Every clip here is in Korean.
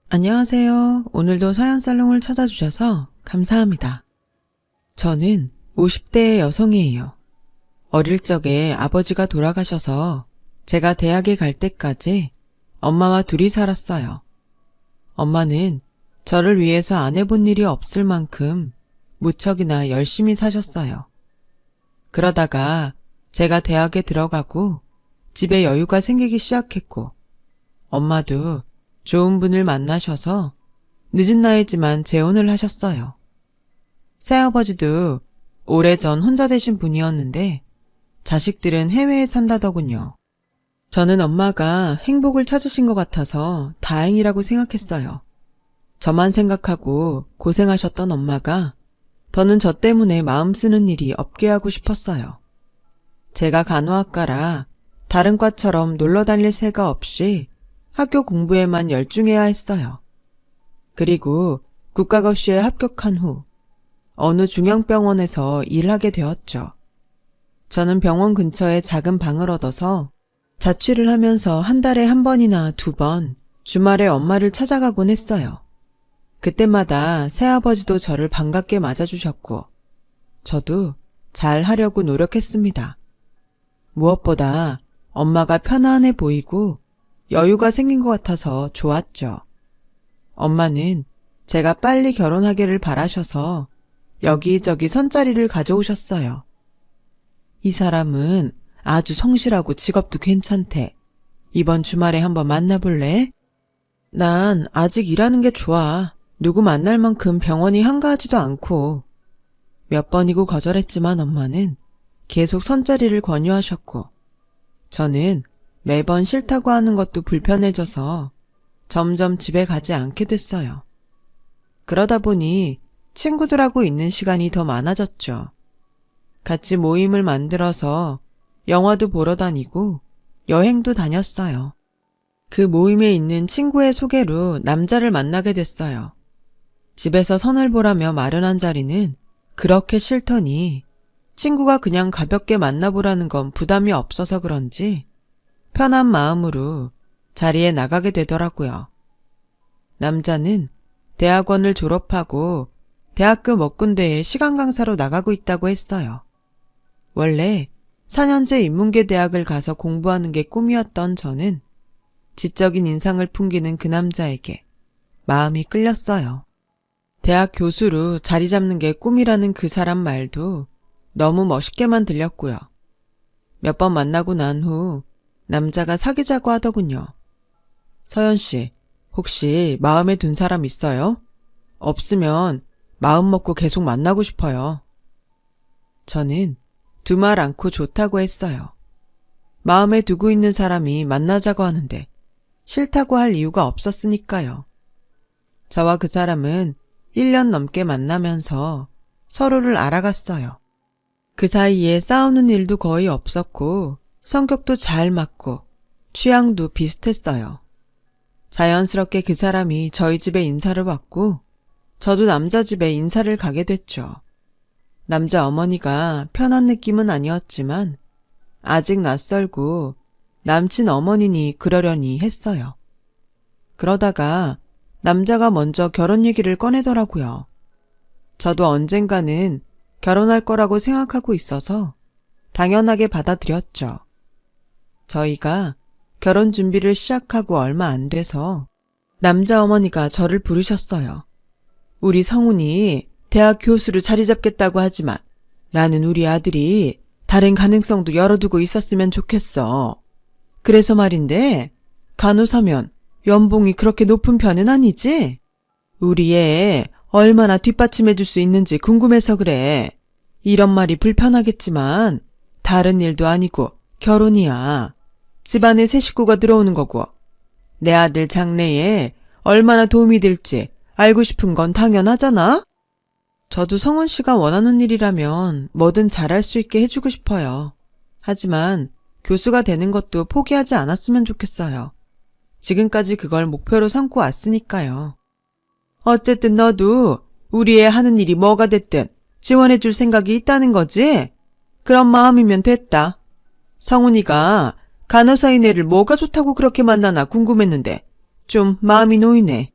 안녕하세요. 오늘도 서양살롱을 찾아주셔서 감사합니다. 저는 50대의 여성이에요. 어릴 적에 아버지가 돌아가셔서 제가 대학에 갈 때까지 엄마와 둘이 살았어요. 엄마는 저를 위해서 안 해본 일이 없을 만큼 무척이나 열심히 사셨어요. 그러다가 제가 대학에 들어가고 집에 여유가 생기기 시작했고 엄마도 좋은 분을 만나셔서 늦은 나이지만 재혼을 하셨어요. 새아버지도 오래전 혼자 되신 분이었는데 자식들은 해외에 산다더군요. 저는 엄마가 행복을 찾으신 것 같아서 다행이라고 생각했어요. 저만 생각하고 고생하셨던 엄마가 더는 저 때문에 마음 쓰는 일이 없게 하고 싶었어요. 제가 간호학과라 다른 과처럼 놀러 다닐 새가 없이 학교 공부에만 열중해야 했어요. 그리고 국가고시에 합격한 후 어느 중형병원에서 일하게 되었죠. 저는 병원 근처에 작은 방을 얻어서 자취를 하면서 한 달에 한 번이나 두 번 주말에 엄마를 찾아가곤 했어요. 그때마다 새아버지도 저를 반갑게 맞아주셨고 저도 잘 하려고 노력했습니다. 무엇보다 엄마가 편안해 보이고 여유가 생긴 것 같아서 좋았죠. 엄마는 제가 빨리 결혼하기를 바라셔서 여기저기 선자리를 가져오셨어요. 이 사람은 아주 성실하고 직업도 괜찮대. 이번 주말에 한번 만나볼래? 난 아직 일하는 게 좋아. 누구 만날 만큼 병원이 한가하지도 않고. 몇 번이고 거절했지만 엄마는 계속 선자리를 권유하셨고 저는 매번 싫다고 하는 것도 불편해져서 점점 집에 가지 않게 됐어요. 그러다 보니 친구들하고 있는 시간이 더 많아졌죠. 같이 모임을 만들어서 영화도 보러 다니고 여행도 다녔어요. 그 모임에 있는 친구의 소개로 남자를 만나게 됐어요. 집에서 선을 보라며 마련한 자리는 그렇게 싫더니 친구가 그냥 가볍게 만나보라는 건 부담이 없어서 그런지 편한 마음으로 자리에 나가게 되더라고요. 남자는 대학원을 졸업하고 대학교 먹군대에 시간 강사로 나가고 있다고 했어요. 원래 4년제 인문계 대학을 가서 공부하는 게 꿈이었던 저는 지적인 인상을 풍기는 그 남자에게 마음이 끌렸어요. 대학 교수로 자리 잡는 게 꿈이라는 그 사람 말도 너무 멋있게만 들렸고요. 몇 번 만나고 난 후 남자가 사귀자고 하더군요. 서연 씨, 혹시 마음에 든 사람 있어요? 없으면 마음 먹고 계속 만나고 싶어요. 저는 두 말 않고 좋다고 했어요. 마음에 두고 있는 사람이 만나자고 하는데 싫다고 할 이유가 없었으니까요. 저와 그 사람은 1년 넘게 만나면서 서로를 알아갔어요. 그 사이에 싸우는 일도 거의 없었고 성격도 잘 맞고 취향도 비슷했어요. 자연스럽게 그 사람이 저희 집에 인사를 왔고 저도 남자 집에 인사를 가게 됐죠. 남자 어머니가 편한 느낌은 아니었지만 아직 낯설고 남친 어머니니 그러려니 했어요. 그러다가 남자가 먼저 결혼 얘기를 꺼내더라고요. 저도 언젠가는 결혼할 거라고 생각하고 있어서 당연하게 받아들였죠. 저희가 결혼 준비를 시작하고 얼마 안 돼서 남자 어머니가 저를 부르셨어요. 우리 성훈이 대학 교수로 자리 잡겠다고 하지만 나는 우리 아들이 다른 가능성도 열어두고 있었으면 좋겠어. 그래서 말인데 간호사면 연봉이 그렇게 높은 편은 아니지? 우리 애 얼마나 뒷받침해 줄 수 있는지 궁금해서 그래. 이런 말이 불편하겠지만 다른 일도 아니고 결혼이야. 집안에 새 식구가 들어오는 거고 내 아들 장래에 얼마나 도움이 될지 알고 싶은 건 당연하잖아? 저도 성훈 씨가 원하는 일이라면 뭐든 잘할 수 있게 해주고 싶어요. 하지만 교수가 되는 것도 포기하지 않았으면 좋겠어요. 지금까지 그걸 목표로 삼고 왔으니까요. 어쨌든 너도 우리 애 하는 일이 뭐가 됐든 지원해줄 생각이 있다는 거지? 그런 마음이면 됐다. 성훈이가 간호사인 애를 뭐가 좋다고 그렇게 만나나 궁금했는데 좀 마음이 놓이네.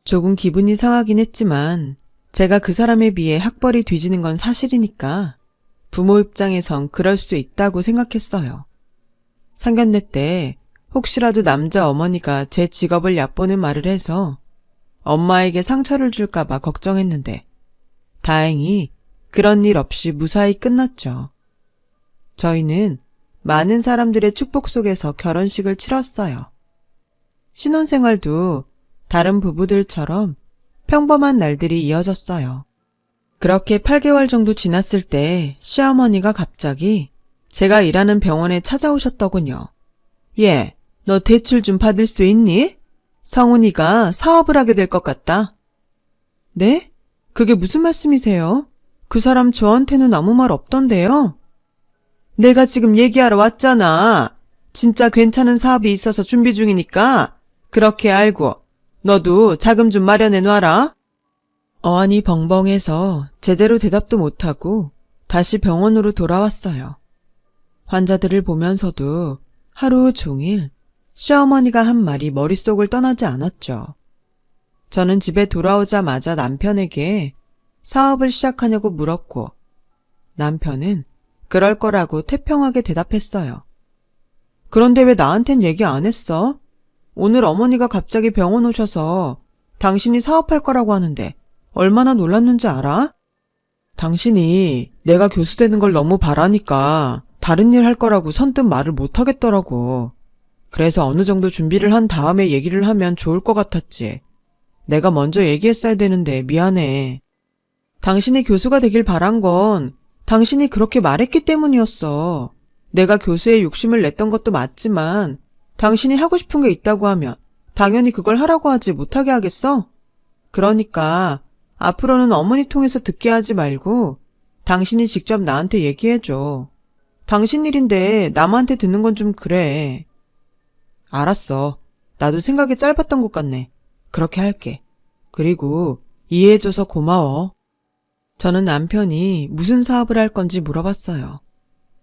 조금 기분이 상하긴 했지만 제가 그 사람에 비해 학벌이 뒤지는 건 사실이니까 부모 입장에선 그럴 수 있다고 생각했어요. 상견례 때 혹시라도 남자 어머니가 제 직업을 얕보는 말을 해서 엄마에게 상처를 줄까봐 걱정했는데 다행히 그런 일 없이 무사히 끝났죠. 저희는 많은 사람들의 축복 속에서 결혼식을 치렀어요. 신혼생활도 다른 부부들처럼 평범한 날들이 이어졌어요. 그렇게 8개월 정도 지났을 때 시어머니가 갑자기 제가 일하는 병원에 찾아오셨더군요. 얘, 너 대출 좀 받을 수 있니? 성훈이가 사업을 하게 될 것 같다. 네? 그게 무슨 말씀이세요? 그 사람 저한테는 아무 말 없던데요? 내가 지금 얘기하러 왔잖아. 진짜 괜찮은 사업이 있어서 준비 중이니까 그렇게 알고 너도 자금 좀 마련해 놔라. 어안이 벙벙해서 제대로 대답도 못하고 다시 병원으로 돌아왔어요. 환자들을 보면서도 하루 종일 시어머니가 한 말이 머릿속을 떠나지 않았죠. 저는 집에 돌아오자마자 남편에게 사업을 시작하냐고 물었고 남편은 그럴 거라고 태평하게 대답했어요. 그런데 왜 나한텐 얘기 안 했어? 오늘 어머니가 갑자기 병원 오셔서 당신이 사업할 거라고 하는데 얼마나 놀랐는지 알아? 당신이 내가 교수 되는 걸 너무 바라니까 다른 일 할 거라고 선뜻 말을 못 하겠더라고. 그래서 어느 정도 준비를 한 다음에 얘기를 하면 좋을 것 같았지. 내가 먼저 얘기했어야 되는데 미안해. 당신이 교수가 되길 바란 건 당신이 그렇게 말했기 때문이었어. 내가 교수에 욕심을 냈던 것도 맞지만 당신이 하고 싶은 게 있다고 하면 당연히 그걸 하라고 하지 못하게 하겠어? 그러니까 앞으로는 어머니 통해서 듣게 하지 말고 당신이 직접 나한테 얘기해줘. 당신 일인데 남한테 듣는 건 좀 그래. 알았어. 나도 생각이 짧았던 것 같네. 그렇게 할게. 그리고 이해해줘서 고마워. 저는 남편이 무슨 사업을 할 건지 물어봤어요.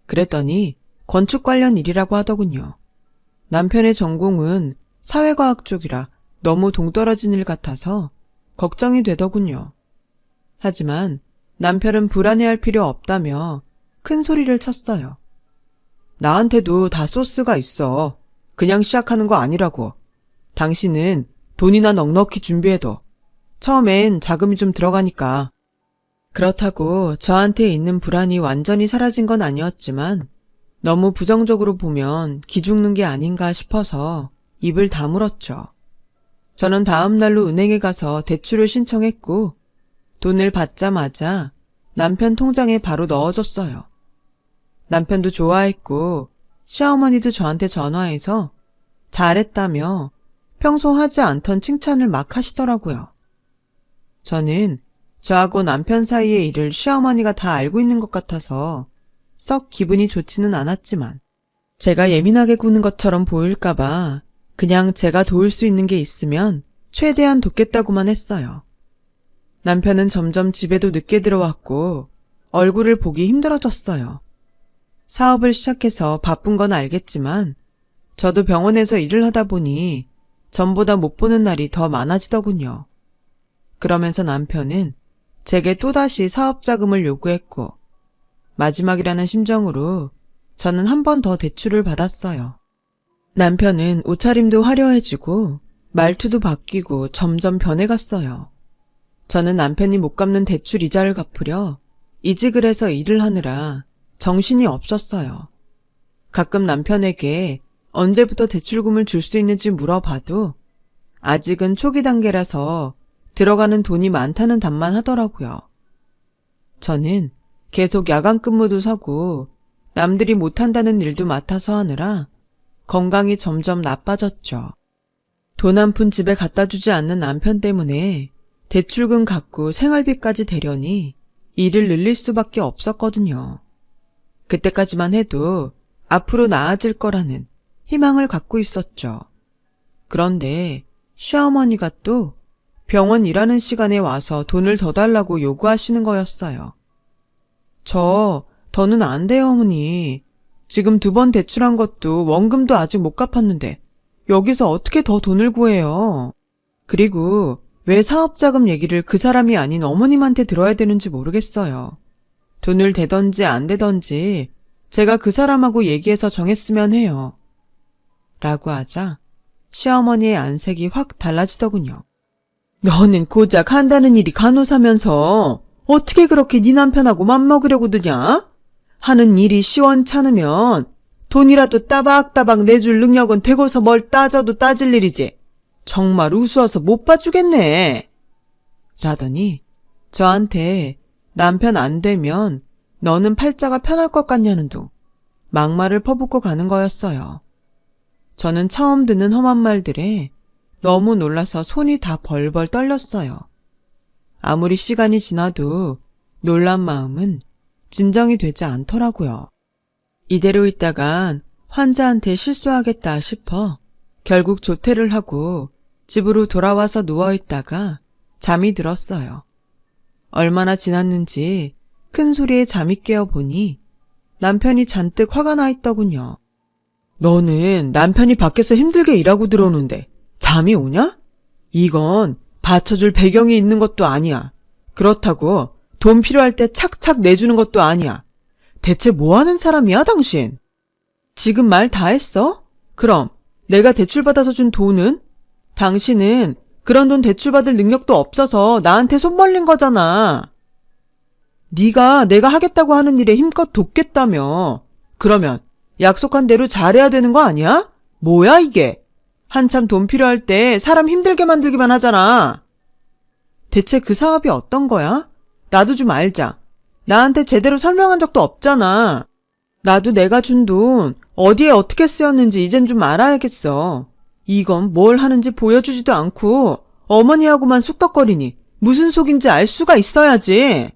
그랬더니 건축 관련 일이라고 하더군요. 남편의 전공은 사회과학 쪽이라 너무 동떨어진 일 같아서 걱정이 되더군요. 하지만 남편은 불안해할 필요 없다며 큰 소리를 쳤어요. 나한테도 다 소스가 있어. 그냥 시작하는 거 아니라고. 당신은 돈이나 넉넉히 준비해둬. 처음엔 자금이 좀 들어가니까. 그렇다고 저한테 있는 불안이 완전히 사라진 건 아니었지만 너무 부정적으로 보면 기죽는 게 아닌가 싶어서 입을 다물었죠. 저는 다음 날로 은행에 가서 대출을 신청했고 돈을 받자마자 남편 통장에 바로 넣어줬어요. 남편도 좋아했고 시어머니도 저한테 전화해서 잘했다며 평소 하지 않던 칭찬을 막 하시더라고요. 저는 저하고 남편 사이의 일을 시어머니가 다 알고 있는 것 같아서 썩 기분이 좋지는 않았지만 제가 예민하게 구는 것처럼 보일까봐 그냥 제가 도울 수 있는 게 있으면 최대한 돕겠다고만 했어요. 남편은 점점 집에도 늦게 들어왔고 얼굴을 보기 힘들어졌어요. 사업을 시작해서 바쁜 건 알겠지만 저도 병원에서 일을 하다 보니 전보다 못 보는 날이 더 많아지더군요. 그러면서 남편은 제게 또다시 사업 자금을 요구했고 마지막이라는 심정으로 저는 한 번 더 대출을 받았어요. 남편은 옷차림도 화려해지고 말투도 바뀌고 점점 변해갔어요. 저는 남편이 못 갚는 대출 이자를 갚으려 이직을 해서 일을 하느라 정신이 없었어요. 가끔 남편에게 언제부터 대출금을 줄 수 있는지 물어봐도 아직은 초기 단계라서 들어가는 돈이 많다는 답만 하더라고요. 저는 계속 야간 근무도 서고 남들이 못한다는 일도 맡아서 하느라 건강이 점점 나빠졌죠. 돈 한 푼 집에 갖다 주지 않는 남편 때문에 대출금 갚고 생활비까지 대려니 일을 늘릴 수밖에 없었거든요. 그때까지만 해도 앞으로 나아질 거라는 희망을 갖고 있었죠. 그런데 시어머니가 또 병원 일하는 시간에 와서 돈을 더 달라고 요구하시는 거였어요. 더는 안 돼요, 어머니. 지금 2번 대출한 것도 원금도 아직 못 갚았는데 여기서 어떻게 더 돈을 구해요? 그리고 왜 사업자금 얘기를 그 사람이 아닌 어머님한테 들어야 되는지 모르겠어요. 돈을 대던지 안 대던지 제가 그 사람하고 얘기해서 정했으면 해요. 라고 하자 시어머니의 안색이 확 달라지더군요. 너는 고작 한다는 일이 간호사면서 어떻게 그렇게 네 남편하고 맘먹으려고 드냐? 하는 일이 시원찮으면 돈이라도 따박따박 내줄 능력은 되고서 뭘 따져도 따질 일이지. 정말 우스워서 못 봐주겠네. 라더니 저한테 남편 안 되면 너는 팔자가 편할 것 같냐는 둥 막말을 퍼붓고 가는 거였어요. 저는 처음 듣는 험한 말들에 너무 놀라서 손이 다 벌벌 떨렸어요. 아무리 시간이 지나도 놀란 마음은 진정이 되지 않더라고요. 이대로 있다간 환자한테 실수하겠다 싶어 결국 조퇴를 하고 집으로 돌아와서 누워있다가 잠이 들었어요. 얼마나 지났는지 큰 소리에 잠이 깨어 보니 남편이 잔뜩 화가 나 있더군요. 너는 남편이 밖에서 힘들게 일하고 들어오는데 잠이 오냐? 이건 받쳐줄 배경이 있는 것도 아니야. 그렇다고 돈 필요할 때 착착 내주는 것도 아니야. 대체 뭐 하는 사람이야, 당신? 지금 말 다 했어? 그럼 내가 대출받아서 준 돈은? 당신은 그런 돈 대출받을 능력도 없어서 나한테 손 벌린 거잖아. 네가 내가 하겠다고 하는 일에 힘껏 돕겠다며. 그러면 약속한 대로 잘해야 되는 거 아니야? 뭐야 이게? 한참 돈 필요할 때 사람 힘들게 만들기만 하잖아. 대체 그 사업이 어떤 거야? 나도 좀 알자. 나한테 제대로 설명한 적도 없잖아. 나도 내가 준 돈 어디에 어떻게 쓰였는지 이젠 좀 알아야겠어. 이건 뭘 하는지 보여주지도 않고 어머니하고만 쑥덕거리니 무슨 속인지 알 수가 있어야지.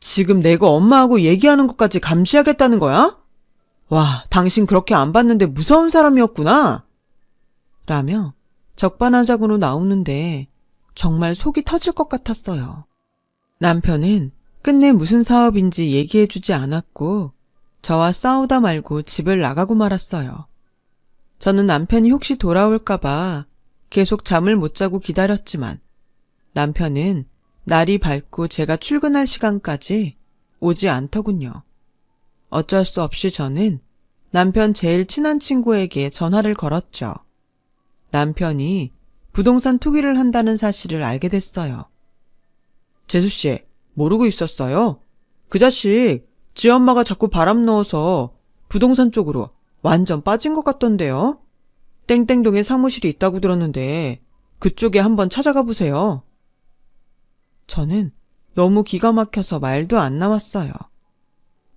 지금 내가 엄마하고 얘기하는 것까지 감시하겠다는 거야? 와, 당신 그렇게 안 봤는데 무서운 사람이었구나. 라며 적반하장으로 나오는데 정말 속이 터질 것 같았어요. 남편은 끝내 무슨 사업인지 얘기해주지 않았고 저와 싸우다 말고 집을 나가고 말았어요. 저는 남편이 혹시 돌아올까봐 계속 잠을 못 자고 기다렸지만 남편은 날이 밝고 제가 출근할 시간까지 오지 않더군요. 어쩔 수 없이 저는 남편 제일 친한 친구에게 전화를 걸었죠. 남편이 부동산 투기를 한다는 사실을 알게 됐어요. 재수씨, 모르고 있었어요? 그 자식 지 엄마가 자꾸 바람 넣어서 부동산 쪽으로 완전 빠진 것 같던데요? 땡땡동에 사무실이 있다고 들었는데 그쪽에 한번 찾아가 보세요. 저는 너무 기가 막혀서 말도 안 나왔어요.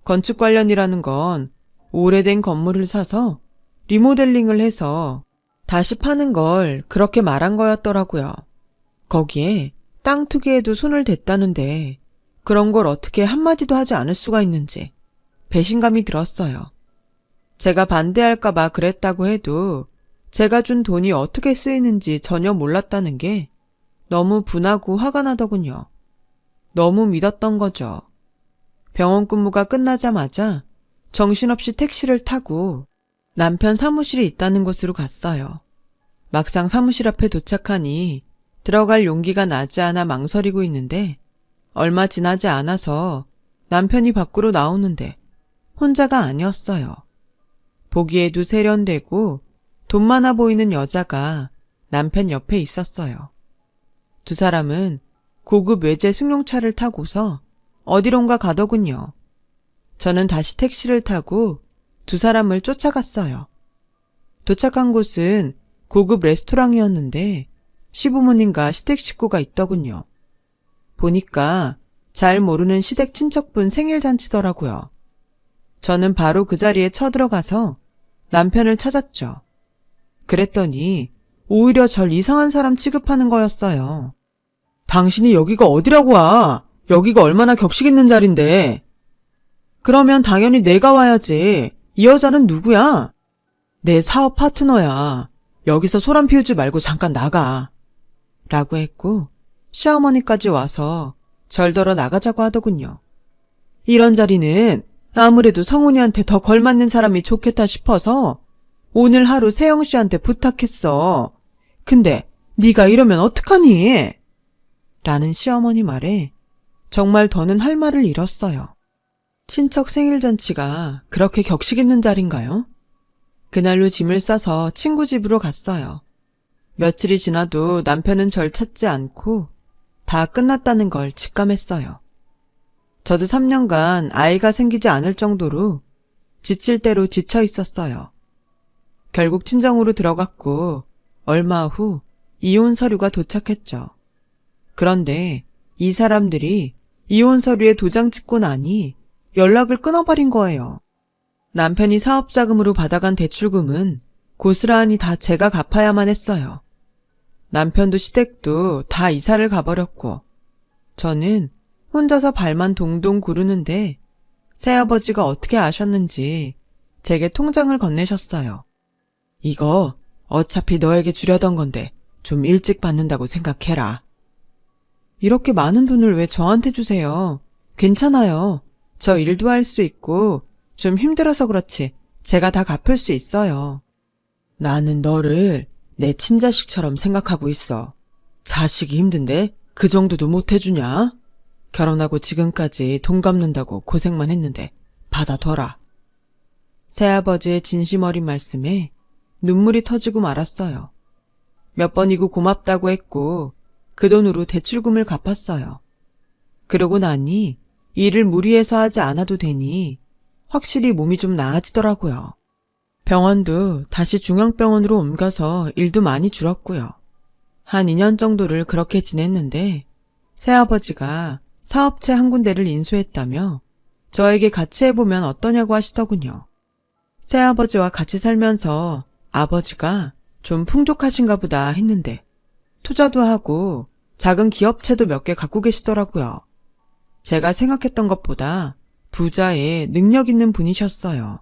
건축 관련이라는 건 오래된 건물을 사서 리모델링을 해서 다시 파는 걸 그렇게 말한 거였더라고요. 거기에 땅 투기에도 손을 댔다는데 그런 걸 어떻게 한마디도 하지 않을 수가 있는지 배신감이 들었어요. 제가 반대할까봐 그랬다고 해도 제가 준 돈이 어떻게 쓰이는지 전혀 몰랐다는 게 너무 분하고 화가 나더군요. 너무 믿었던 거죠. 병원 근무가 끝나자마자 정신없이 택시를 타고 남편 사무실이 있다는 곳으로 갔어요. 막상 사무실 앞에 도착하니 들어갈 용기가 나지 않아 망설이고 있는데 얼마 지나지 않아서 남편이 밖으로 나오는데 혼자가 아니었어요. 보기에도 세련되고 돈 많아 보이는 여자가 남편 옆에 있었어요. 두 사람은 고급 외제 승용차를 타고서 어디론가 가더군요. 저는 다시 택시를 타고 두 사람을 쫓아갔어요. 도착한 곳은 고급 레스토랑이었는데 시부모님과 시댁 식구가 있더군요. 보니까 잘 모르는 시댁 친척분 생일 잔치더라고요. 저는 바로 그 자리에 쳐들어가서 남편을 찾았죠. 그랬더니 오히려 절 이상한 사람 취급하는 거였어요. 당신이 여기가 어디라고 와? 여기가 얼마나 격식 있는 자리인데. 그러면 당연히 내가 와야지. 이 여자는 누구야? 내 사업 파트너야. 여기서 소란 피우지 말고 잠깐 나가. 라고 했고 시어머니까지 와서 절더러 나가자고 하더군요. 이런 자리는 아무래도 성훈이한테 더 걸맞는 사람이 좋겠다 싶어서 오늘 하루 세영 씨한테 부탁했어. 근데 네가 이러면 어떡하니? 라는 시어머니 말에 정말 더는 할 말을 잃었어요. 친척 생일잔치가 그렇게 격식 있는 자리인가요? 그날로 짐을 싸서 친구 집으로 갔어요. 며칠이 지나도 남편은 절 찾지 않고 다 끝났다는 걸 직감했어요. 저도 3년간 아이가 생기지 않을 정도로 지칠 대로 지쳐 있었어요. 결국 친정으로 들어갔고 얼마 후 이혼 서류가 도착했죠. 그런데 이 사람들이 이혼 서류에 도장 찍고 나니 연락을 끊어버린 거예요. 남편이 사업자금으로 받아간 대출금은 고스란히 다 제가 갚아야만 했어요. 남편도 시댁도 다 이사를 가버렸고 저는 혼자서 발만 동동 구르는데 새아버지가 어떻게 아셨는지 제게 통장을 건네셨어요. 이거 어차피 너에게 주려던 건데 좀 일찍 받는다고 생각해라. 이렇게 많은 돈을 왜 저한테 주세요? 괜찮아요. 저 일도 할 수 있고 좀 힘들어서 그렇지 제가 다 갚을 수 있어요. 나는 너를 내 친자식처럼 생각하고 있어. 자식이 힘든데 그 정도도 못 해주냐? 결혼하고 지금까지 돈 갚는다고 고생만 했는데 받아둬라. 새아버지의 진심 어린 말씀에 눈물이 터지고 말았어요. 몇 번이고 고맙다고 했고 그 돈으로 대출금을 갚았어요. 그러고 나니 일을 무리해서 하지 않아도 되니 확실히 몸이 좀 나아지더라고요. 병원도 다시 중앙병원으로 옮겨서 일도 많이 줄었고요. 한 2년 정도를 그렇게 지냈는데 새아버지가 사업체 한 군데를 인수했다며 저에게 같이 해보면 어떠냐고 하시더군요. 새아버지와 같이 살면서 아버지가 좀 풍족하신가 보다 했는데 투자도 하고 작은 기업체도 몇 개 갖고 계시더라고요. 제가 생각했던 것보다 부자의 능력 있는 분이셨어요.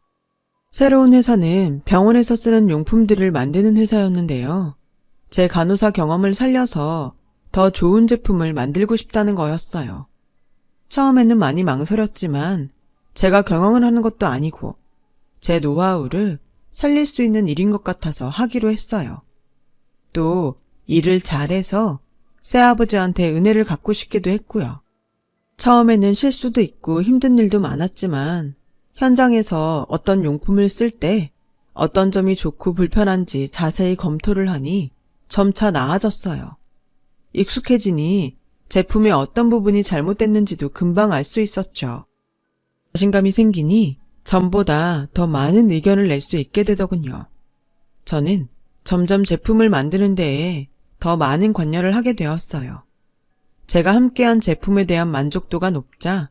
새로운 회사는 병원에서 쓰는 용품들을 만드는 회사였는데요. 제 간호사 경험을 살려서 더 좋은 제품을 만들고 싶다는 거였어요. 처음에는 많이 망설였지만 제가 경영을 하는 것도 아니고 제 노하우를 살릴 수 있는 일인 것 같아서 하기로 했어요. 또 일을 잘해서 새아버지한테 은혜를 갚고 싶기도 했고요. 처음에는 실수도 있고 힘든 일도 많았지만 현장에서 어떤 용품을 쓸 때 어떤 점이 좋고 불편한지 자세히 검토를 하니 점차 나아졌어요. 익숙해지니 제품의 어떤 부분이 잘못됐는지도 금방 알 수 있었죠. 자신감이 생기니 전보다 더 많은 의견을 낼 수 있게 되더군요. 저는 점점 제품을 만드는 데에 더 많은 관여를 하게 되었어요. 제가 함께한 제품에 대한 만족도가 높자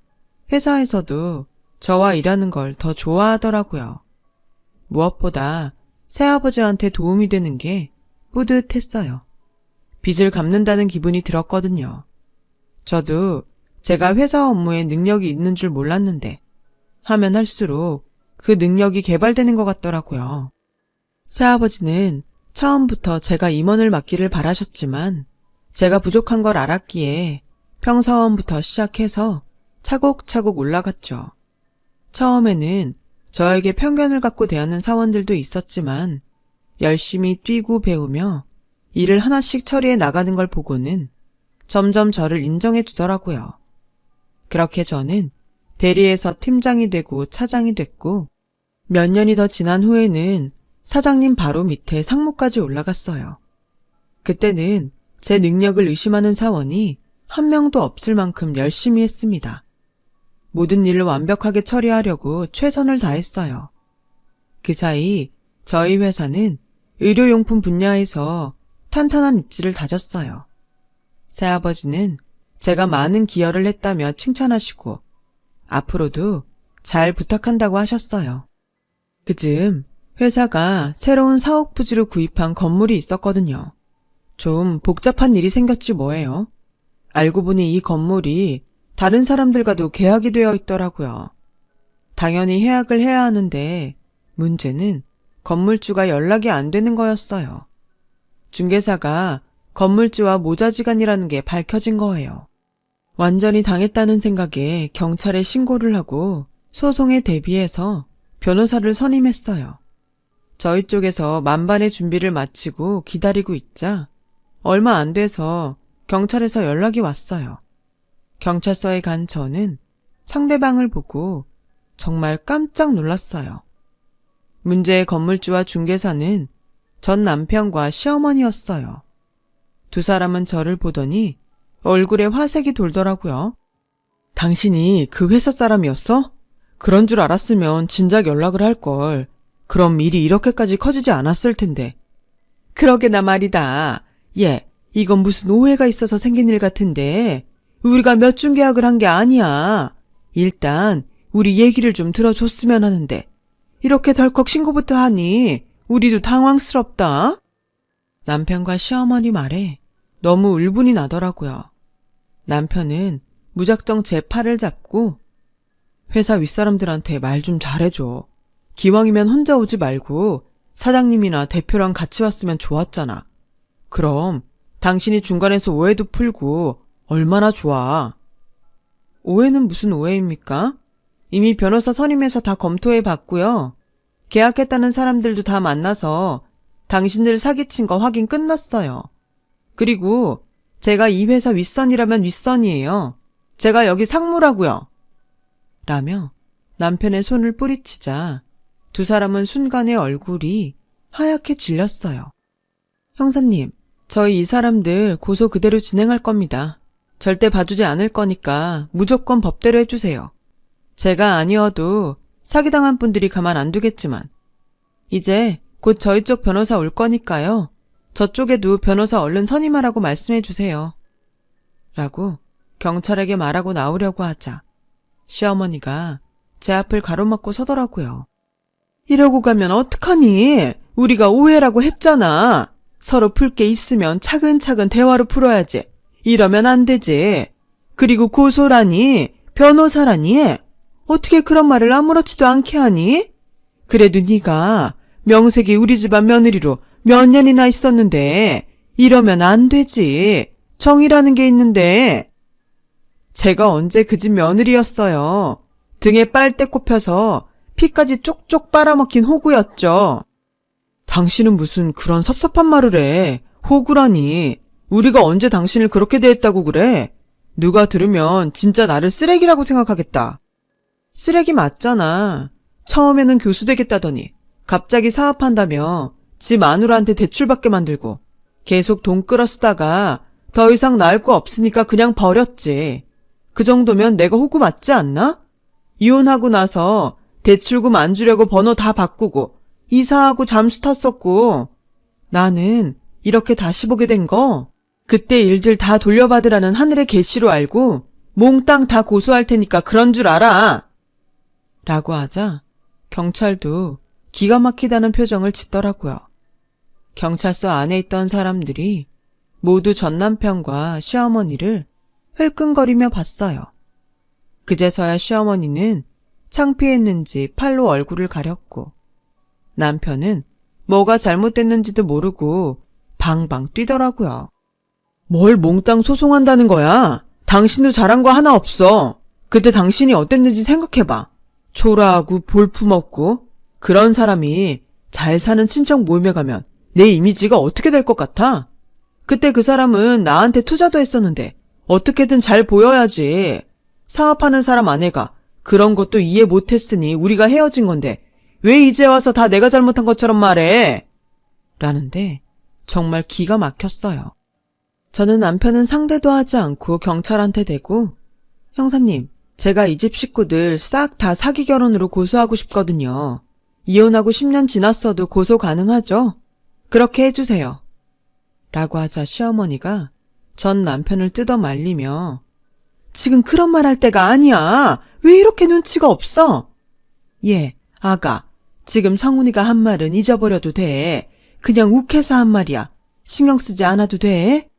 회사에서도 저와 일하는 걸 더 좋아하더라고요. 무엇보다 새아버지한테 도움이 되는 게 뿌듯했어요. 빚을 갚는다는 기분이 들었거든요. 저도 제가 회사 업무에 능력이 있는 줄 몰랐는데 하면 할수록 그 능력이 개발되는 것 같더라고요. 새아버지는 처음부터 제가 임원을 맡기를 바라셨지만 제가 부족한 걸 알았기에 평사원부터 시작해서 차곡차곡 올라갔죠. 처음에는 저에게 편견을 갖고 대하는 사원들도 있었지만 열심히 뛰고 배우며 일을 하나씩 처리해 나가는 걸 보고는 점점 저를 인정해 주더라고요. 그렇게 저는 대리에서 팀장이 되고 차장이 됐고 몇 년이 더 지난 후에는 사장님 바로 밑에 상무까지 올라갔어요. 그때는 제 능력을 의심하는 사원이 한 명도 없을 만큼 열심히 했습니다. 모든 일을 완벽하게 처리하려고 최선을 다했어요. 그 사이 저희 회사는 의료용품 분야에서 탄탄한 입지를 다졌어요. 새아버지는 제가 많은 기여를 했다며 칭찬하시고 앞으로도 잘 부탁한다고 하셨어요. 그즈음 회사가 새로운 사옥 부지로 구입한 건물이 있었거든요. 좀 복잡한 일이 생겼지 뭐예요. 알고 보니 이 건물이 다른 사람들과도 계약이 되어 있더라고요. 당연히 계약을 해야 하는데 문제는 건물주가 연락이 안 되는 거였어요. 중개사가 건물주와 모자지간이라는 게 밝혀진 거예요. 완전히 당했다는 생각에 경찰에 신고를 하고 소송에 대비해서 변호사를 선임했어요. 저희 쪽에서 만반의 준비를 마치고 기다리고 있자 얼마 안 돼서 경찰에서 연락이 왔어요. 경찰서에 간 저는 상대방을 보고 정말 깜짝 놀랐어요. 문제의 건물주와 중개사는 전 남편과 시어머니였어요. 두 사람은 저를 보더니 얼굴에 화색이 돌더라고요. 당신이 그 회사 사람이었어? 그런 줄 알았으면 진작 연락을 할걸. 그럼 일이 이렇게까지 커지지 않았을 텐데. 그러게나 말이다. 예, 이건 무슨 오해가 있어서 생긴 일 같은데 우리가 몇 중 계약을 한 게 아니야. 일단 우리 얘기를 좀 들어줬으면 하는데 이렇게 덜컥 신고부터 하니 우리도 당황스럽다. 남편과 시어머니 말에 너무 울분이 나더라고요. 남편은 무작정 제 팔을 잡고 회사 윗사람들한테 말 좀 잘해줘. 기왕이면 혼자 오지 말고 사장님이나 대표랑 같이 왔으면 좋았잖아. 그럼 당신이 중간에서 오해도 풀고 얼마나 좋아. 오해는 무슨 오해입니까? 이미 변호사 선임해서 다 검토해 봤고요. 계약했다는 사람들도 다 만나서 당신들 사기친 거 확인 끝났어요. 그리고 제가 이 회사 윗선이라면 윗선이에요. 제가 여기 상무라고요. 라며 남편의 손을 뿌리치자 두 사람은 순간에 얼굴이 하얗게 질렸어요. 형사님, 저희 이 사람들 고소 그대로 진행할 겁니다. 절대 봐주지 않을 거니까 무조건 법대로 해주세요. 제가 아니어도 사기당한 분들이 가만 안 두겠지만 이제 곧 저희 쪽 변호사 올 거니까요. 저쪽에도 변호사 얼른 선임하라고 말씀해 주세요. 라고 경찰에게 말하고 나오려고 하자 시어머니가 제 앞을 가로막고 서더라고요. 이러고 가면 어떡하니? 우리가 오해라고 했잖아. 서로 풀 게 있으면 차근차근 대화로 풀어야지. 이러면 안 되지. 그리고 고소라니, 변호사라니, 어떻게 그런 말을 아무렇지도 않게 하니? 그래도 네가 명색이 우리 집안 며느리로 몇 년이나 있었는데 이러면 안 되지. 정이라는 게 있는데. 제가 언제 그 집 며느리였어요. 등에 빨대 꼽혀서 피까지 쪽쪽 빨아먹힌 호구였죠. 당신은 무슨 그런 섭섭한 말을 해. 호구라니. 우리가 언제 당신을 그렇게 대했다고 그래? 누가 들으면 진짜 나를 쓰레기라고 생각하겠다. 쓰레기 맞잖아. 처음에는 교수 되겠다더니 갑자기 사업한다며 지 마누라한테 대출받게 만들고 계속 돈 끌어쓰다가 더 이상 나을 거 없으니까 그냥 버렸지. 그 정도면 내가 호구 맞지 않나? 이혼하고 나서 대출금 안 주려고 번호 다 바꾸고 이사하고 잠수 탔었고 나는 이렇게 다시 보게 된 거 그때 일들 다 돌려받으라는 하늘의 계시로 알고 몽땅 다 고소할 테니까 그런 줄 알아. 라고 하자 경찰도 기가 막히다는 표정을 짓더라고요. 경찰서 안에 있던 사람들이 모두 전 남편과 시어머니를 흘끈거리며 봤어요. 그제서야 시어머니는 창피했는지 팔로 얼굴을 가렸고 남편은 뭐가 잘못됐는지도 모르고 방방 뛰더라고요. 뭘 몽땅 소송한다는 거야? 당신도 잘한 거 하나 없어. 그때 당신이 어땠는지 생각해봐. 초라하고 볼품없고 그런 사람이 잘 사는 친척 모임에 가면 내 이미지가 어떻게 될 것 같아? 그때 그 사람은 나한테 투자도 했었는데 어떻게든 잘 보여야지. 사업하는 사람 아내가 그런 것도 이해 못했으니 우리가 헤어진 건데 왜 이제 와서 다 내가 잘못한 것처럼 말해? 라는데 정말 기가 막혔어요. 저는 남편은 상대도 하지 않고 경찰한테 대고 형사님, 제가 이 집 식구들 싹 다 사기 결혼으로 고소하고 싶거든요. 이혼하고 10년 지났어도 고소 가능하죠? 그렇게 해주세요. 라고 하자 시어머니가 전 남편을 뜯어 말리며 지금 그런 말 할 때가 아니야. 왜 이렇게 눈치가 없어? 예, 아가. 지금 성훈이가 한 말은 잊어버려도 돼. 그냥 욱해서 한 말이야. 신경 쓰지 않아도 돼.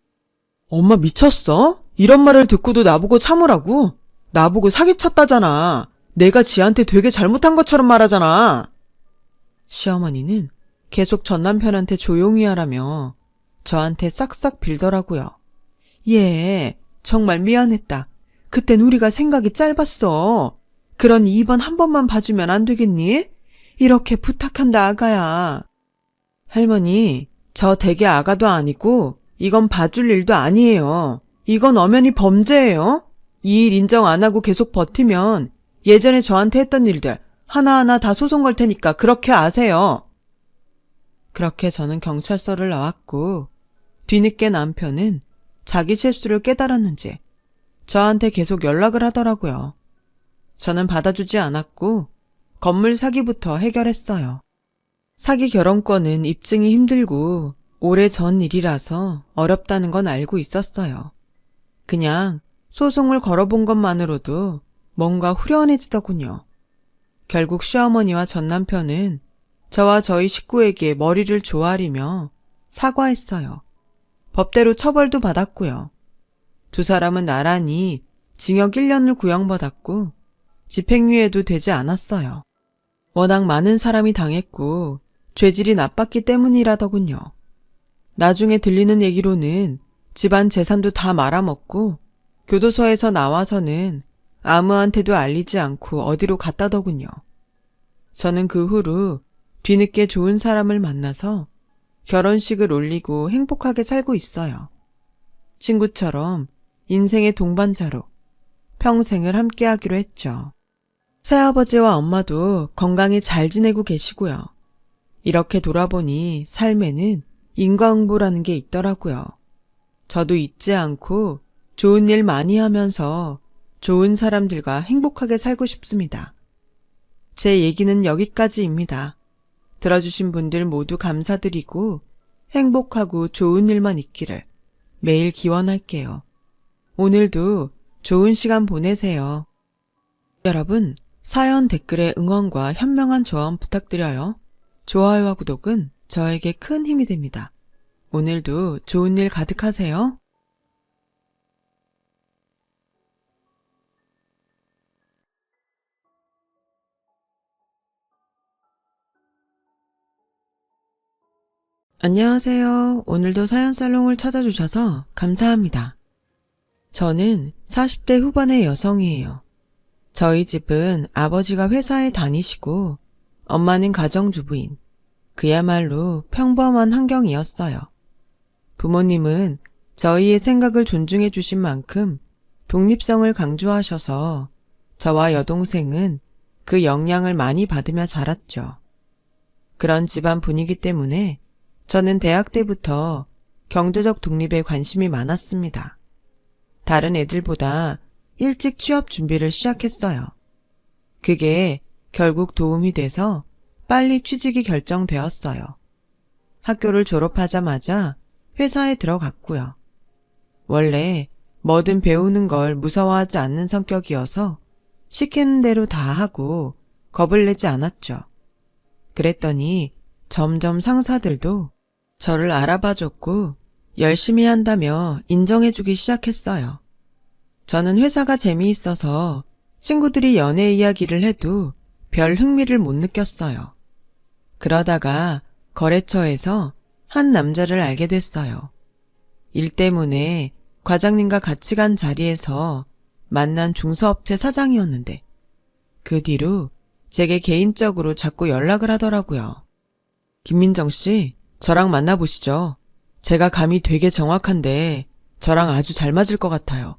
엄마 미쳤어? 이런 말을 듣고도 나보고 참으라고? 나보고 사기쳤다잖아. 내가 지한테 되게 잘못한 것처럼 말하잖아. 시어머니는 계속 전 남편한테 조용히 하라며 저한테 싹싹 빌더라고요. 예, 정말 미안했다. 그땐 우리가 생각이 짧았어. 그러니 이번 한 번만 봐주면 안 되겠니? 이렇게 부탁한다, 아가야. 할머니, 저 댁의 아가도 아니고 이건 봐줄 일도 아니에요. 이건 엄연히 범죄예요. 이 일 인정 안 하고 계속 버티면 예전에 저한테 했던 일들 하나하나 다 소송 걸 테니까 그렇게 아세요. 그렇게 저는 경찰서를 나왔고 뒤늦게 남편은 자기 실수를 깨달았는지 저한테 계속 연락을 하더라고요. 저는 받아주지 않았고 건물 사기부터 해결했어요. 사기 결혼권은 입증이 힘들고 오래전 일이라서 어렵다는 건 알고 있었어요. 그냥 소송을 걸어본 것만으로도 뭔가 후련해지더군요. 결국 시어머니와 전 남편은 저와 저희 식구에게 머리를 조아리며 사과했어요. 법대로 처벌도 받았고요. 두 사람은 나란히 징역 1년을 구형받았고 집행유예도 되지 않았어요. 워낙 많은 사람이 당했고 죄질이 나빴기 때문이라더군요. 나중에 들리는 얘기로는 집안 재산도 다 말아먹고 교도소에서 나와서는 아무한테도 알리지 않고 어디로 갔다더군요. 저는 그 후로 뒤늦게 좋은 사람을 만나서 결혼식을 올리고 행복하게 살고 있어요. 친구처럼 인생의 동반자로 평생을 함께하기로 했죠. 새아버지와 엄마도 건강히 잘 지내고 계시고요. 이렇게 돌아보니 삶에는 인과응보라는 게 있더라고요. 저도 잊지 않고 좋은 일 많이 하면서 좋은 사람들과 행복하게 살고 싶습니다. 제 얘기는 여기까지입니다. 들어주신 분들 모두 감사드리고 행복하고 좋은 일만 있기를 매일 기원할게요. 오늘도 좋은 시간 보내세요. 여러분, 사연 댓글에 응원과 현명한 조언 부탁드려요. 좋아요와 구독은 저에게 큰 힘이 됩니다. 오늘도 좋은 일 가득하세요. 안녕하세요. 오늘도 사연살롱을 찾아주셔서 감사합니다. 저는 40대 후반의 여성이에요. 저희 집은 아버지가 회사에 다니시고 엄마는 가정주부인 그야말로 평범한 환경이었어요. 부모님은 저희의 생각을 존중해 주신 만큼 독립성을 강조하셔서 저와 여동생은 그 영향을 많이 받으며 자랐죠. 그런 집안 분위기 때문에 저는 대학 때부터 경제적 독립에 관심이 많았습니다. 다른 애들보다 일찍 취업 준비를 시작했어요. 그게 결국 도움이 돼서 빨리 취직이 결정되었어요. 학교를 졸업하자마자 회사에 들어갔고요. 원래 뭐든 배우는 걸 무서워하지 않는 성격이어서 시키는 대로 다 하고 겁을 내지 않았죠. 그랬더니 점점 상사들도 저를 알아봐줬고 열심히 한다며 인정해주기 시작했어요. 저는 회사가 재미있어서 친구들이 연애 이야기를 해도 별 흥미를 못 느꼈어요. 그러다가 거래처에서 한 남자를 알게 됐어요. 일 때문에 과장님과 같이 간 자리에서 만난 중소업체 사장이었는데 그 뒤로 제게 개인적으로 자꾸 연락을 하더라고요. 김민정 씨, 저랑 만나보시죠. 제가 감이 되게 정확한데 저랑 아주 잘 맞을 것 같아요.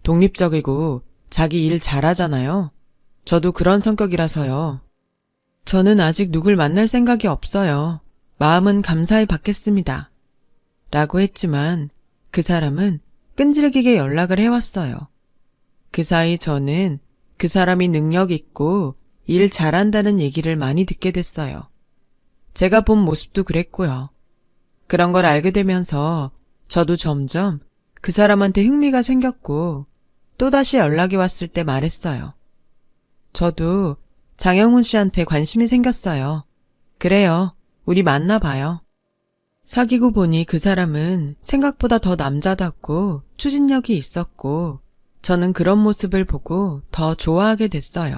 독립적이고 자기 일 잘하잖아요. 저도 그런 성격이라서요. 저는 아직 누굴 만날 생각이 없어요. 마음은 감사히 받겠습니다. 라고 했지만 그 사람은 끈질기게 연락을 해왔어요. 그 사이 저는 그 사람이 능력 있고 일 잘한다는 얘기를 많이 듣게 됐어요. 제가 본 모습도 그랬고요. 그런 걸 알게 되면서 저도 점점 그 사람한테 흥미가 생겼고 또다시 연락이 왔을 때 말했어요. 저도 장영훈 씨한테 관심이 생겼어요. 그래요. 우리 만나봐요. 사귀고 보니 그 사람은 생각보다 더 남자답고 추진력이 있었고 저는 그런 모습을 보고 더 좋아하게 됐어요.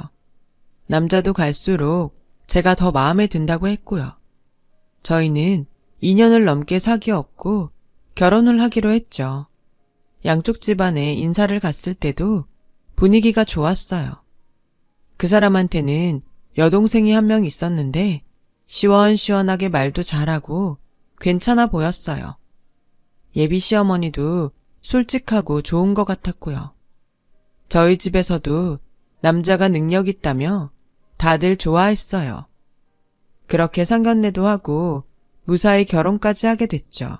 남자도 갈수록 제가 더 마음에 든다고 했고요. 저희는 2년을 넘게 사귀었고 결혼을 하기로 했죠. 양쪽 집안에 인사를 갔을 때도 분위기가 좋았어요. 그 사람한테는 여동생이 한 명 있었는데 시원시원하게 말도 잘하고 괜찮아 보였어요. 예비 시어머니도 솔직하고 좋은 것 같았고요. 저희 집에서도 남자가 능력 있다며 다들 좋아했어요. 그렇게 상견례도 하고 무사히 결혼까지 하게 됐죠.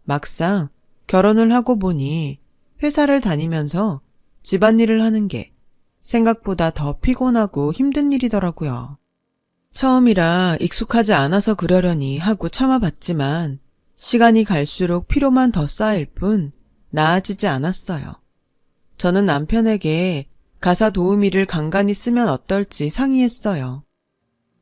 막상 결혼을 하고 보니 회사를 다니면서 집안일을 하는 게 생각보다 더 피곤하고 힘든 일이더라고요. 처음이라 익숙하지 않아서 그러려니 하고 참아봤지만 시간이 갈수록 피로만 더 쌓일 뿐 나아지지 않았어요. 저는 남편에게 가사 도우미를 간간히 쓰면 어떨지 상의했어요.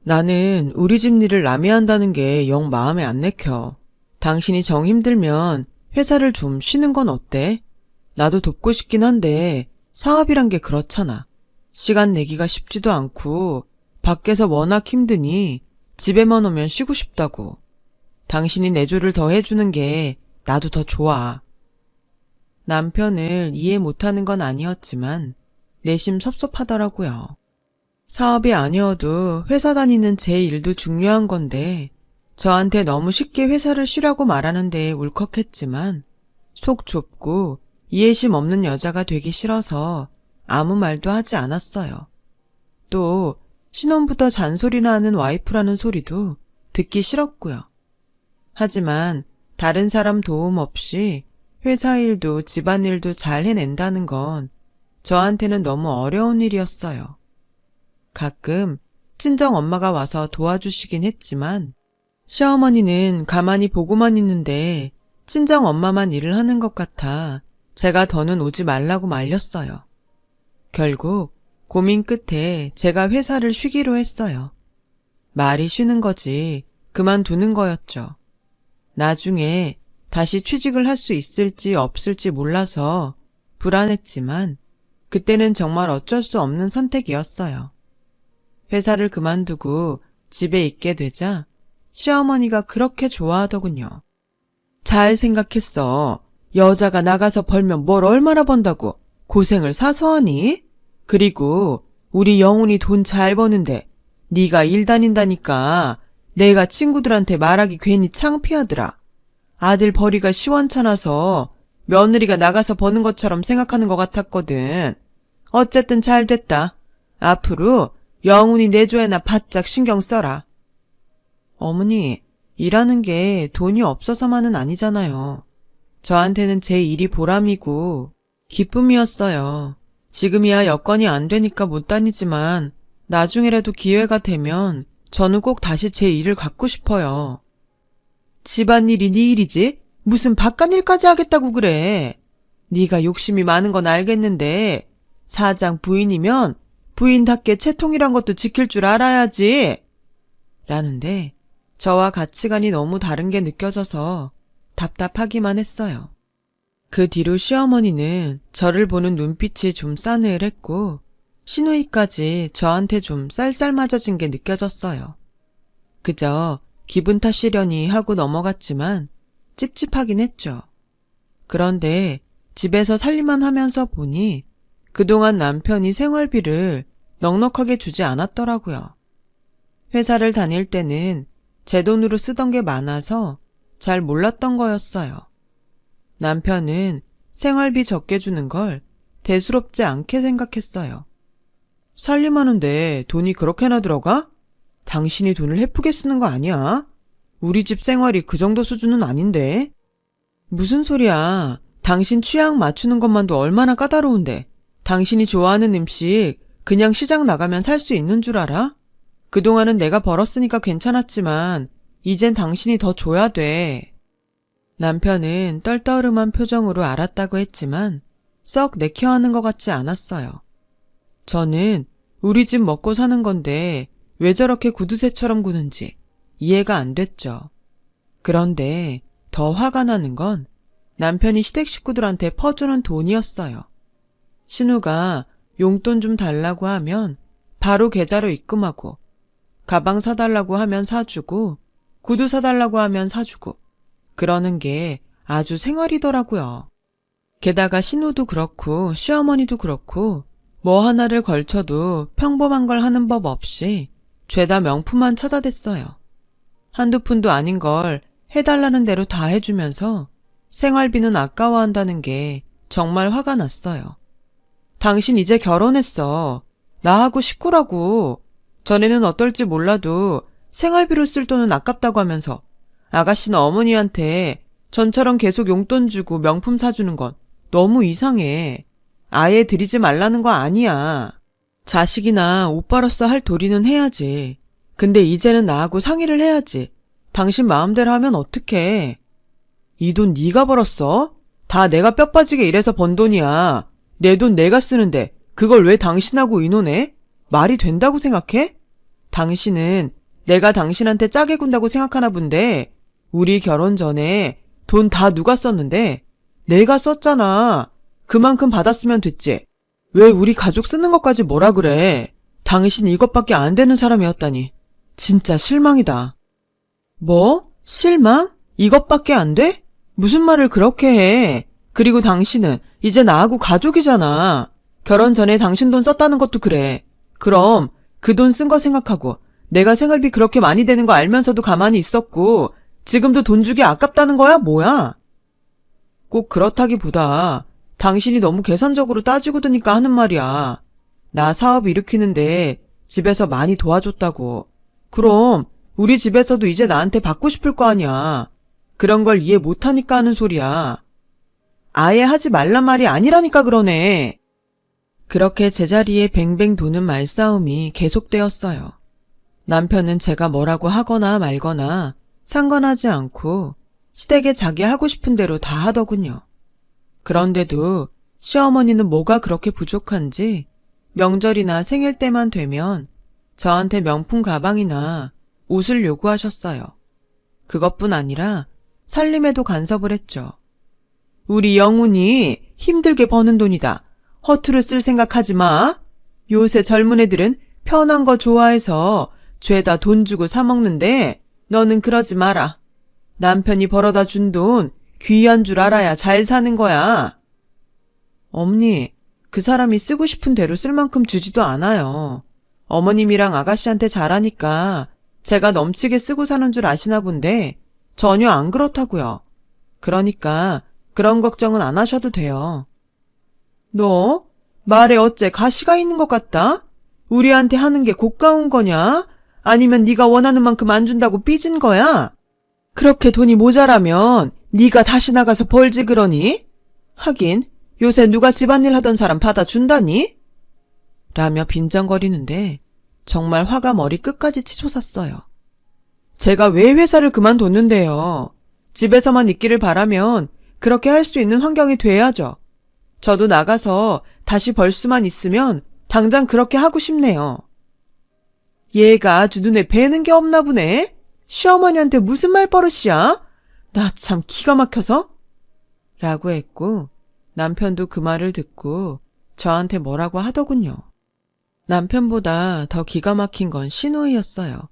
나는 우리 집 일을 남이 한다는 게 영 마음에 안 내켜. 당신이 정 힘들면 회사를 좀 쉬는 건 어때? 나도 돕고 싶긴 한데 사업이란 게 그렇잖아. 시간 내기가 쉽지도 않고 밖에서 워낙 힘드니 집에만 오면 쉬고 싶다고. 당신이 내조를 더 해주는 게 나도 더 좋아. 남편을 이해 못하는 건 아니었지만 내심 섭섭하더라고요. 사업이 아니어도 회사 다니는 제 일도 중요한 건데 저한테 너무 쉽게 회사를 쉬라고 말하는 데에 울컥했지만 속 좁고 이해심 없는 여자가 되기 싫어서 아무 말도 하지 않았어요. 또 신혼부터 잔소리나 하는 와이프라는 소리도 듣기 싫었고요. 하지만 다른 사람 도움 없이 회사 일도 집안일도 잘 해낸다는 건 저한테는 너무 어려운 일이었어요. 가끔 친정 엄마가 와서 도와주시긴 했지만 시어머니는 가만히 보고만 있는데 친정 엄마만 일을 하는 것 같아 제가 더는 오지 말라고 말렸어요. 결국 고민 끝에 제가 회사를 쉬기로 했어요. 말이 쉬는 거지 그만두는 거였죠. 나중에 다시 취직을 할 수 있을지 없을지 몰라서 불안했지만 그때는 정말 어쩔 수 없는 선택이었어요. 회사를 그만두고 집에 있게 되자 시어머니가 그렇게 좋아하더군요. 잘 생각했어. 여자가 나가서 벌면 뭘 얼마나 번다고 고생을 사서 하니? 그리고 우리 영훈이 돈 잘 버는데 네가 일 다닌다니까 내가 친구들한테 말하기 괜히 창피하더라. 아들 벌이가 시원찮아서 며느리가 나가서 버는 것처럼 생각하는 것 같았거든. 어쨌든 잘 됐다. 앞으로 영훈이 내조에나 바짝 신경 써라. 어머니, 일하는 게 돈이 없어서만은 아니잖아요. 저한테는 제 일이 보람이고 기쁨이었어요. 지금이야 여건이 안 되니까 못 다니지만 나중에라도 기회가 되면 저는 꼭 다시 제 일을 갖고 싶어요. 집안일이 네 일이지? 무슨 바깥일까지 하겠다고 그래. 네가 욕심이 많은 건 알겠는데 사장 부인이면 부인답게 채통이란 것도 지킬 줄 알아야지. 라는데 저와 가치관이 너무 다른 게 느껴져서 답답하기만 했어요. 그 뒤로 시어머니는 저를 보는 눈빛이 좀 싸늘했고 시누이까지 저한테 좀 쌀쌀맞아진 게 느껴졌어요. 그저 기분 탓이려니 하고 넘어갔지만 찝찝하긴 했죠. 그런데 집에서 살림만 하면서 보니 그동안 남편이 생활비를 넉넉하게 주지 않았더라고요. 회사를 다닐 때는 제 돈으로 쓰던 게 많아서 잘 몰랐던 거였어요. 남편은 생활비 적게 주는 걸 대수롭지 않게 생각했어요. 살림하는데 돈이 그렇게나 들어가? 당신이 돈을 헤프게 쓰는 거 아니야? 우리 집 생활이 그 정도 수준은 아닌데? 무슨 소리야. 당신 취향 맞추는 것만도 얼마나 까다로운데. 당신이 좋아하는 음식 그냥 시장 나가면 살 수 있는 줄 알아? 그동안은 내가 벌었으니까 괜찮았지만 이젠 당신이 더 줘야 돼. 남편은 떨떠름한 표정으로 알았다고 했지만 썩 내켜하는 것 같지 않았어요. 저는 우리 집 먹고 사는 건데 왜 저렇게 구두쇠처럼 구는지 이해가 안 됐죠. 그런데 더 화가 나는 건 남편이 시댁 식구들한테 퍼주는 돈이었어요. 신우가 용돈 좀 달라고 하면 바로 계좌로 입금하고 가방 사달라고 하면 사주고 구두 사달라고 하면 사주고 그러는 게 아주 생활이더라고요. 게다가 신우도 그렇고 시어머니도 그렇고 뭐 하나를 걸쳐도 평범한 걸 하는 법 없이 죄다 명품만 찾아댔어요. 한두 푼도 아닌 걸 해달라는 대로 다 해주면서 생활비는 아까워한다는 게 정말 화가 났어요. 당신 이제 결혼했어. 나하고 식구라고. 전에는 어떨지 몰라도 생활비로 쓸 돈은 아깝다고 하면서 아가씨는 어머니한테 전처럼 계속 용돈 주고 명품 사주는 건 너무 이상해. 아예 드리지 말라는 거 아니야. 자식이나 오빠로서 할 도리는 해야지. 근데 이제는 나하고 상의를 해야지. 당신 마음대로 하면 어떡해. 이 돈 네가 벌었어? 다 내가 뼈 빠지게 일해서 번 돈이야. 내 돈 내가 쓰는데 그걸 왜 당신하고 의논해? 말이 된다고 생각해? 당신은 내가 당신한테 짜게 군다고 생각하나 본데 우리 결혼 전에 돈 다 누가 썼는데? 내가 썼잖아. 그만큼 받았으면 됐지. 왜 우리 가족 쓰는 것까지 뭐라 그래? 당신 이것밖에 안 되는 사람이었다니. 진짜 실망이다. 뭐? 실망? 이것밖에 안 돼? 무슨 말을 그렇게 해? 그리고 당신은 이제 나하고 가족이잖아. 결혼 전에 당신 돈 썼다는 것도 그래. 그럼 그 돈 쓴 거 생각하고 내가 생활비 그렇게 많이 되는 거 알면서도 가만히 있었고 지금도 돈 주기 아깝다는 거야? 뭐야? 꼭 그렇다기보다 당신이 너무 계산적으로 따지고 드니까 하는 말이야. 나 사업 일으키는데 집에서 많이 도와줬다고. 그럼 우리 집에서도 이제 나한테 받고 싶을 거 아니야. 그런 걸 이해 못하니까 하는 소리야. 아예 하지 말란 말이 아니라니까 그러네. 그렇게 제자리에 뱅뱅 도는 말싸움이 계속되었어요. 남편은 제가 뭐라고 하거나 말거나 상관하지 않고 시댁에 자기 하고 싶은 대로 다 하더군요. 그런데도 시어머니는 뭐가 그렇게 부족한지 명절이나 생일 때만 되면 저한테 명품 가방이나 옷을 요구하셨어요. 그것뿐 아니라 살림에도 간섭을 했죠. 우리 영훈이 힘들게 버는 돈이다. 허투루 쓸 생각하지 마. 요새 젊은 애들은 편한 거 좋아해서 죄다 돈 주고 사 먹는데 너는 그러지 마라. 남편이 벌어다 준 돈 귀한 줄 알아야 잘 사는 거야. 어머니, 그 사람이 쓰고 싶은 대로 쓸 만큼 주지도 않아요. 어머님이랑 아가씨한테 잘하니까 제가 넘치게 쓰고 사는 줄 아시나 본데 전혀 안 그렇다고요. 그러니까 그런 걱정은 안 하셔도 돼요. 너 말에 어째 가시가 있는 것 같다? 우리한테 하는 게 고가운 거냐? 아니면 네가 원하는 만큼 안 준다고 삐진 거야? 그렇게 돈이 모자라면 네가 다시 나가서 벌지 그러니? 하긴 요새 누가 집안일 하던 사람 받아준다니? 라며 빈정거리는데 정말 화가 머리 끝까지 치솟았어요. 제가 왜 회사를 그만뒀는데요. 집에서만 있기를 바라면 그렇게 할 수 있는 환경이 돼야죠. 저도 나가서 다시 벌 수만 있으면 당장 그렇게 하고 싶네요. 얘가 아주 눈에 뵈는 게 없나 보네? 시어머니한테 무슨 말버릇이야? 나 참 기가 막혀서? 라고 했고 남편도 그 말을 듣고 저한테 뭐라고 하더군요. 남편보다 더 기가 막힌 건 시누이였어요.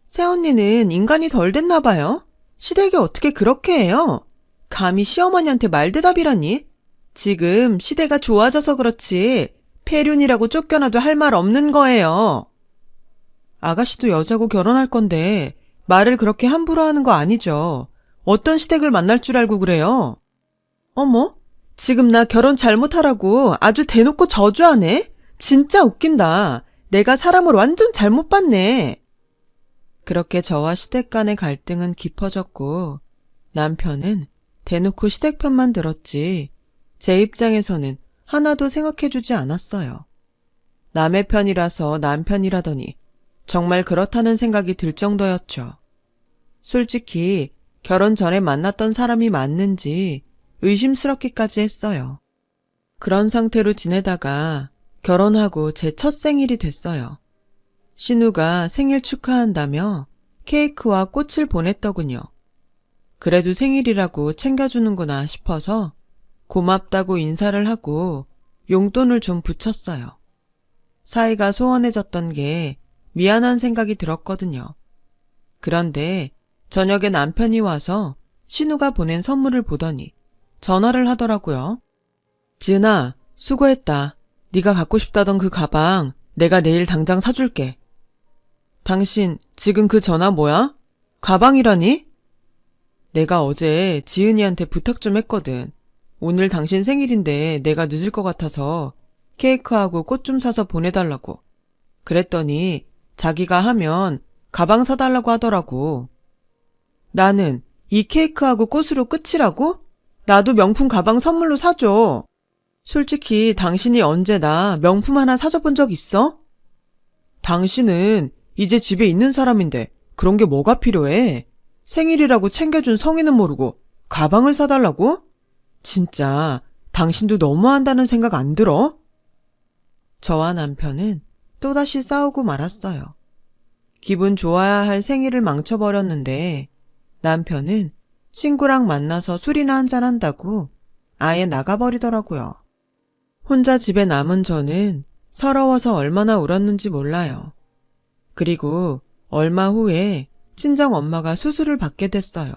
새언니는 인간이 덜 됐나 봐요. 시댁이 어떻게 그렇게 해요? 감히 시어머니한테 말대답이라니? 지금 시대가 좋아져서 그렇지 폐륜이라고 쫓겨나도 할 말 없는 거예요. 아가씨도 여자고 결혼할 건데 말을 그렇게 함부로 하는 거 아니죠. 어떤 시댁을 만날 줄 알고 그래요? 어머, 지금 나 결혼 잘못하라고 아주 대놓고 저주하네? 진짜 웃긴다. 내가 사람을 완전 잘못 봤네. 그렇게 저와 시댁 간의 갈등은 깊어졌고 남편은 대놓고 시댁 편만 들었지 제 입장에서는 하나도 생각해주지 않았어요. 남의 편이라서 남편이라더니 정말 그렇다는 생각이 들 정도였죠. 솔직히 결혼 전에 만났던 사람이 맞는지 의심스럽기까지 했어요. 그런 상태로 지내다가 결혼하고 제 첫 생일이 됐어요. 신우가 생일 축하한다며 케이크와 꽃을 보냈더군요. 그래도 생일이라고 챙겨주는구나 싶어서 고맙다고 인사를 하고 용돈을 좀 붙였어요. 사이가 소원해졌던 게 미안한 생각이 들었거든요. 그런데 저녁에 남편이 와서 신우가 보낸 선물을 보더니 전화를 하더라고요. 지은아, 수고했다. 네가 갖고 싶다던 그 가방 내가 내일 당장 사줄게. 당신 지금 그 전화 뭐야? 가방이라니? 내가 어제 지은이한테 부탁 좀 했거든. 오늘 당신 생일인데 내가 늦을 것 같아서 케이크하고 꽃 좀 사서 보내달라고. 그랬더니 자기가 하면 가방 사달라고 하더라고. 나는 이 케이크하고 꽃으로 끝이라고? 나도 명품 가방 선물로 사줘. 솔직히 당신이 언제 나 명품 하나 사줘 본 적 있어? 당신은 이제 집에 있는 사람인데 그런 게 뭐가 필요해? 생일이라고 챙겨준 성의는 모르고 가방을 사달라고? 진짜 당신도 너무한다는 생각 안 들어? 저와 남편은 또다시 싸우고 말았어요. 기분 좋아야 할 생일을 망쳐버렸는데 남편은 친구랑 만나서 술이나 한잔한다고 아예 나가버리더라고요. 혼자 집에 남은 저는 서러워서 얼마나 울었는지 몰라요. 그리고 얼마 후에 친정 엄마가 수술을 받게 됐어요.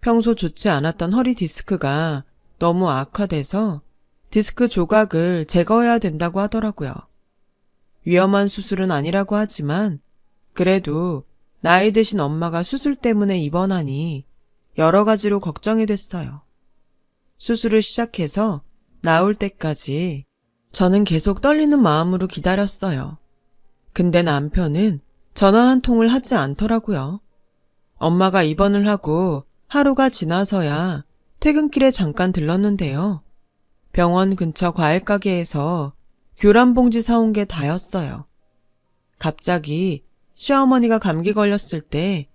평소 좋지 않았던 허리 디스크가 너무 악화돼서 디스크 조각을 제거해야 된다고 하더라고요. 위험한 수술은 아니라고 하지만 그래도 나이 드신 엄마가 수술 때문에 입원하니 여러 가지로 걱정이 됐어요. 수술을 시작해서 나올 때까지 저는 계속 떨리는 마음으로 기다렸어요. 근데 남편은 전화 한 통을 하지 않더라고요. 엄마가 입원을 하고 하루가 지나서야 퇴근길에 잠깐 들렀는데요. 병원 근처 과일 가게에서 교란봉지 사온 게 다였어요. 갑자기 시어머니가 감기 걸렸을 때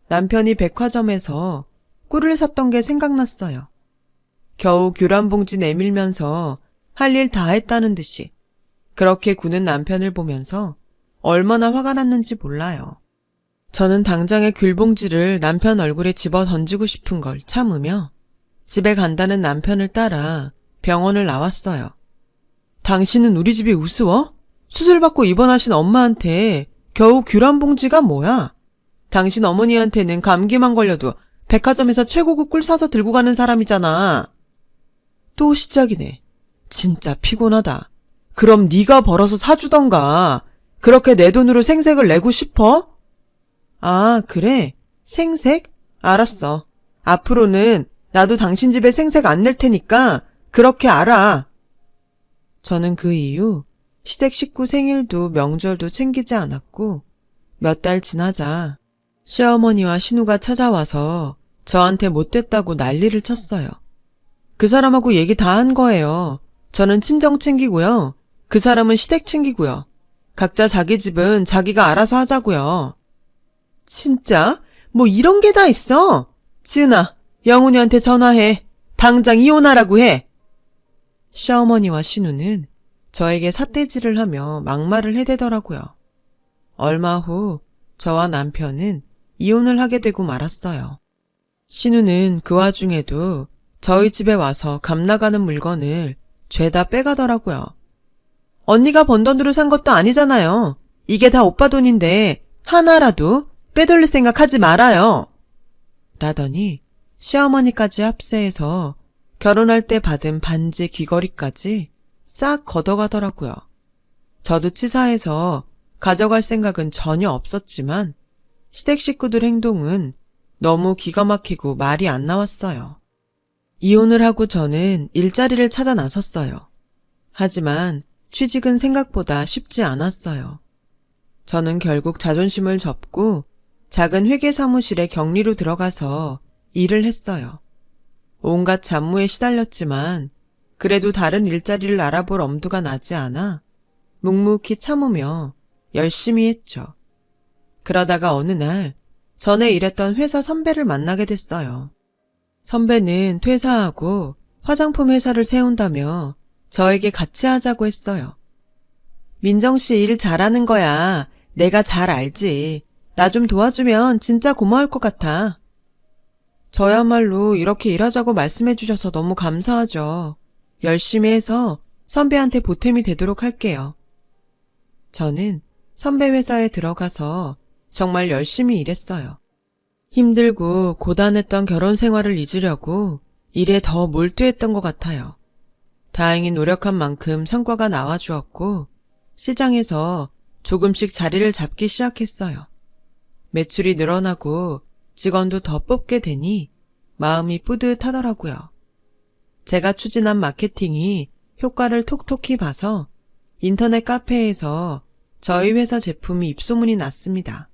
남편이 백화점에서 꿀을 샀던 게 생각났어요. 겨우 교란봉지 내밀면서 할 일 다 했다는 듯이 그렇게 구는 남편을 보면서 얼마나 화가 났는지 몰라요. 저는 당장에 귤봉지를 남편 얼굴에 집어 던지고 싶은 걸 참으며 집에 간다는 남편을 따라 병원을 나왔어요. 당신은 우리 집이 우스워? 수술받고 입원하신 엄마한테 겨우 귤한봉지가 뭐야? 당신 어머니한테는 감기만 걸려도 백화점에서 최고급 꿀 사서 들고 가는 사람이잖아. 또 시작이네. 진짜 피곤하다. 그럼 네가 벌어서 사주던가. 그렇게 내 돈으로 생색을 내고 싶어? 아, 그래? 생색? 알았어. 앞으로는 나도 당신 집에 생색 안 낼 테니까 그렇게 알아. 저는 그 이후 시댁 식구 생일도 명절도 챙기지 않았고 몇 달 지나자 시어머니와 신우가 찾아와서 저한테 못됐다고 난리를 쳤어요. 그 사람하고 얘기 다 한 거예요. 저는 친정 챙기고요. 그 사람은 시댁 챙기고요. 각자 자기 집은 자기가 알아서 하자고요. 진짜? 뭐 이런 게 다 있어? 지은아, 영훈이한테 전화해. 당장 이혼하라고 해. 시어머니와 신우는 저에게 삿대질을 하며 막말을 해대더라고요. 얼마 후 저와 남편은 이혼을 하게 되고 말았어요. 신우는 그 와중에도 저희 집에 와서 값나가는 물건을 죄다 빼가더라고요. 언니가 번 돈으로 산 것도 아니잖아요. 이게 다 오빠 돈인데 하나라도 빼돌릴 생각 하지 말아요. 라더니 시어머니까지 합세해서 결혼할 때 받은 반지 귀걸이까지 싹 걷어가더라고요. 저도 치사해서 가져갈 생각은 전혀 없었지만 시댁 식구들 행동은 너무 기가 막히고 말이 안 나왔어요. 이혼을 하고 저는 일자리를 찾아 나섰어요. 하지만 취직은 생각보다 쉽지 않았어요. 저는 결국 자존심을 접고 작은 회계 사무실에 격리로 들어가서 일을 했어요. 온갖 잡무에 시달렸지만 그래도 다른 일자리를 알아볼 엄두가 나지 않아 묵묵히 참으며 열심히 했죠. 그러다가 어느 날 전에 일했던 회사 선배를 만나게 됐어요. 선배는 퇴사하고 화장품 회사를 세운다며 저에게 같이 하자고 했어요. 민정씨 일 잘하는 거야. 내가 잘 알지. 나 좀 도와주면 진짜 고마울 것 같아. 저야말로 이렇게 일하자고 말씀해 주셔서 너무 감사하죠. 열심히 해서 선배한테 보탬이 되도록 할게요. 저는 선배 회사에 들어가서 정말 열심히 일했어요. 힘들고 고단했던 결혼 생활을 잊으려고 일에 더 몰두했던 것 같아요. 다행히 노력한 만큼 성과가 나와주었고 시장에서 조금씩 자리를 잡기 시작했어요. 매출이 늘어나고 직원도 더 뽑게 되니 마음이 뿌듯하더라고요. 제가 추진한 마케팅이 효과를 톡톡히 봐서 인터넷 카페에서 저희 회사 제품이 입소문이 났습니다.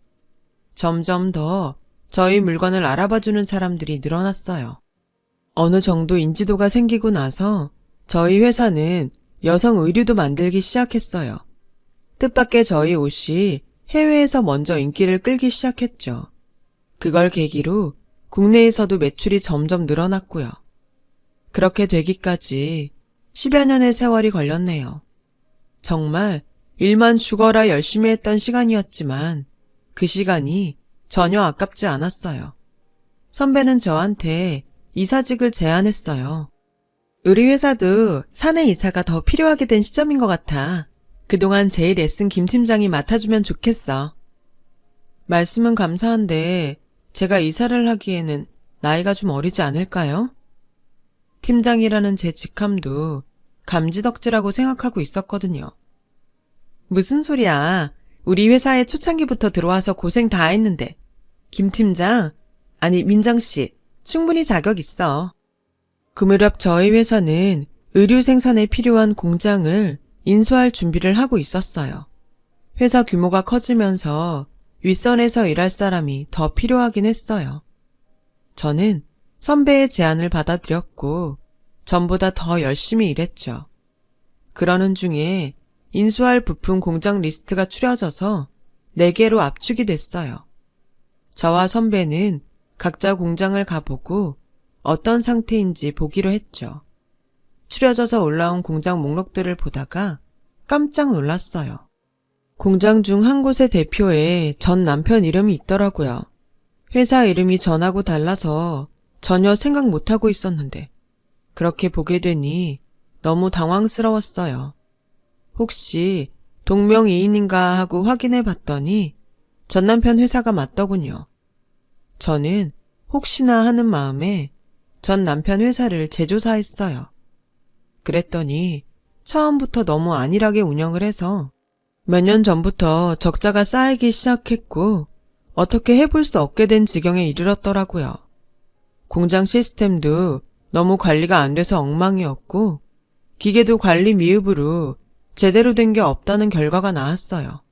점점 더 저희 물건을 알아봐주는 사람들이 늘어났어요. 어느 정도 인지도가 생기고 나서 저희 회사는 여성 의류도 만들기 시작했어요. 뜻밖의 저희 옷이 해외에서 먼저 인기를 끌기 시작했죠. 그걸 계기로 국내에서도 매출이 점점 늘어났고요. 그렇게 되기까지 10여 년의 세월이 걸렸네요. 정말 일만 죽어라 열심히 했던 시간이었지만 그 시간이 전혀 아깝지 않았어요. 선배는 저한테 이사직을 제안했어요. 우리 회사도 사내 이사가 더 필요하게 된 시점인 것 같아. 그동안 제일 애쓴 김 팀장이 맡아주면 좋겠어. 말씀은 감사한데 제가 이사를 하기에는 나이가 좀 어리지 않을까요? 팀장이라는 제 직함도 감지덕지라고 생각하고 있었거든요. 무슨 소리야. 우리 회사에 초창기부터 들어와서 고생 다 했는데. 김 팀장, 아니 민정씨, 충분히 자격 있어. 그 무렵 저희 회사는 의류 생산에 필요한 공장을 인수할 준비를 하고 있었어요. 회사 규모가 커지면서 윗선에서 일할 사람이 더 필요하긴 했어요. 저는 선배의 제안을 받아들였고 전보다 더 열심히 일했죠. 그러는 중에 인수할 부품 공장 리스트가 추려져서 4개로 압축이 됐어요. 저와 선배는 각자 공장을 가보고 어떤 상태인지 보기로 했죠. 추려져서 올라온 공장 목록들을 보다가 깜짝 놀랐어요. 공장 중 한 곳의 대표에 전 남편 이름이 있더라고요. 회사 이름이 전하고 달라서 전혀 생각 못하고 있었는데 그렇게 보게 되니 너무 당황스러웠어요. 혹시 동명이인인가 하고 확인해 봤더니 전 남편 회사가 맞더군요. 저는 혹시나 하는 마음에 전 남편 회사를 재조사했어요. 그랬더니 처음부터 너무 안일하게 운영을 해서 몇 년 전부터 적자가 쌓이기 시작했고 어떻게 해볼 수 없게 된 지경에 이르렀더라고요. 공장 시스템도 너무 관리가 안 돼서 엉망이었고 기계도 관리 미흡으로 제대로 된 게 없다는 결과가 나왔어요.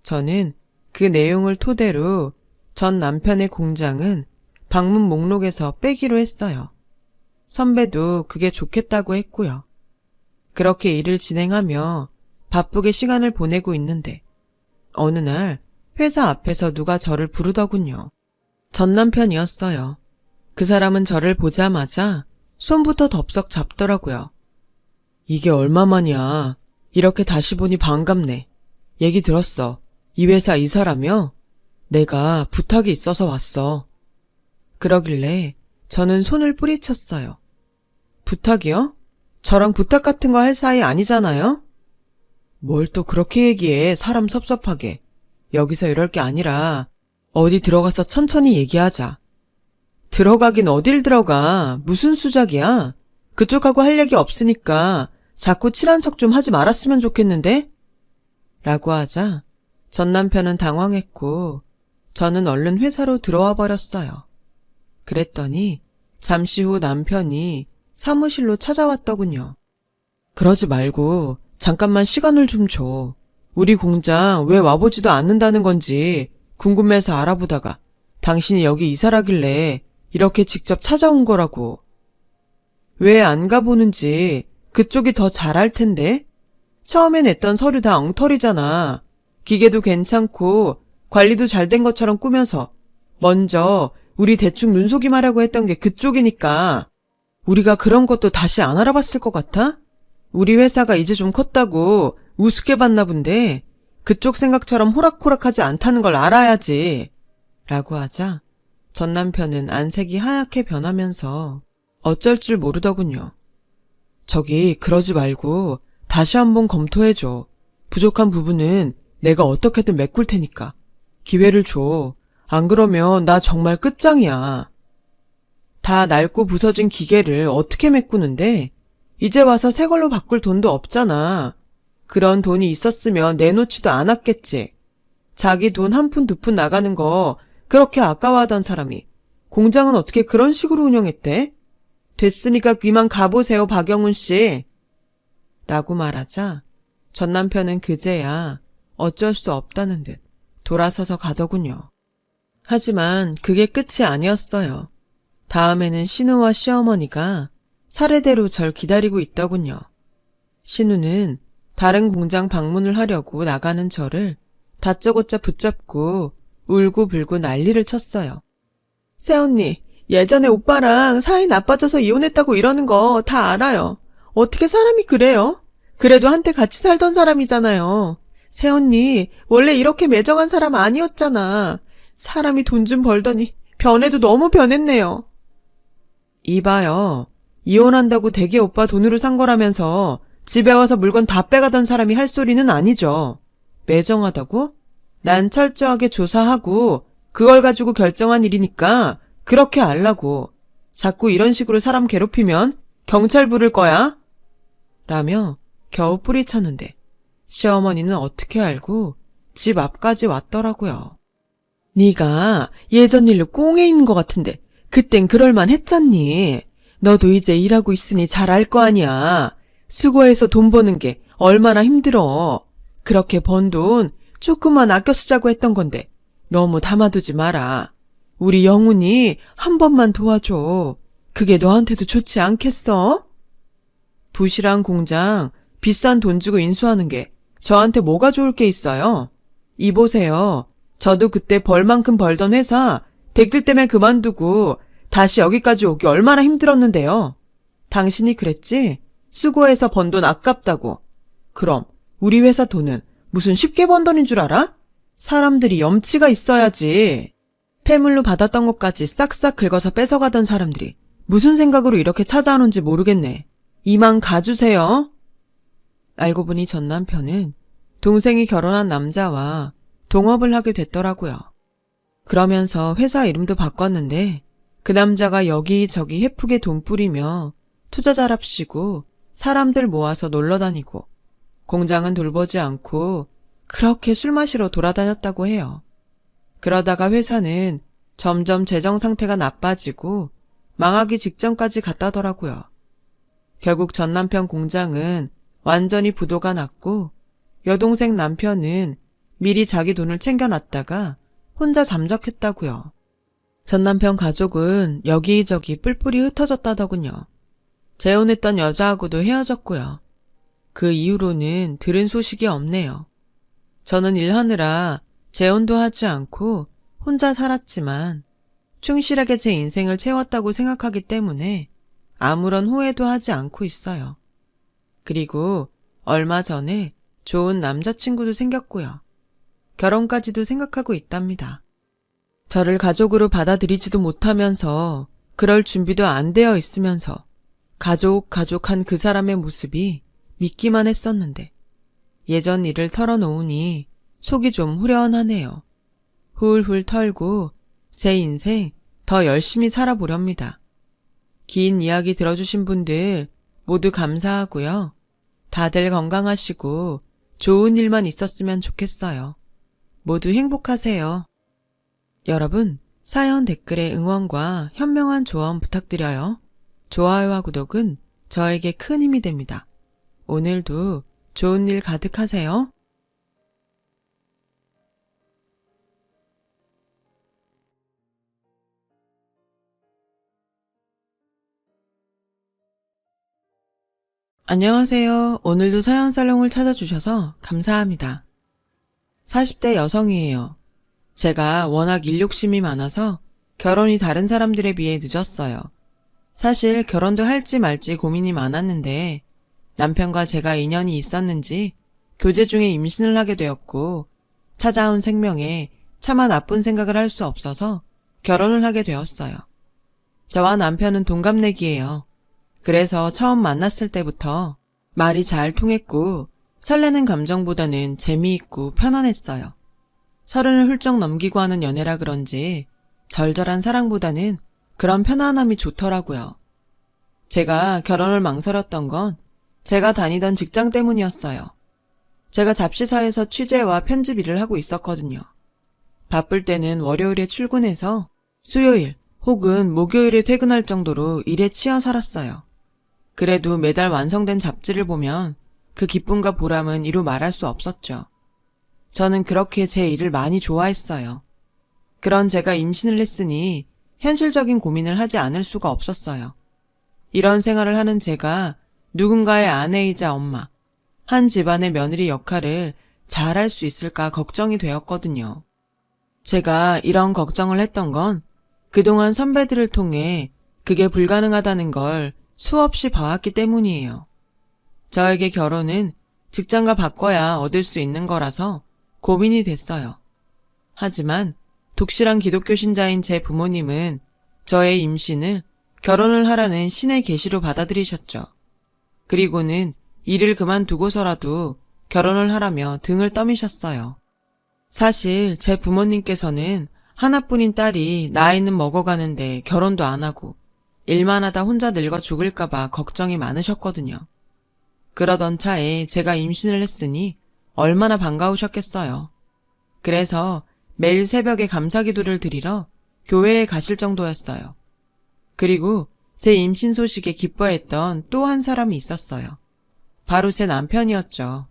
저는 그 내용을 토대로 전 남편의 공장은 방문 목록에서 빼기로 했어요. 선배도 그게 좋겠다고 했고요. 그렇게 일을 진행하며 바쁘게 시간을 보내고 있는데 어느 날 회사 앞에서 누가 저를 부르더군요. 전 남편이었어요. 그 사람은 저를 보자마자 손부터 덥석 잡더라고요. 이게 얼마만이야. 이렇게 다시 보니 반갑네. 얘기 들었어. 이 회사 이사라며? 내가 부탁이 있어서 왔어. 그러길래 저는 손을 뿌리쳤어요. 부탁이요? 저랑 부탁 같은 거 할 사이 아니잖아요? 뭘 또 그렇게 얘기해, 사람 섭섭하게. 여기서 이럴 게 아니라 어디 들어가서 천천히 얘기하자. 들어가긴 어딜 들어가. 무슨 수작이야. 그쪽하고 할 얘기 없으니까 자꾸 친한 척 좀 하지 말았으면 좋겠는데? 라고 하자 전 남편은 당황했고 저는 얼른 회사로 들어와 버렸어요. 그랬더니 잠시 후 남편이 사무실로 찾아왔더군요. 그러지 말고 잠깐만 시간을 좀 줘. 우리 공장 왜 와보지도 않는다는 건지 궁금해서 알아보다가 당신이 여기 이사라길래 이렇게 직접 찾아온 거라고. 왜 안 가보는지 그쪽이 더 잘할 텐데? 처음에 냈던 서류 다 엉터리잖아. 기계도 괜찮고 관리도 잘 된 것처럼 꾸며서 먼저 우리 대충 눈속임하려고 했던 게 그쪽이니까 우리가 그런 것도 다시 안 알아봤을 것 같아? 우리 회사가 이제 좀 컸다고 우습게 봤나 본데 그쪽 생각처럼 호락호락하지 않다는 걸 알아야지. 라고 하자 전 남편은 안색이 하얗게 변하면서 어쩔 줄 모르더군요. 저기 그러지 말고 다시 한번 검토해줘. 부족한 부분은 내가 어떻게든 메꿀 테니까. 기회를 줘. 안 그러면 나 정말 끝장이야. 다 낡고 부서진 기계를 어떻게 메꾸는데? 이제 와서 새 걸로 바꿀 돈도 없잖아. 그런 돈이 있었으면 내놓지도 않았겠지. 자기 돈 한 푼 두 푼 나가는 거 그렇게 아까워하던 사람이 공장은 어떻게 그런 식으로 운영했대? 됐으니까 귀만 가보세요, 박영훈 씨. 라고 말하자 전 남편은 그제야 어쩔 수 없다는 듯 돌아서서 가더군요. 하지만 그게 끝이 아니었어요. 다음에는 신우와 시어머니가 차례대로 절 기다리고 있더군요. 신우는 다른 공장 방문을 하려고 나가는 저를 다짜고짜 붙잡고 울고불고 난리를 쳤어요. 새언니, 예전에 오빠랑 사이 나빠져서 이혼했다고 이러는 거 다 알아요. 어떻게 사람이 그래요? 그래도 한때 같이 살던 사람이잖아요. 새언니, 원래 이렇게 매정한 사람 아니었잖아. 사람이 돈 좀 벌더니 변해도 너무 변했네요. 이봐요. 이혼한다고 대개 오빠 돈으로 산 거라면서 집에 와서 물건 다 빼가던 사람이 할 소리는 아니죠. 매정하다고? 난 철저하게 조사하고 그걸 가지고 결정한 일이니까 그렇게 알라고. 자꾸 이런 식으로 사람 괴롭히면 경찰 부를 거야? 라며 겨우 뿌리쳤는데 시어머니는 어떻게 알고 집 앞까지 왔더라고요. 네가 예전 일로 꽁에 있는 것 같은데 그땐 그럴만 했잖니. 너도 이제 일하고 있으니 잘 알 거 아니야. 수고해서 돈 버는 게 얼마나 힘들어. 그렇게 번 돈 조금만 아껴 쓰자고 했던 건데 너무 담아두지 마라. 우리 영훈이 한 번만 도와줘. 그게 너한테도 좋지 않겠어? 부실한 공장 비싼 돈 주고 인수하는 게 저한테 뭐가 좋을 게 있어요? 이보세요. 저도 그때 벌만큼 벌던 회사 댁들 때문에 그만두고 다시 여기까지 오기 얼마나 힘들었는데요. 당신이 그랬지? 수고해서 번 돈 아깝다고. 그럼 우리 회사 돈은 무슨 쉽게 번 돈인 줄 알아? 사람들이 염치가 있어야지. 폐물로 받았던 것까지 싹싹 긁어서 뺏어가던 사람들이 무슨 생각으로 이렇게 찾아오는지 모르겠네. 이만 가주세요. 알고 보니 전 남편은 동생이 결혼한 남자와 동업을 하게 됐더라고요. 그러면서 회사 이름도 바꿨는데 그 남자가 여기저기 헤프게 돈 뿌리며 투자자랍시고 사람들 모아서 놀러 다니고 공장은 돌보지 않고 그렇게 술 마시러 돌아다녔다고 해요. 그러다가 회사는 점점 재정 상태가 나빠지고 망하기 직전까지 갔다더라고요. 결국 전 남편 공장은 완전히 부도가 났고 여동생 남편은 미리 자기 돈을 챙겨놨다가 혼자 잠적했다고요. 전 남편 가족은 여기저기 뿔뿔이 흩어졌다더군요. 재혼했던 여자하고도 헤어졌고요. 그 이후로는 들은 소식이 없네요. 저는 일하느라 재혼도 하지 않고 혼자 살았지만 충실하게 제 인생을 채웠다고 생각하기 때문에 아무런 후회도 하지 않고 있어요. 그리고 얼마 전에 좋은 남자친구도 생겼고요. 결혼까지도 생각하고 있답니다. 저를 가족으로 받아들이지도 못하면서 그럴 준비도 안 되어 있으면서 가족한 그 사람의 모습이 믿기만 했었는데 예전 일을 털어놓으니 속이 좀 후련하네요. 훌훌 털고 제 인생 더 열심히 살아보렵니다. 긴 이야기 들어주신 분들 모두 감사하고요. 다들 건강하시고 좋은 일만 있었으면 좋겠어요. 모두 행복하세요. 여러분, 사연 댓글에 응원과 현명한 조언 부탁드려요. 좋아요와 구독은 저에게 큰 힘이 됩니다. 오늘도 좋은 일 가득하세요. 안녕하세요. 오늘도 사연 살롱을 찾아주셔서 감사합니다. 40대 여성이에요. 제가 워낙 일 욕심이 많아서 결혼이 다른 사람들에 비해 늦었어요. 사실 결혼도 할지 말지 고민이 많았는데 남편과 제가 인연이 있었는지 교제 중에 임신을 하게 되었고 찾아온 생명에 차마 나쁜 생각을 할 수 없어서 결혼을 하게 되었어요. 저와 남편은 동갑내기예요. 그래서 처음 만났을 때부터 말이 잘 통했고 설레는 감정보다는 재미있고 편안했어요. 30을 훌쩍 넘기고 하는 연애라 그런지 절절한 사랑보다는 그런 편안함이 좋더라고요. 제가 결혼을 망설였던 건 제가 다니던 직장 때문이었어요. 제가 잡지사에서 취재와 편집 일을 하고 있었거든요. 바쁠 때는 월요일에 출근해서 수요일, 혹은 목요일에 퇴근할 정도로 일에 치여 살았어요. 그래도 매달 완성된 잡지를 보면 그 기쁨과 보람은 이루 말할 수 없었죠. 저는 그렇게 제 일을 많이 좋아했어요. 그런 제가 임신을 했으니 현실적인 고민을 하지 않을 수가 없었어요. 이런 생활을 하는 제가 누군가의 아내이자 엄마, 한 집안의 며느리 역할을 잘할 수 있을까 걱정이 되었거든요. 제가 이런 걱정을 했던 건 그동안 선배들을 통해 그게 불가능하다는 걸 수없이 봐왔기 때문이에요. 저에게 결혼은 직장과 바꿔야 얻을 수 있는 거라서 고민이 됐어요. 하지만 독실한 기독교 신자인 제 부모님은 저의 임신을 결혼을 하라는 신의 계시로 받아들이셨죠. 그리고는 일을 그만두고서라도 결혼을 하라며 등을 떠미셨어요. 사실 제 부모님께서는 하나뿐인 딸이 나이는 먹어가는데 결혼도 안 하고 일만 하다 혼자 늙어 죽을까봐 걱정이 많으셨거든요. 그러던 차에 제가 임신을 했으니 얼마나 반가우셨겠어요. 그래서 매일 새벽에 감사기도를 드리러 교회에 가실 정도였어요. 그리고 제 임신 소식에 기뻐했던 또 한 사람이 있었어요. 바로 제 남편이었죠.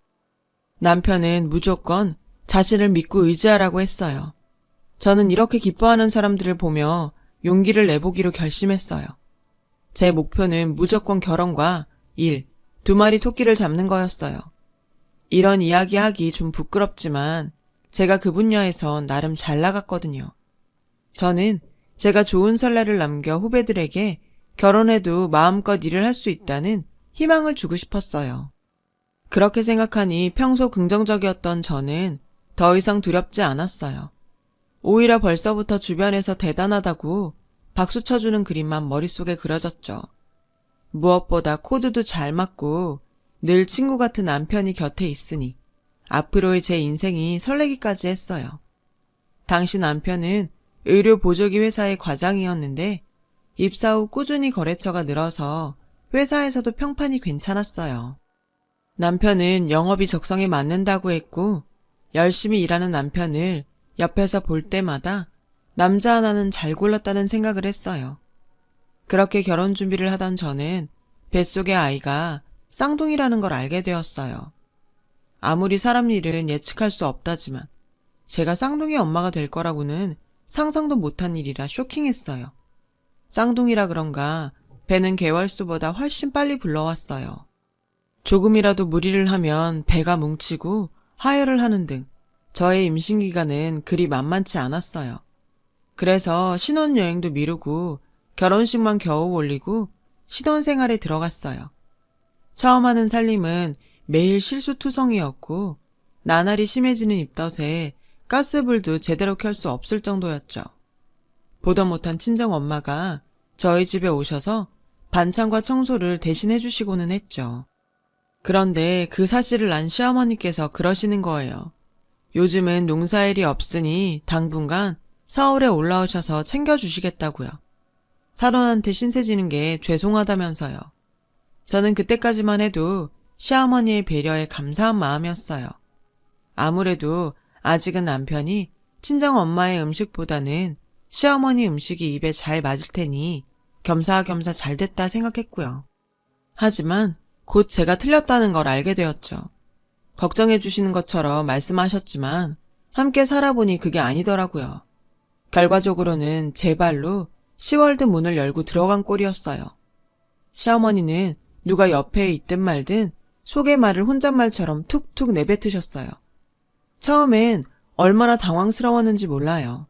남편은 무조건 자신을 믿고 의지하라고 했어요. 저는 이렇게 기뻐하는 사람들을 보며 용기를 내보기로 결심했어요. 제 목표는 무조건 결혼과 일, 두 마리 토끼를 잡는 거였어요. 이런 이야기하기 좀 부끄럽지만 제가 그 분야에선 나름 잘 나갔거든요. 저는 제가 좋은 선례를 남겨 후배들에게 결혼해도 마음껏 일을 할 수 있다는 희망을 주고 싶었어요. 그렇게 생각하니 평소 긍정적이었던 저는 더 이상 두렵지 않았어요. 오히려 벌써부터 주변에서 대단하다고 박수 쳐주는 그림만 머릿속에 그려졌죠. 무엇보다 코드도 잘 맞고 늘 친구 같은 남편이 곁에 있으니 앞으로의 제 인생이 설레기까지 했어요. 당시 남편은 의료 보조기 회사의 과장이었는데 입사 후 꾸준히 거래처가 늘어서 회사에서도 평판이 괜찮았어요. 남편은 영업이 적성에 맞는다고 했고 열심히 일하는 남편을 옆에서 볼 때마다 남자 하나는 잘 골랐다는 생각을 했어요. 그렇게 결혼 준비를 하던 저는 뱃속의 아이가 쌍둥이라는 걸 알게 되었어요. 아무리 사람 일은 예측할 수 없다지만 제가 쌍둥이 엄마가 될 거라고는 상상도 못한 일이라 쇼킹했어요. 쌍둥이라 그런가 배는 개월수보다 훨씬 빨리 불러왔어요. 조금이라도 무리를 하면 배가 뭉치고 하혈을 하는 등 저의 임신 기간은 그리 만만치 않았어요. 그래서 신혼여행도 미루고 결혼식만 겨우 올리고 신혼생활에 들어갔어요. 처음 하는 살림은 매일 실수투성이었고 나날이 심해지는 입덧에 가스불도 제대로 켤 수 없을 정도였죠. 보다 못한 친정엄마가 저희 집에 오셔서 반찬과 청소를 대신 해주시고는 했죠. 그런데 그 사실을 안 시어머니께서 그러시는 거예요. 요즘은 농사일이 없으니 당분간 서울에 올라오셔서 챙겨주시겠다고요. 사돈한테 신세 지는 게 죄송하다면서요. 저는 그때까지만 해도 시어머니의 배려에 감사한 마음이었어요. 아무래도 아직은 남편이 친정엄마의 음식보다는 시어머니 음식이 입에 잘 맞을 테니 겸사겸사 잘 됐다 생각했고요. 하지만 곧 제가 틀렸다는 걸 알게 되었죠. 걱정해 주시는 것처럼 말씀하셨지만 함께 살아보니 그게 아니더라고요. 결과적으로는 제 발로 시월드 문을 열고 들어간 꼴이었어요. 시어머니는 누가 옆에 있든 말든 속의 말을 혼잣말처럼 툭툭 내뱉으셨어요. 처음엔 얼마나 당황스러웠는지 몰라요.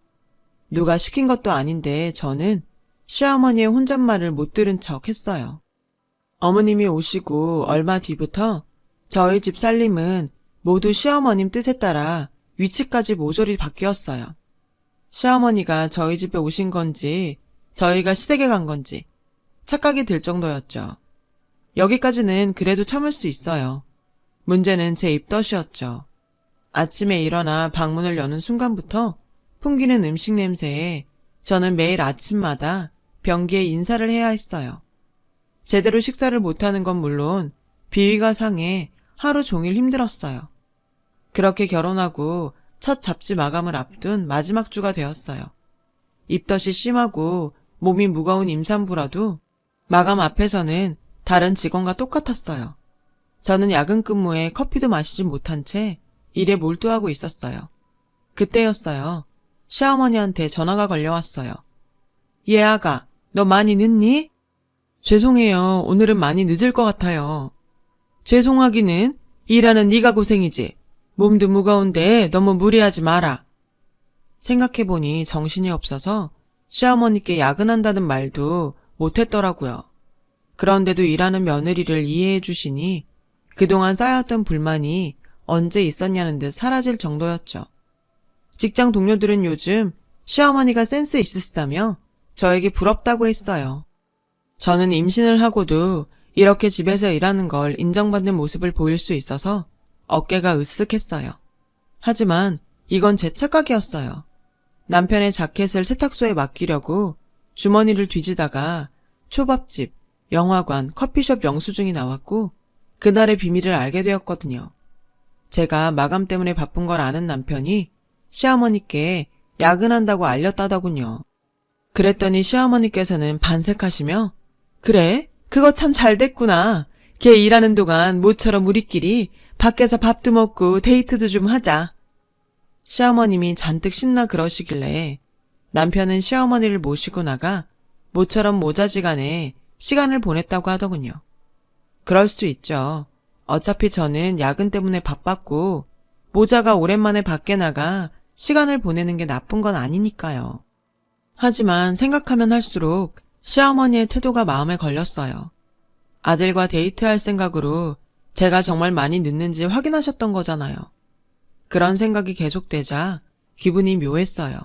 누가 시킨 것도 아닌데 저는 시어머니의 혼잣말을 못 들은 척 했어요. 어머님이 오시고 얼마 뒤부터 저희 집 살림은 모두 시어머님 뜻에 따라 위치까지 모조리 바뀌었어요. 시어머니가 저희 집에 오신 건지 저희가 시댁에 간 건지 착각이 들 정도였죠. 여기까지는 그래도 참을 수 있어요. 문제는 제 입덧이었죠. 아침에 일어나 방문을 여는 순간부터 풍기는 음식 냄새에 저는 매일 아침마다 변기에 인사를 해야 했어요. 제대로 식사를 못하는 건 물론 비위가 상해 하루 종일 힘들었어요. 그렇게 결혼하고 첫 잡지 마감을 앞둔 마지막 주가 되었어요. 입덧이 심하고 몸이 무거운 임산부라도 마감 앞에서는 다른 직원과 똑같았어요. 저는 야근 근무에 커피도 마시지 못한 채 일에 몰두하고 있었어요. 그때였어요. 시어머니한테 전화가 걸려왔어요. 얘 아가, 너 많이 늦니? 죄송해요. 오늘은 많이 늦을 것 같아요. 죄송하기는 일하는 네가 고생이지. 몸도 무거운데 너무 무리하지 마라. 생각해보니 정신이 없어서 시어머니께 야근한다는 말도 못했더라고요. 그런데도 일하는 며느리를 이해해 주시니 그동안 쌓였던 불만이 언제 있었냐는 듯 사라질 정도였죠. 직장 동료들은 요즘 시어머니가 센스 있으시다며 저에게 부럽다고 했어요. 저는 임신을 하고도 이렇게 집에서 일하는 걸 인정받는 모습을 보일 수 있어서 어깨가 으쓱했어요. 하지만 이건 제 착각이었어요. 남편의 자켓을 세탁소에 맡기려고 주머니를 뒤지다가 초밥집, 영화관, 커피숍 영수증이 나왔고 그날의 비밀을 알게 되었거든요. 제가 마감 때문에 바쁜 걸 아는 남편이 시어머니께 야근한다고 알렸다더군요. 그랬더니 시어머니께서는 반색하시며 그래? 그거 참 잘 됐구나. 걔 일하는 동안 모처럼 우리끼리 밖에서 밥도 먹고 데이트도 좀 하자. 시어머님이 잔뜩 신나 그러시길래 남편은 시어머니를 모시고 나가 모처럼 모자지간에 시간을 보냈다고 하더군요. 그럴 수 있죠. 어차피 저는 야근 때문에 바빴고 모자가 오랜만에 밖에 나가 시간을 보내는 게 나쁜 건 아니니까요. 하지만 생각하면 할수록 시어머니의 태도가 마음에 걸렸어요. 아들과 데이트할 생각으로 제가 정말 많이 늦는지 확인하셨던 거잖아요. 그런 생각이 계속되자 기분이 묘했어요.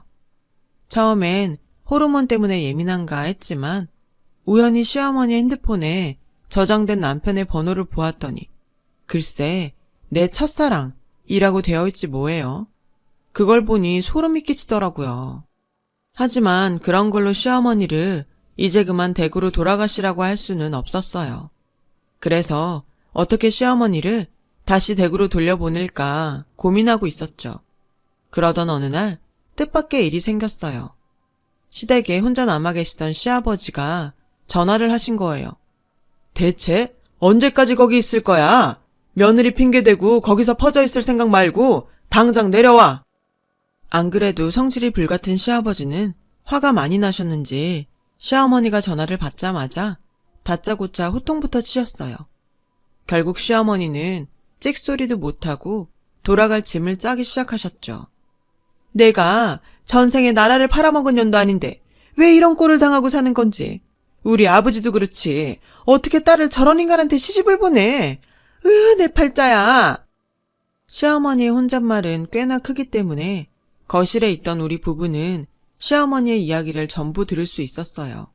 처음엔 호르몬 때문에 예민한가 했지만 우연히 시어머니 핸드폰에 저장된 남편의 번호를 보았더니 글쎄 내 첫사랑이라고 되어 있지 뭐예요. 그걸 보니 소름이 끼치더라고요. 하지만 그런 걸로 시어머니를 이제 그만 댁으로 돌아가시라고 할 수는 없었어요. 그래서 어떻게 시어머니를 다시 댁으로 돌려보낼까 고민하고 있었죠. 그러던 어느 날 뜻밖의 일이 생겼어요. 시댁에 혼자 남아 계시던 시아버지가 전화를 하신 거예요. 대체 언제까지 거기 있을 거야? 며느리 핑계대고 거기서 퍼져 있을 생각 말고 당장 내려와. 안 그래도 성질이 불같은 시아버지는 화가 많이 나셨는지 시어머니가 전화를 받자마자 다짜고짜 호통부터 치셨어요. 결국 시어머니는 찍소리도 못하고 돌아갈 짐을 짜기 시작하셨죠. 내가 전생에 나라를 팔아먹은 년도 아닌데 왜 이런 꼴을 당하고 사는 건지. 우리 아버지도 그렇지. 어떻게 딸을 저런 인간한테 시집을 보내. 내 팔자야. 시어머니의 혼잣말은 꽤나 크기 때문에 거실에 있던 우리 부부는 시어머니의 이야기를 전부 들을 수 있었어요.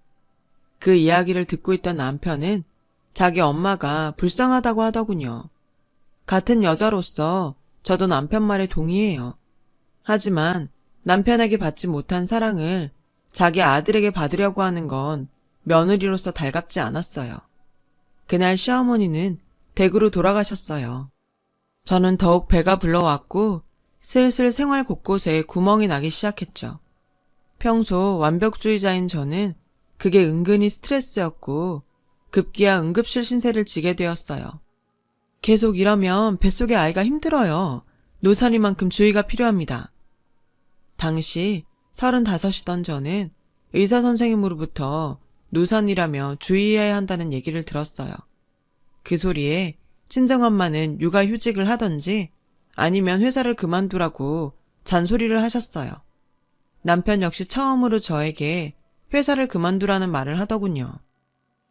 그 이야기를 듣고 있던 남편은 자기 엄마가 불쌍하다고 하더군요. 같은 여자로서 저도 남편 말에 동의해요. 하지만 남편에게 받지 못한 사랑을 자기 아들에게 받으려고 하는 건 며느리로서 달갑지 않았어요. 그날 시어머니는 댁으로 돌아가셨어요. 저는 더욱 배가 불러왔고 슬슬 생활 곳곳에 구멍이 나기 시작했죠. 평소 완벽주의자인 저는 그게 은근히 스트레스였고 급기야 응급실 신세를 지게 되었어요. 계속 이러면 뱃속의 아이가 힘들어요. 노산이만큼 주의가 필요합니다. 당시 35이던 저는 의사 선생님으로부터 노산이라며 주의해야 한다는 얘기를 들었어요. 그 소리에 친정엄마는 육아휴직을 하던지 아니면 회사를 그만두라고 잔소리를 하셨어요. 남편 역시 처음으로 저에게 회사를 그만두라는 말을 하더군요.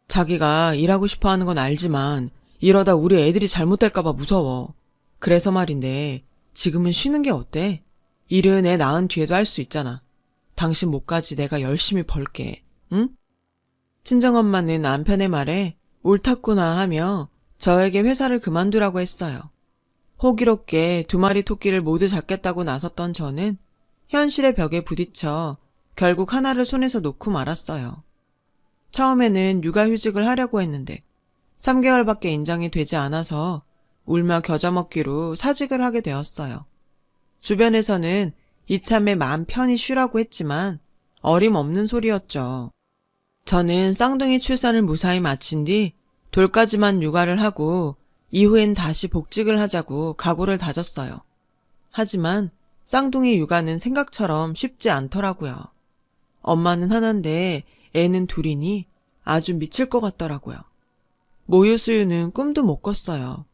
자기가 일하고 싶어 하는 건 알지만 이러다 우리 애들이 잘못될까봐 무서워. 그래서 말인데 지금은 쉬는 게 어때? 일은 애 낳은 뒤에도 할 수 있잖아. 당신 몫까지 내가 열심히 벌게. 응? 친정엄마는 남편의 말에 옳았구나 하며 저에게 회사를 그만두라고 했어요. 호기롭게 2마리 토끼를 모두 잡겠다고 나섰던 저는 현실의 벽에 부딪혀 결국 하나를 손에서 놓고 말았어요. 처음에는 육아휴직을 하려고 했는데 3개월밖에 인정이 되지 않아서 울며 겨자 먹기로 사직을 하게 되었어요. 주변에서는 이참에 마음 편히 쉬라고 했지만 어림없는 소리였죠. 저는 쌍둥이 출산을 무사히 마친 뒤 돌까지만 육아를 하고 이후엔 다시 복직을 하자고 각오를 다졌어요. 하지만 쌍둥이 육아는 생각처럼 쉽지 않더라고요. 엄마는 하나인데 애는 둘이니 아주 미칠 것 같더라고요. 모유 수유는 꿈도 못 꿨어요.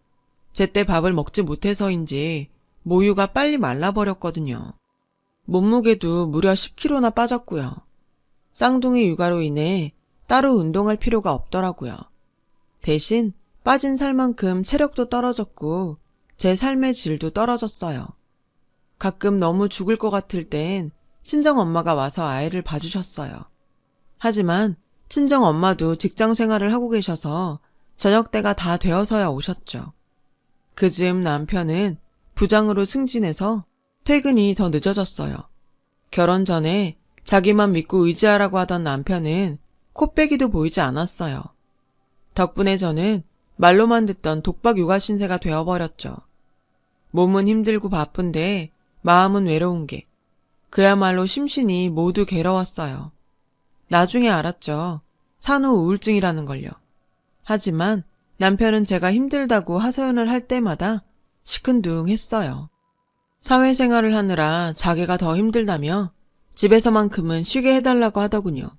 제때 밥을 먹지 못해서인지 모유가 빨리 말라버렸거든요. 몸무게도 무려 10kg나 빠졌고요. 쌍둥이 육아로 인해 따로 운동할 필요가 없더라고요. 대신 빠진 살만큼 체력도 떨어졌고 제 삶의 질도 떨어졌어요. 가끔 너무 죽을 것 같을 땐 친정엄마가 와서 아이를 봐주셨어요. 하지만 친정엄마도 직장 생활을 하고 계셔서 저녁때가 다 되어서야 오셨죠. 그즈음 남편은 부장으로 승진해서 퇴근이 더 늦어졌어요. 결혼 전에 자기만 믿고 의지하라고 하던 남편은 코빼기도 보이지 않았어요. 덕분에 저는 말로만 듣던 독박 육아 신세가 되어버렸죠. 몸은 힘들고 바쁜데 마음은 외로운 게 그야말로 심신이 모두 괴로웠어요. 나중에 알았죠. 산후 우울증이라는 걸요. 하지만 남편은 제가 힘들다고 하소연을 할 때마다 시큰둥했어요. 사회생활을 하느라 자기가 더 힘들다며 집에서만큼은 쉬게 해달라고 하더군요.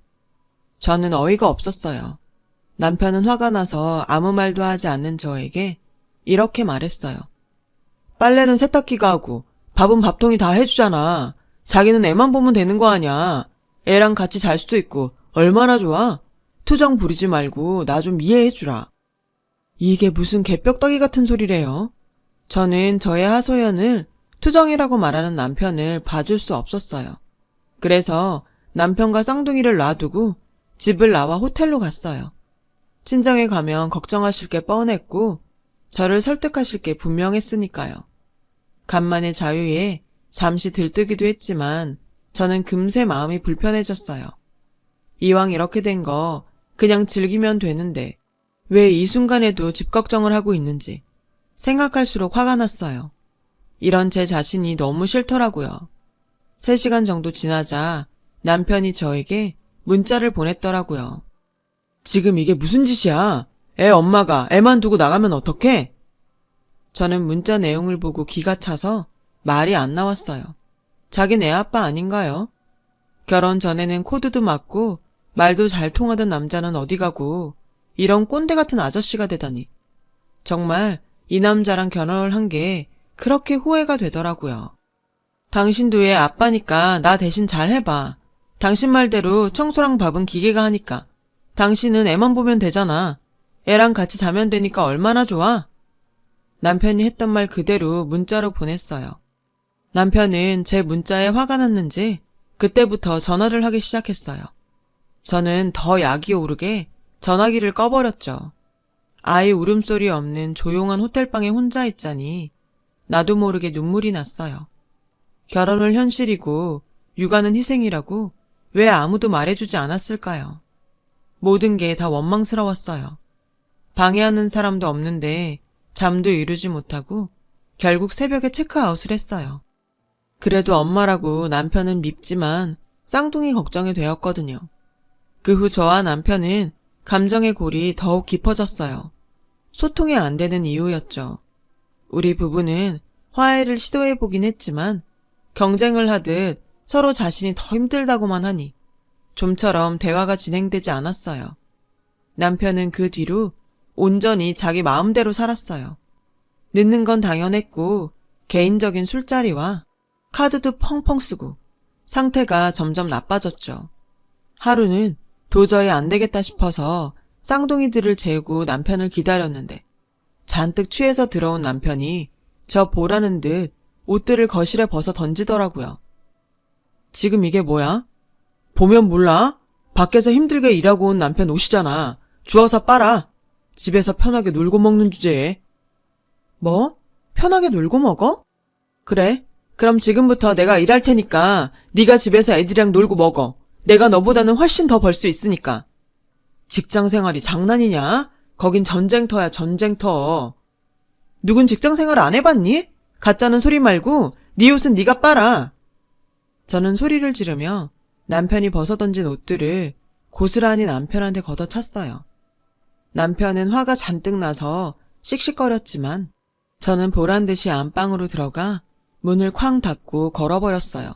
저는 어이가 없었어요. 남편은 화가 나서 아무 말도 하지 않는 저에게 이렇게 말했어요. 빨래는 세탁기가 하고 밥은 밥통이 다 해주잖아. 자기는 애만 보면 되는 거 아냐. 애랑 같이 잘 수도 있고 얼마나 좋아. 투정 부리지 말고 나 좀 이해해주라. 이게 무슨 개벽다귀 같은 소리래요. 저는 저의 하소연을 투정이라고 말하는 남편을 봐줄 수 없었어요. 그래서 남편과 쌍둥이를 놔두고 집을 나와 호텔로 갔어요. 친정에 가면 걱정하실 게 뻔했고 저를 설득하실 게 분명했으니까요. 간만에 자유에 잠시 들뜨기도 했지만 저는 금세 마음이 불편해졌어요. 이왕 이렇게 된 거 그냥 즐기면 되는데 왜 이 순간에도 집 걱정을 하고 있는지 생각할수록 화가 났어요. 이런 제 자신이 너무 싫더라고요. 3시간 정도 지나자 남편이 저에게 문자를 보냈더라고요. 지금 이게 무슨 짓이야? 애 엄마가 애만 두고 나가면 어떡해? 저는 문자 내용을 보고 기가 차서 말이 안 나왔어요. 자긴 애 아빠 아닌가요? 결혼 전에는 코드도 맞고 말도 잘 통하던 남자는 어디 가고 이런 꼰대 같은 아저씨가 되다니. 정말 이 남자랑 결혼을 한 게 그렇게 후회가 되더라고요. 당신도 애 아빠니까 나 대신 잘 해봐. 당신 말대로 청소랑 밥은 기계가 하니까. 당신은 애만 보면 되잖아. 애랑 같이 자면 되니까 얼마나 좋아? 남편이 했던 말 그대로 문자로 보냈어요. 남편은 제 문자에 화가 났는지 그때부터 전화를 하기 시작했어요. 저는 더 약이 오르게 전화기를 꺼버렸죠. 아이 울음소리 없는 조용한 호텔방에 혼자 있자니 나도 모르게 눈물이 났어요. 결혼을 현실이고 육아는 희생이라고 왜 아무도 말해주지 않았을까요? 모든 게 다 원망스러웠어요. 방해하는 사람도 없는데 잠도 이루지 못하고 결국 새벽에 체크아웃을 했어요. 그래도 엄마라고 남편은 밉지만 쌍둥이 걱정이 되었거든요. 그 후 저와 남편은 감정의 골이 더욱 깊어졌어요. 소통이 안 되는 이유였죠. 우리 부부는 화해를 시도해보긴 했지만 경쟁을 하듯 서로 자신이 더 힘들다고만 하니 좀처럼 대화가 진행되지 않았어요. 남편은 그 뒤로 온전히 자기 마음대로 살았어요. 늦는 건 당연했고 개인적인 술자리와 카드도 펑펑 쓰고 상태가 점점 나빠졌죠. 하루는 도저히 안 되겠다 싶어서 쌍둥이들을 재우고 남편을 기다렸는데 잔뜩 취해서 들어온 남편이 저 보라는 듯 옷들을 거실에 벗어 던지더라고요. 지금 이게 뭐야? 보면 몰라? 밖에서 힘들게 일하고 온 남편 옷이잖아. 주워서 빨아. 집에서 편하게 놀고 먹는 주제에. 뭐? 편하게 놀고 먹어? 그래. 그럼 지금부터 내가 일할 테니까 네가 집에서 애들이랑 놀고 먹어. 내가 너보다는 훨씬 더 벌 수 있으니까. 직장 생활이 장난이냐? 거긴 전쟁터야, 전쟁터. 누군 직장 생활 안 해봤니? 가짜는 소리 말고 네 옷은 네가 빨아. 저는 소리를 지르며 남편이 벗어던진 옷들을 고스란히 남편한테 걷어찼어요. 남편은 화가 잔뜩 나서 씩씩거렸지만 저는 보란듯이 안방으로 들어가 문을 쾅 닫고 걸어버렸어요.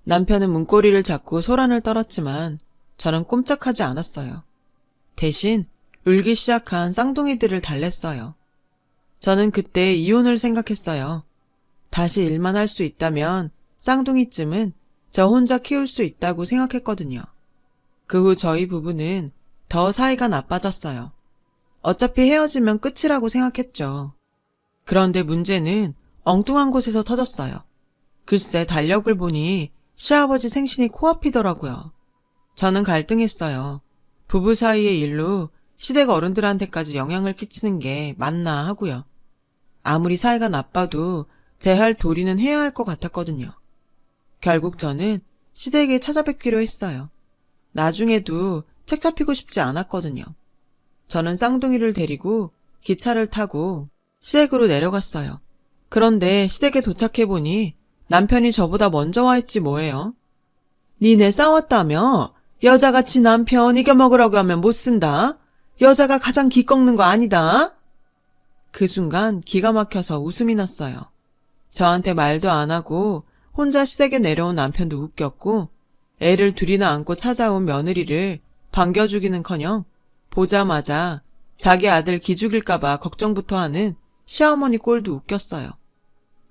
남편은 문고리를 잡고 소란을 떨었지만 저는 꼼짝하지 않았어요. 대신 울기 시작한 쌍둥이들을 달랬어요. 저는 그때 이혼을 생각했어요. 다시 일만 할 수 있다면 쌍둥이쯤은 저 혼자 키울 수 있다고 생각했거든요. 그 후 저희 부부는 더 사이가 나빠졌어요. 어차피 헤어지면 끝이라고 생각했죠. 그런데 문제는 엉뚱한 곳에서 터졌어요. 글쎄 달력을 보니 시아버지 생신이 코앞이더라고요. 저는 갈등했어요. 부부 사이의 일로 시댁 어른들한테까지 영향을 끼치는 게 맞나 하고요. 아무리 사이가 나빠도 제 할 도리는 해야 할 것 같았거든요. 결국 저는 시댁에 찾아뵙기로 했어요. 나중에도 책 잡히고 싶지 않았거든요. 저는 쌍둥이를 데리고 기차를 타고 시댁으로 내려갔어요. 그런데 시댁에 도착해보니 남편이 저보다 먼저 와 있지 뭐예요. 니네 싸웠다며? 여자가 지 남편 이겨먹으라고 하면 못 쓴다. 여자가 가장 기 꺾는 거 아니다. 그 순간 기가 막혀서 웃음이 났어요. 저한테 말도 안 하고 혼자 시댁에 내려온 남편도 웃겼고 애를 둘이나 안고 찾아온 며느리를 반겨주기는커녕 보자마자 자기 아들 기죽일까봐 걱정부터 하는 시어머니 꼴도 웃겼어요.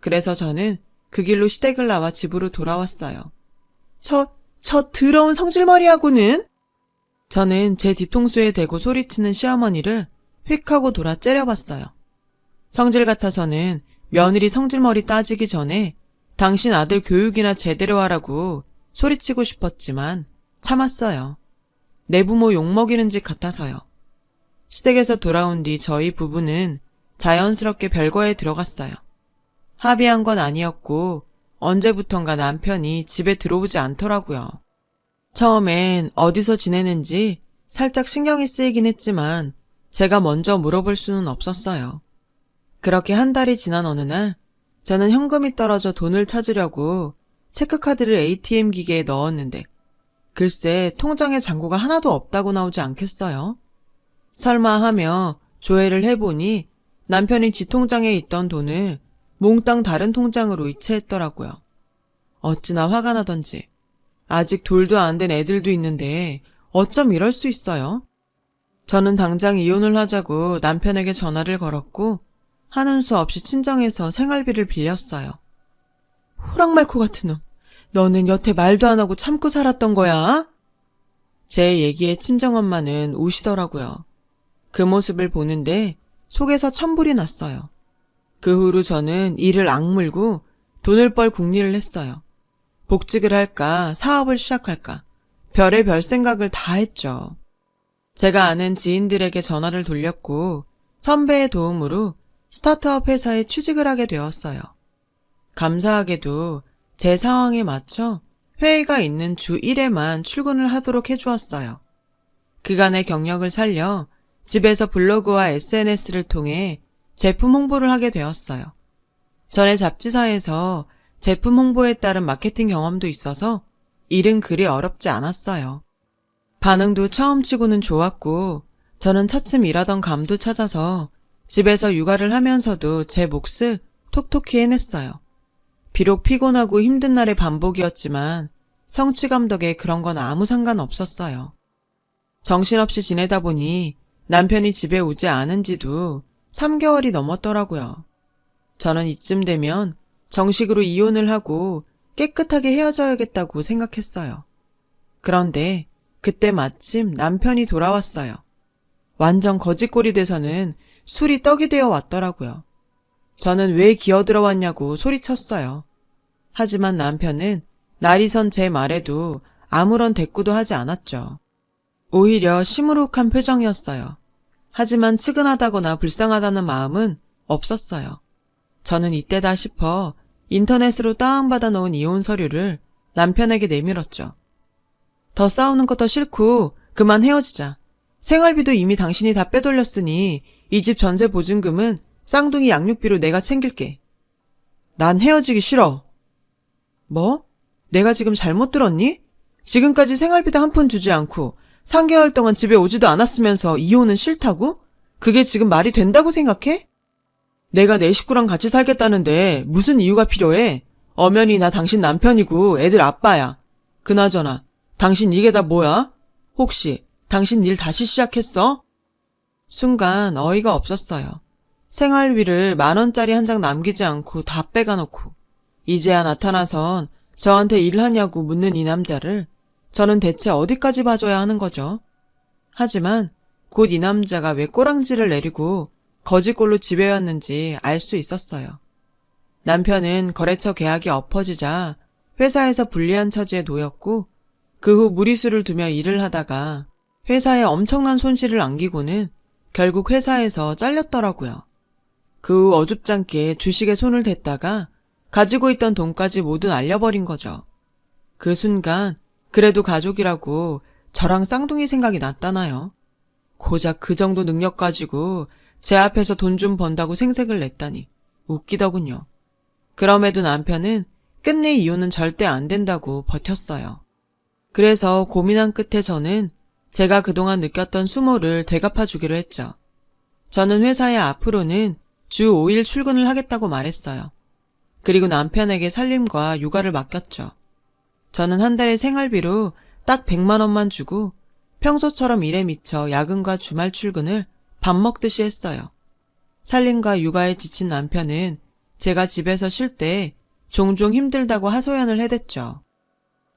그래서 저는 그 길로 시댁을 나와 집으로 돌아왔어요. 저 더러운 성질머리하고는? 저는 제 뒤통수에 대고 소리치는 시어머니를 휙 하고 돌아 째려봤어요. 성질 같아서는 며느리 성질머리 따지기 전에 당신 아들 교육이나 제대로 하라고 소리치고 싶었지만 참았어요. 내 부모 욕먹이는 짓 같아서요. 시댁에서 돌아온 뒤 저희 부부는 자연스럽게 별거에 들어갔어요. 합의한 건 아니었고 언제부턴가 남편이 집에 들어오지 않더라고요. 처음엔 어디서 지내는지 살짝 신경이 쓰이긴 했지만 제가 먼저 물어볼 수는 없었어요. 그렇게 한 달이 지난 어느 날 저는 현금이 떨어져 돈을 찾으려고 체크카드를 ATM 기계에 넣었는데 글쎄 통장에 잔고가 하나도 없다고 나오지 않겠어요? 설마 하며 조회를 해보니 남편이 지 통장에 있던 돈을 몽땅 다른 통장으로 이체했더라고요. 어찌나 화가 나던지. 아직 돌도 안 된 애들도 있는데 어쩜 이럴 수 있어요? 저는 당장 이혼을 하자고 남편에게 전화를 걸었고 하는 수 없이 친정에서 생활비를 빌렸어요. 호랑말코 같은 놈. 너는 여태 말도 안 하고 참고 살았던 거야? 제 얘기에 친정엄마는 우시더라고요. 그 모습을 보는데 속에서 천불이 났어요. 그 후로 저는 이를 악물고 돈을 벌 궁리를 했어요. 복직을 할까, 사업을 시작할까, 별의별 생각을 다 했죠. 제가 아는 지인들에게 전화를 돌렸고 선배의 도움으로 스타트업 회사에 취직을 하게 되었어요. 감사하게도 제 상황에 맞춰 회의가 있는 주 1회만 출근을 하도록 해주었어요. 그간의 경력을 살려 집에서 블로그와 SNS를 통해 제품 홍보를 하게 되었어요. 전에 잡지사에서 제품 홍보에 따른 마케팅 경험도 있어서 일은 그리 어렵지 않았어요. 반응도 처음치고는 좋았고 저는 차츰 일하던 감도 찾아서 집에서 육아를 하면서도 제 몫을 톡톡히 해냈어요. 비록 피곤하고 힘든 날의 반복이었지만 성취감 덕에 그런 건 아무 상관없었어요. 정신없이 지내다 보니 남편이 집에 오지 않은 지도 3개월이 넘었더라고요. 저는 이쯤 되면 정식으로 이혼을 하고 깨끗하게 헤어져야겠다고 생각했어요. 그런데 그때 마침 남편이 돌아왔어요. 완전 거짓골이 돼서는 술이 떡이 되어 왔더라고요. 저는 왜 기어들어왔냐고 소리쳤어요. 하지만 남편은 날이 선 제 말에도 아무런 대꾸도 하지 않았죠. 오히려 시무룩한 표정이었어요. 하지만 측은하다거나 불쌍하다는 마음은 없었어요. 저는 이때다 싶어 인터넷으로 다운받아 놓은 이혼 서류를 남편에게 내밀었죠. 더 싸우는 것도 싫고 그만 헤어지자. 생활비도 이미 당신이 다 빼돌렸으니 이 집 전세 보증금은 쌍둥이 양육비로 내가 챙길게. 난 헤어지기 싫어. 뭐? 내가 지금 잘못 들었니? 지금까지 생활비도 한 푼 주지 않고 3개월 동안 집에 오지도 않았으면서 이혼은 싫다고? 그게 지금 말이 된다고 생각해? 내가 내 식구랑 같이 살겠다는데 무슨 이유가 필요해? 엄연히 나 당신 남편이고 애들 아빠야. 그나저나 당신 이게 다 뭐야? 혹시 당신 일 다시 시작했어? 순간 어이가 없었어요. 생활비를 10,000원짜리 한 장 남기지 않고 다 빼가놓고 이제야 나타나선 저한테 일하냐고 묻는 이 남자를 저는 대체 어디까지 봐줘야 하는 거죠? 하지만 곧 이 남자가 왜 꼬랑지를 내리고 거지꼴로 집에 왔는지 알 수 있었어요. 남편은 거래처 계약이 엎어지자 회사에서 불리한 처지에 놓였고 그 후 무리수를 두며 일을 하다가 회사에 엄청난 손실을 안기고는 결국 회사에서 잘렸더라고요. 그 후 어줍잖게 주식에 손을 댔다가 가지고 있던 돈까지 모두 날려버린 거죠. 그 순간 그래도 가족이라고 저랑 쌍둥이 생각이 났다나요? 고작 그 정도 능력 가지고 제 앞에서 돈 좀 번다고 생색을 냈다니 웃기더군요. 그럼에도 남편은 끝내 이혼은 절대 안 된다고 버텼어요. 그래서 고민한 끝에 저는 제가 그동안 느꼈던 수모를 되갚아주기로 했죠. 저는 회사에 앞으로는 주 5일 출근을 하겠다고 말했어요. 그리고 남편에게 살림과 육아를 맡겼죠. 저는 한 달에 생활비로 딱 100만 원만 주고 평소처럼 일에 미쳐 야근과 주말 출근을 밥 먹듯이 했어요. 살림과 육아에 지친 남편은 제가 집에서 쉴 때 종종 힘들다고 하소연을 해댔죠.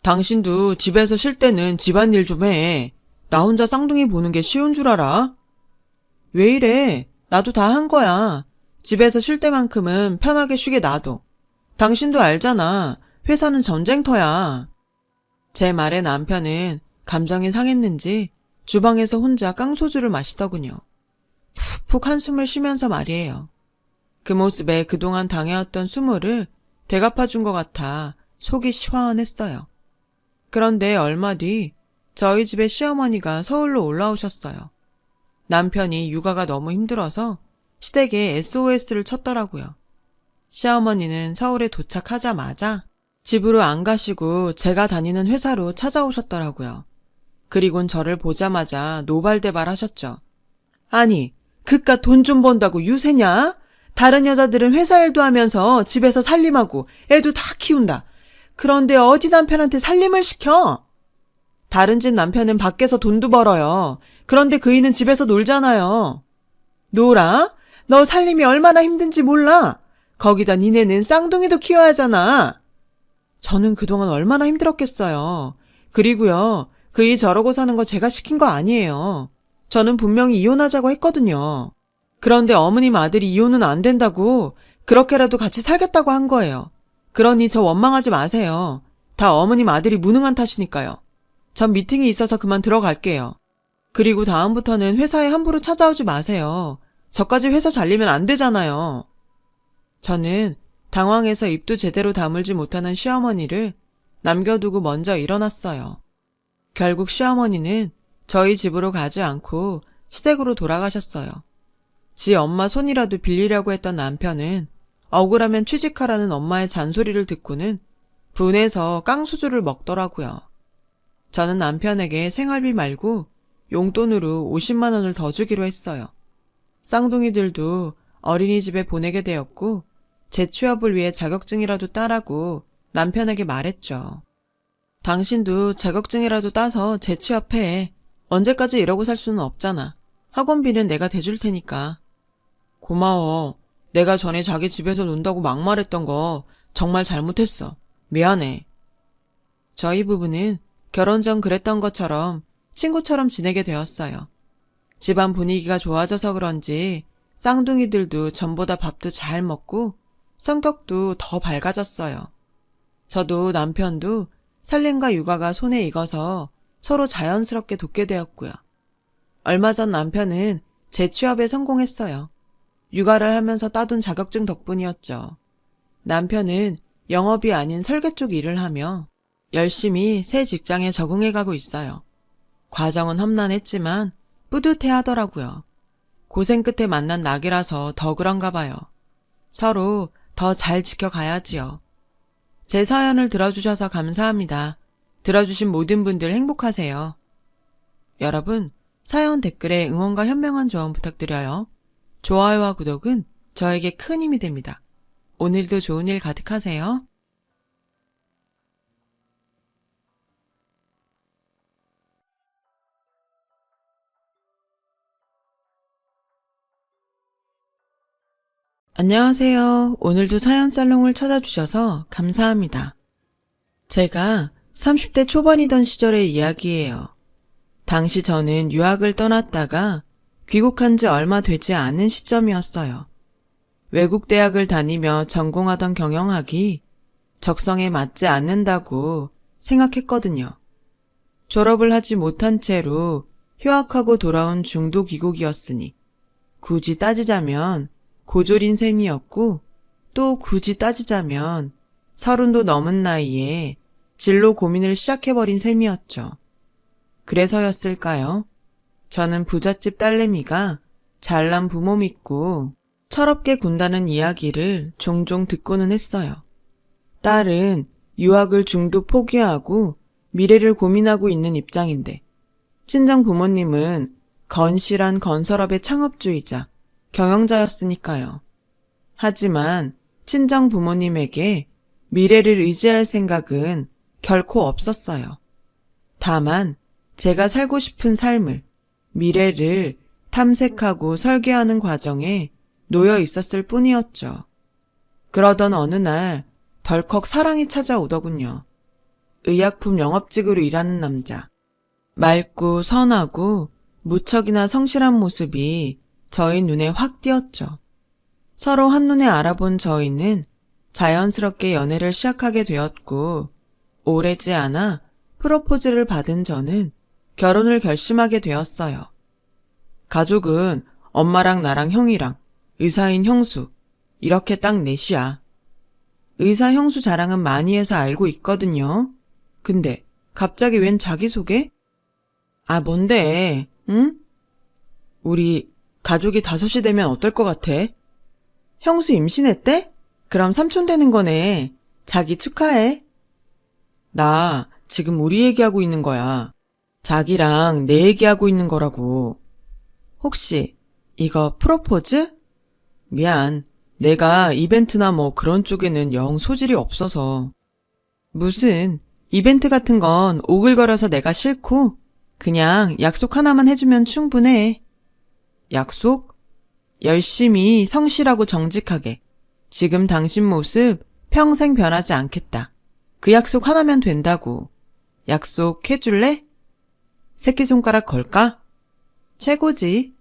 당신도 집에서 쉴 때는 집안일 좀 해. 나 혼자 쌍둥이 보는 게 쉬운 줄 알아? 왜 이래? 나도 다 한 거야. 집에서 쉴 때만큼은 편하게 쉬게 놔둬. 당신도 알잖아. 회사는 전쟁터야. 제 말에 남편은 감정이 상했는지 주방에서 혼자 깡소주를 마시더군요. 푹푹 한숨을 쉬면서 말이에요. 그 모습에 그동안 당해왔던 수모를 되갚아준 것 같아 속이 시원했어요. 그런데 얼마 뒤 저희 집에 시어머니가 서울로 올라오셨어요. 남편이 육아가 너무 힘들어서 시댁에 SOS를 쳤더라고요. 시어머니는 서울에 도착하자마자 집으로 안 가시고 제가 다니는 회사로 찾아오셨더라고요. 그리곤 저를 보자마자 노발대발 하셨죠. 아니, 그깟 돈 좀 번다고 유세냐? 다른 여자들은 회사 일도 하면서 집에서 살림하고 애도 다 키운다. 그런데 어디 남편한테 살림을 시켜? 다른 집 남편은 밖에서 돈도 벌어요. 그런데 그이는 집에서 놀잖아요. 놀아? 너 살림이 얼마나 힘든지 몰라? 거기다 니네는 쌍둥이도 키워야 하잖아. 저는 그동안 얼마나 힘들었겠어요. 그리고요, 그이 저러고 사는 거 제가 시킨 거 아니에요. 저는 분명히 이혼하자고 했거든요. 그런데 어머님 아들이 이혼은 안 된다고 그렇게라도 같이 살겠다고 한 거예요. 그러니 저 원망하지 마세요. 다 어머님 아들이 무능한 탓이니까요. 전 미팅이 있어서 그만 들어갈게요. 그리고 다음부터는 회사에 함부로 찾아오지 마세요. 저까지 회사 잘리면 안 되잖아요. 저는 당황해서 입도 제대로 다물지 못하는 시어머니를 남겨두고 먼저 일어났어요. 결국 시어머니는 저희 집으로 가지 않고 시댁으로 돌아가셨어요. 지 엄마 손이라도 빌리려고 했던 남편은 억울하면 취직하라는 엄마의 잔소리를 듣고는 분해서 깡수주를 먹더라고요. 저는 남편에게 생활비 말고 용돈으로 50만 원을 더 주기로 했어요. 쌍둥이들도 어린이집에 보내게 되었고 재취업을 위해 자격증이라도 따라고 남편에게 말했죠. 당신도 자격증이라도 따서 재취업해. 언제까지 이러고 살 수는 없잖아. 학원비는 내가 대줄 테니까. 고마워. 내가 전에 자기 집에서 논다고 막말했던 거 정말 잘못했어. 미안해. 저희 부부는 결혼 전 그랬던 것처럼 친구처럼 지내게 되었어요. 집안 분위기가 좋아져서 그런지 쌍둥이들도 전보다 밥도 잘 먹고 성격도 더 밝아졌어요. 저도 남편도 살림과 육아가 손에 익어서 서로 자연스럽게 돕게 되었고요. 얼마 전 남편은 재취업에 성공했어요. 육아를 하면서 따둔 자격증 덕분이었죠. 남편은 영업이 아닌 설계 쪽 일을 하며 열심히 새 직장에 적응해가고 있어요. 과정은 험난했지만 뿌듯해하더라고요. 고생 끝에 만난 낙이라서 더 그런가 봐요. 서로 더 잘 지켜가야지요. 제 사연을 들어주셔서 감사합니다. 들어주신 모든 분들 행복하세요. 여러분, 사연 댓글에 응원과 현명한 조언 부탁드려요. 좋아요와 구독은 저에게 큰 힘이 됩니다. 오늘도 좋은 일 가득하세요. 안녕하세요. 오늘도 사연 살롱을 찾아주셔서 감사합니다. 제가 30대 초반이던 시절의 이야기예요. 당시 저는 유학을 떠났다가 귀국한 지 얼마 되지 않은 시점이었어요. 외국 대학을 다니며 전공하던 경영학이 적성에 맞지 않는다고 생각했거든요. 졸업을 하지 못한 채로 휴학하고 돌아온 중도 귀국이었으니 굳이 따지자면 고졸인 셈이었고, 또 굳이 따지자면 30도 넘은 나이에 진로 고민을 시작해버린 셈이었죠. 그래서였을까요? 저는 부잣집 딸내미가 잘난 부모 믿고 철없게 군다는 이야기를 종종 듣고는 했어요. 딸은 유학을 중도 포기하고 미래를 고민하고 있는 입장인데, 친정 부모님은 건실한 건설업의 창업주의자, 경영자였으니까요. 하지만 친정 부모님에게 미래를 의지할 생각은 결코 없었어요. 다만 제가 살고 싶은 삶을, 미래를 탐색하고 설계하는 과정에 놓여 있었을 뿐이었죠. 그러던 어느 날 덜컥 사랑이 찾아오더군요. 의약품 영업직으로 일하는 남자. 맑고 선하고 무척이나 성실한 모습이 저희 눈에 확 띄었죠. 서로 한눈에 알아본 저희는 자연스럽게 연애를 시작하게 되었고, 오래지 않아 프로포즈를 받은 저는 결혼을 결심하게 되었어요. 가족은 엄마랑 나랑 형이랑 의사인 형수, 이렇게 딱 넷이야. 의사 형수 자랑은 많이 해서 알고 있거든요. 근데 갑자기 웬 자기소개? 아, 뭔데, 응? 우리 가족이 5이 되면 어떨 것 같아? 형수 임신했대? 그럼 삼촌 되는 거네. 자기 축하해. 나 지금 우리 얘기하고 있는 거야. 자기랑 내 얘기하고 있는 거라고. 혹시 이거 프로포즈? 미안. 내가 이벤트나 뭐 그런 쪽에는 영 소질이 없어서. 무슨 이벤트 같은 건 오글거려서 내가 싫고 그냥 약속 하나만 해주면 충분해. 약속? 열심히 성실하고 정직하게. 지금 당신 모습 평생 변하지 않겠다. 그 약속 하나면 된다고. 약속해줄래? 새끼손가락 걸까? 최고지.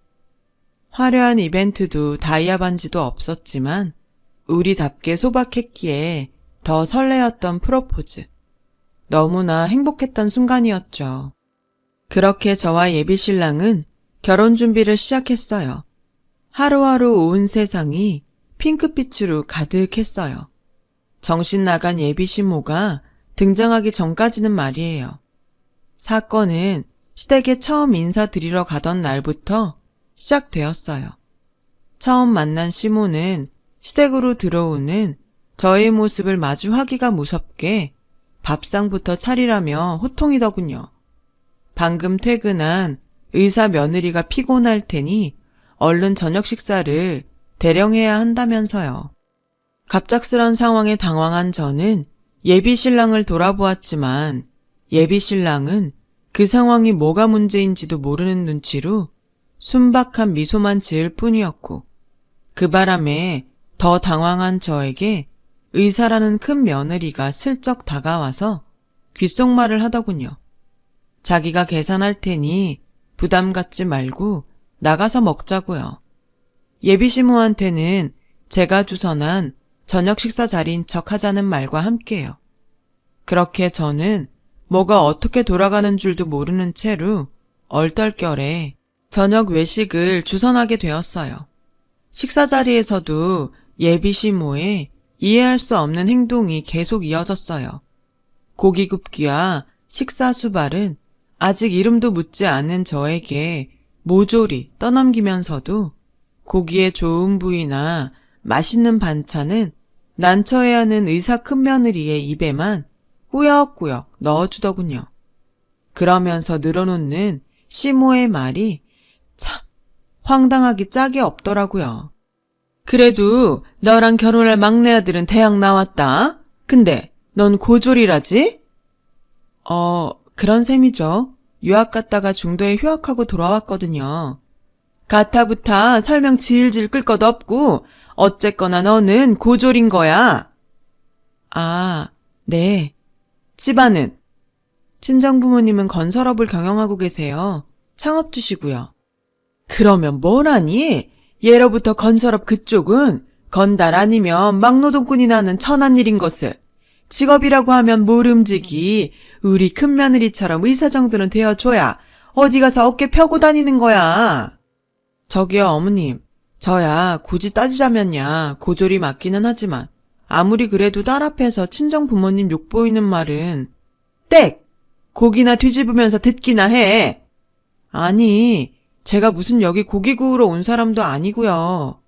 화려한 이벤트도 다이아 반지도 없었지만 우리답게 소박했기에 더 설레었던 프로포즈. 너무나 행복했던 순간이었죠. 그렇게 저와 예비신랑은 결혼 준비를 시작했어요. 하루하루 온 세상이 핑크빛으로 가득했어요. 정신 나간 예비신모가 등장하기 전까지는 말이에요. 사건은 시댁에 처음 인사드리러 가던 날부터 시작되었어요. 처음 만난 시모는 시댁으로 들어오는 저의 모습을 마주하기가 무섭게 밥상부터 차리라며 호통이더군요. 방금 퇴근한 의사 며느리가 피곤할 테니 얼른 저녁 식사를 대령해야 한다면서요. 갑작스런 상황에 당황한 저는 예비신랑을 돌아보았지만 예비신랑은 그 상황이 뭐가 문제인지도 모르는 눈치로 순박한 미소만 지을 뿐이었고, 그 바람에 더 당황한 저에게 의사라는 큰 며느리가 슬쩍 다가와서 귓속말을 하더군요. 자기가 계산할 테니 부담 갖지 말고 나가서 먹자고요. 예비시모한테는 제가 주선한 저녁 식사 자리인 척 하자는 말과 함께요. 그렇게 저는 뭐가 어떻게 돌아가는 줄도 모르는 채로 얼떨결에 저녁 외식을 주선하게 되었어요. 식사 자리에서도 예비시모의 이해할 수 없는 행동이 계속 이어졌어요. 고기 굽기와 식사 수발은 아직 이름도 묻지 않은 저에게 모조리 떠넘기면서도 고기의 좋은 부위나 맛있는 반찬은 난처해야 하는 의사 큰며느리의 입에만 꾸역꾸역 넣어주더군요. 그러면서 늘어놓는 시모의 말이 참 황당하기 짝이 없더라고요. 그래도 너랑 결혼할 막내 아들은 대학 나왔다. 근데 넌 고졸이라지? 그런 셈이죠. 유학 갔다가 중도에 휴학하고 돌아왔거든요. 가타부타 설명 질질 끌 것 없고 어쨌거나 너는 고졸인 거야. 아, 네. 집안은? 친정부모님은 건설업을 경영하고 계세요. 창업주시고요. 그러면 뭐라니? 예로부터 건설업 그쪽은 건달 아니면 막노동꾼이 나는 천한 일인 것을. 직업이라고 하면 모름지기 우리 큰며느리처럼 의사 정도는 되어줘야 어디 가서 어깨 펴고 다니는 거야. 저기요 어머님, 저야 굳이 따지자면야 고졸이 맞기는 하지만 아무리 그래도 딸 앞에서 친정 부모님 욕 보이는 말은 땡! 고기나 뒤집으면서 듣기나 해. 아니, 제가 무슨 여기 고기 구우러 온 사람도 아니고요.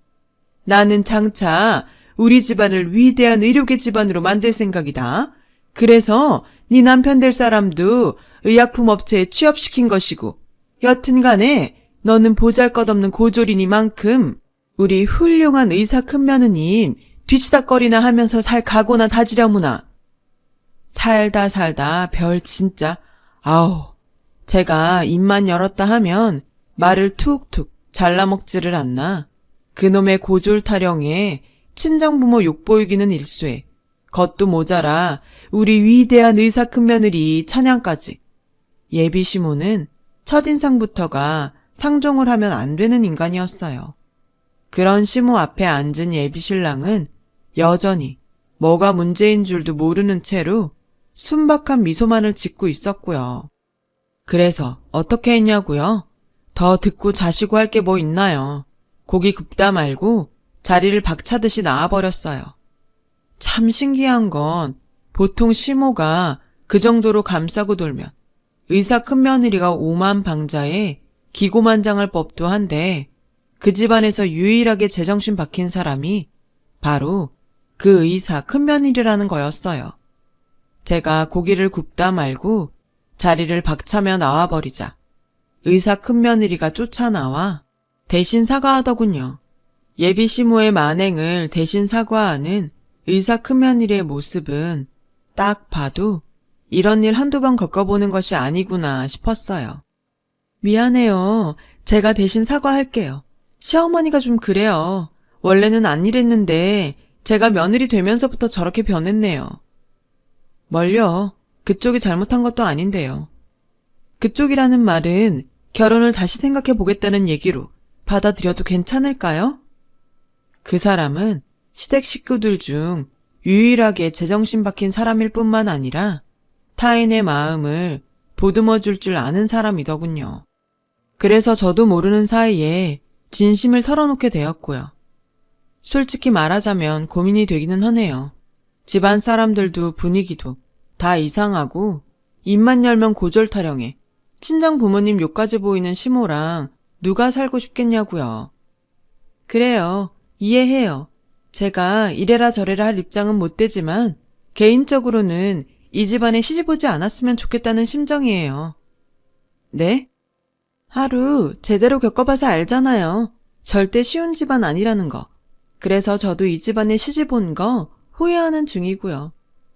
나는 장차 우리 집안을 위대한 의료계 집안으로 만들 생각이다. 그래서 네 남편 될 사람도 의약품 업체에 취업시킨 것이고 여튼간에 너는 보잘것없는 고졸이니만큼 우리 훌륭한 의사 큰며느님 뒤치다꺼리나 하면서 살 각오나 다지려무나. 살다 별 진짜 아우 제가 입만 열었다 하면 말을 툭툭 잘라먹지를 않나. 그놈의 고졸 타령에 친정부모 욕보이기는 일쑤에 겉도 모자라 우리 위대한 의사 큰며느리 찬양까지. 예비시모는 첫인상부터가 상종을 하면 안 되는 인간이었어요. 그런 시모 앞에 앉은 예비신랑은 여전히 뭐가 문제인 줄도 모르는 채로 순박한 미소만을 짓고 있었고요. 그래서 어떻게 했냐고요? 더 듣고 자시고 할 게 뭐 있나요? 고기 굽다 말고 자리를 박차듯이 나와버렸어요. 참 신기한 건 보통 시모가 그 정도로 감싸고 돌면 의사 큰며느리가 오만방자에 기고만장할 법도 한데 그 집안에서 유일하게 제정신 박힌 사람이 바로 그 의사 큰며느리라는 거였어요. 제가 고기를 굽다 말고 자리를 박차며 나와버리자 의사 큰며느리가 쫓아나와 대신 사과하더군요. 예비시모의 만행을 대신 사과하는 의사 큰며느리의 모습은 딱 봐도 이런 일 한두 번 겪어보는 것이 아니구나 싶었어요. 미안해요. 제가 대신 사과할게요. 시어머니가 좀 그래요. 원래는 안 이랬는데 제가 며느리 되면서부터 저렇게 변했네요. 뭘요? 그쪽이 잘못한 것도 아닌데요. 그쪽이라는 말은 결혼을 다시 생각해 보겠다는 얘기로 받아들여도 괜찮을까요? 그 사람은 시댁 식구들 중 유일하게 제정신 박힌 사람일 뿐만 아니라 타인의 마음을 보듬어 줄 줄 아는 사람이더군요. 그래서 저도 모르는 사이에 진심을 털어놓게 되었고요. 솔직히 말하자면 고민이 되기는 하네요. 집안 사람들도 분위기도 다 이상하고 입만 열면 고졸 타령에 친정 부모님 욕까지 보이는 시모랑 누가 살고 싶겠냐고요. 그래요. 이해해요. 제가 이래라 저래라 할 입장은 못 되지만 개인적으로는 이 집안에 시집 오지 않았으면 좋겠다는 심정이에요. 네? 하루 제대로 겪어봐서 알잖아요. 절대 쉬운 집안 아니라는 거. 그래서 저도 이 집안에 시집 온 거 후회하는 중이고요.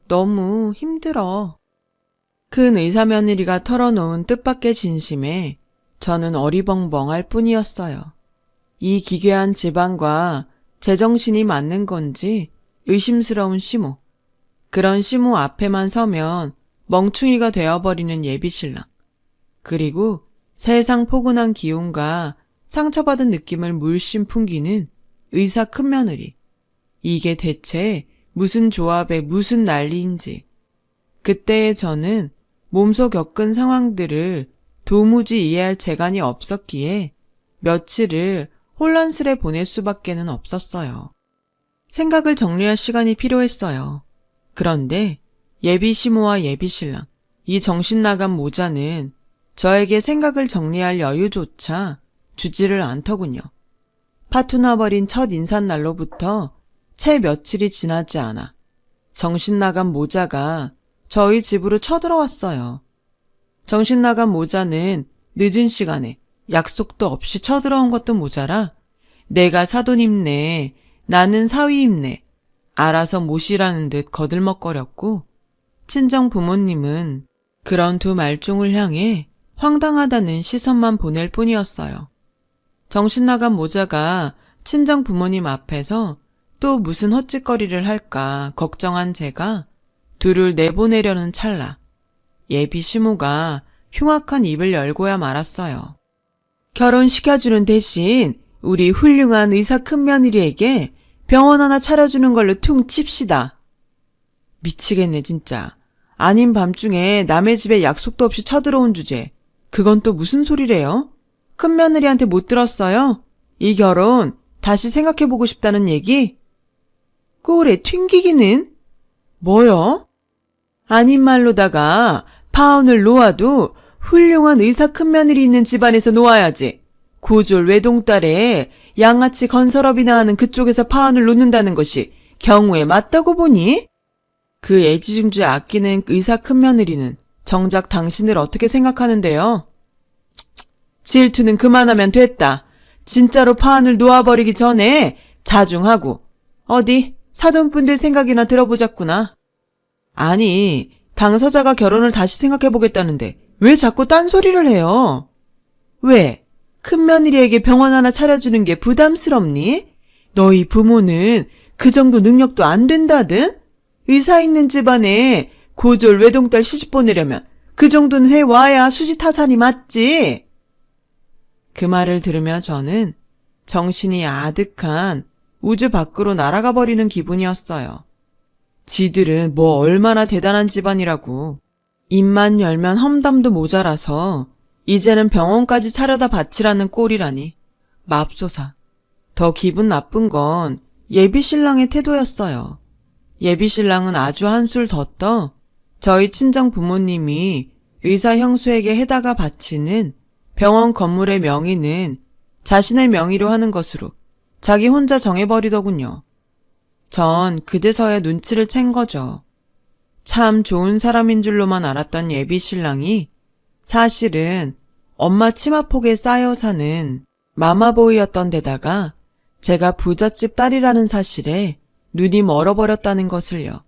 너무 힘들어. 큰 의사 며느리가 털어놓은 뜻밖의 진심에 저는 어리벙벙할 뿐이었어요. 이 기괴한 집안과 제정신이 맞는 건지 의심스러운 시모. 그런 시모 앞에만 서면 멍충이가 되어버리는 예비신랑. 그리고 세상 포근한 기운과 상처받은 느낌을 물씬 풍기는 의사 큰며느리. 이게 대체 무슨 조합에 무슨 난리인지. 그때의 저는 몸소 겪은 상황들을 도무지 이해할 재간이 없었기에 며칠을 혼란스레 보낼 수밖에는 없었어요. 생각을 정리할 시간이 필요했어요. 그런데 예비시모와 예비신랑, 이 정신나간 모자는 저에게 생각을 정리할 여유조차 주지를 않더군요. 파투나버린 첫 인삿날로부터 채 며칠이 지나지 않아 정신나간 모자가 저희 집으로 쳐들어왔어요. 정신나간 모자는 늦은 시간에 약속도 없이 쳐들어온 것도 모자라 내가 사돈입네, 나는 사위입네, 알아서 모시라는 듯 거들먹거렸고 친정 부모님은 그런 두 말종을 향해 황당하다는 시선만 보낼 뿐이었어요. 정신나간 모자가 친정 부모님 앞에서 또 무슨 헛짓거리를 할까 걱정한 제가 둘을 내보내려는 찰나 예비 시모가 흉악한 입을 열고야 말았어요. 결혼시켜주는 대신 우리 훌륭한 의사 큰며느리에게 병원 하나 차려주는 걸로 퉁 칩시다. 미치겠네 진짜. 아닌 밤중에 남의 집에 약속도 없이 쳐들어온 주제. 그건 또 무슨 소리래요? 큰며느리한테 못 들었어요? 이 결혼 다시 생각해보고 싶다는 얘기? 꼴에 튕기기는? 뭐요? 아닌 말로다가 파혼을 놓아도 훌륭한 의사 큰며느리 있는 집안에서 놓아야지. 고졸 외동딸에 양아치 건설업이나 하는 그쪽에서 파혼을 놓는다는 것이 경우에 맞다고 보니? 그 애지중지 아끼는 의사 큰며느리는 정작 당신을 어떻게 생각하는데요? 질투는 그만하면 됐다. 진짜로 파혼을 놓아버리기 전에 자중하고 어디 사돈분들 생각이나 들어보자꾸나. 아니, 당사자가 결혼을 다시 생각해보겠다는데 왜 자꾸 딴소리를 해요? 왜? 큰며느리에게 병원 하나 차려주는 게 부담스럽니? 너희 부모는 그 정도 능력도 안 된다든? 의사 있는 집안에 고졸 외동딸 시집 보내려면 그 정도는 해와야 수지타산이 맞지. 그 말을 들으며 저는 정신이 아득한 우주 밖으로 날아가 버리는 기분이었어요. 지들은 뭐 얼마나 대단한 집안이라고. 입만 열면 험담도 모자라서 이제는 병원까지 차려다 바치라는 꼴이라니. 맙소사. 더 기분 나쁜 건 예비신랑의 태도였어요. 예비신랑은 아주 한술 더 떠 저희 친정 부모님이 의사 형수에게 해다가 바치는 병원 건물의 명의는 자신의 명의로 하는 것으로 자기 혼자 정해버리더군요. 전 그제서야 눈치를 챈 거죠. 참 좋은 사람인 줄로만 알았던 예비신랑이 사실은 엄마 치마폭에 쌓여 사는 마마보이였던 데다가 제가 부잣집 딸이라는 사실에 눈이 멀어버렸다는 것을요.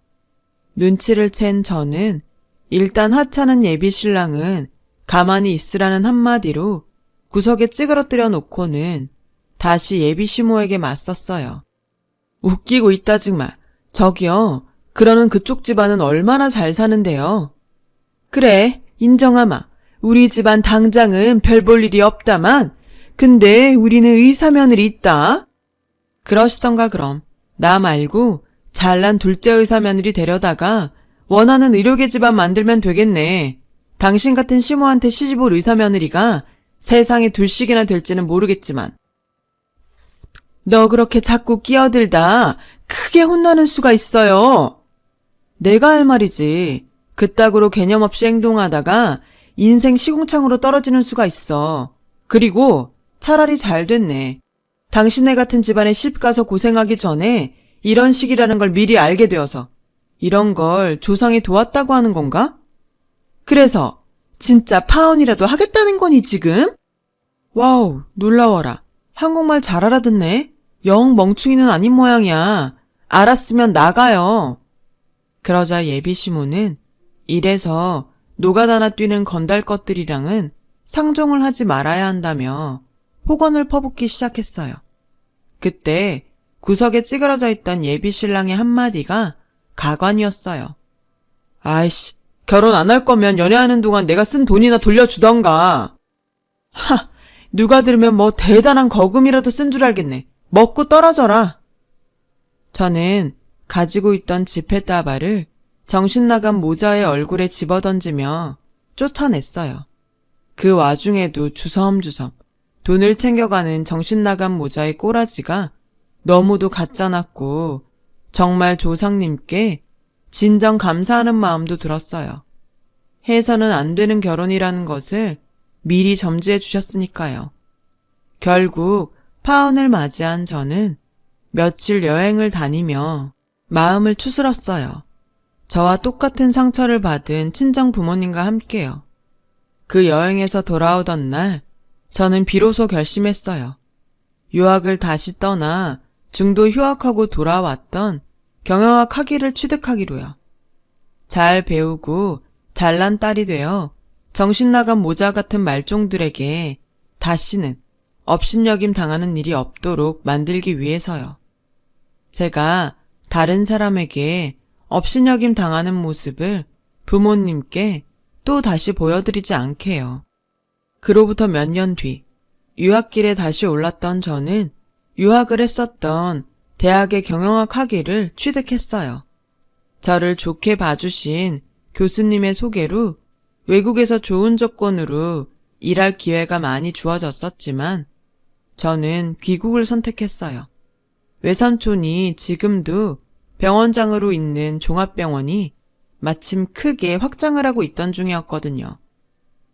눈치를 챈 저는 일단 하찮은 예비신랑은 가만히 있으라는 한마디로 구석에 찌그러뜨려 놓고는 다시 예비시모에게 맞섰어요. 웃기고 있다 정말. 저기요. 그러는 그쪽 집안은 얼마나 잘 사는데요. 그래, 인정하마. 우리 집안 당장은 별 볼 일이 없다만 근데 우리는 의사 며느리 있다. 그러시던가 그럼. 나 말고 잘난 둘째 의사 며느리 데려다가 원하는 의료계 집안 만들면 되겠네. 당신 같은 시모한테 시집올 의사 며느리가 세상에 둘씩이나 될지는 모르겠지만. 너 그렇게 자꾸 끼어들다 크게 혼나는 수가 있어요. 내가 할 말이지. 그따구로 개념 없이 행동하다가 인생 시궁창으로 떨어지는 수가 있어. 그리고 차라리 잘 됐네. 당신네 같은 집안에 시집 가서 고생하기 전에 이런 식이라는 걸 미리 알게 되어서 이런 걸 조상이 도왔다고 하는 건가? 그래서 진짜 파혼이라도 하겠다는 거니 지금? 와우, 놀라워라. 한국말 잘 알아듣네. 영 멍충이는 아닌 모양이야. 알았으면 나가요. 그러자 예비시모는 이래서 노가다나 뛰는 건달 것들이랑은 상종을 하지 말아야 한다며 폭언을 퍼붓기 시작했어요. 그때 구석에 찌그러져 있던 예비신랑의 한마디가 가관이었어요. 아이씨, 결혼 안 할 거면 연애하는 동안 내가 쓴 돈이나 돌려주던가. 하, 누가 들으면 뭐 대단한 거금이라도 쓴 줄 알겠네. 먹고 떨어져라. 저는 가지고 있던 지폐다발을 정신나간 모자의 얼굴에 집어던지며 쫓아냈어요. 그 와중에도 주섬주섬 돈을 챙겨가는 정신나간 모자의 꼬라지가 너무도 가짜났고 정말 조상님께 진정 감사하는 마음도 들었어요. 해서는 안 되는 결혼이라는 것을 미리 점지해 주셨으니까요. 결국 파혼을 맞이한 저는 며칠 여행을 다니며 마음을 추스렀어요. 저와 똑같은 상처를 받은 친정 부모님과 함께요. 그 여행에서 돌아오던 날, 저는 비로소 결심했어요. 유학을 다시 떠나 중도 휴학하고 돌아왔던 경영학 학위를 취득하기로요. 잘 배우고 잘난 딸이 되어 정신나간 모자 같은 말종들에게 다시는 업신여김 당하는 일이 없도록 만들기 위해서요. 제가 다른 사람에게 업신여김 당하는 모습을 부모님께 또 다시 보여드리지 않게요. 그로부터 몇 년 뒤, 유학길에 다시 올랐던 저는 유학을 했었던 대학의 경영학 학위를 취득했어요. 저를 좋게 봐주신 교수님의 소개로 외국에서 좋은 조건으로 일할 기회가 많이 주어졌었지만 저는 귀국을 선택했어요. 외삼촌이 지금도 병원장으로 있는 종합병원이 마침 크게 확장을 하고 있던 중이었거든요.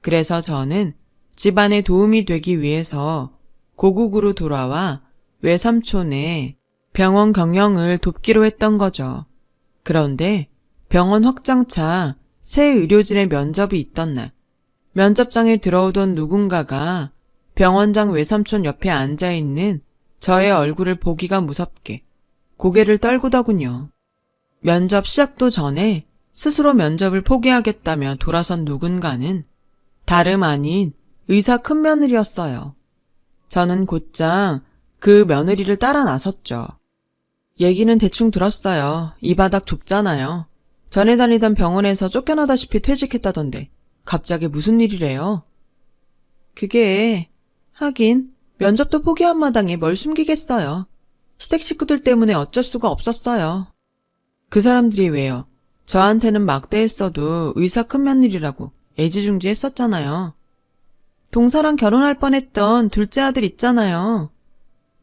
그래서 저는 집안에 도움이 되기 위해서 고국으로 돌아와 외삼촌의 병원 경영을 돕기로 했던 거죠. 그런데 병원 확장차 새 의료진의 면접이 있던 날, 면접장에 들어오던 누군가가 병원장 외삼촌 옆에 앉아있는 저의 얼굴을 보기가 무섭게 고개를 떨구더군요. 면접 시작도 전에 스스로 면접을 포기하겠다며 돌아선 누군가는 다름 아닌 의사 큰며느리였어요. 저는 곧장 그 며느리를 따라 나섰죠. 얘기는 대충 들었어요. 이 바닥 좁잖아요. 전에 다니던 병원에서 쫓겨나다시피 퇴직했다던데 갑자기 무슨 일이래요? 그게 하긴 면접도 포기한 마당에 뭘 숨기겠어요. 시댁 식구들 때문에 어쩔 수가 없었어요. 그 사람들이 왜요? 저한테는 막대했어도 의사 큰며느리라고 애지중지했었잖아요. 동서랑 결혼할 뻔했던 둘째 아들 있잖아요.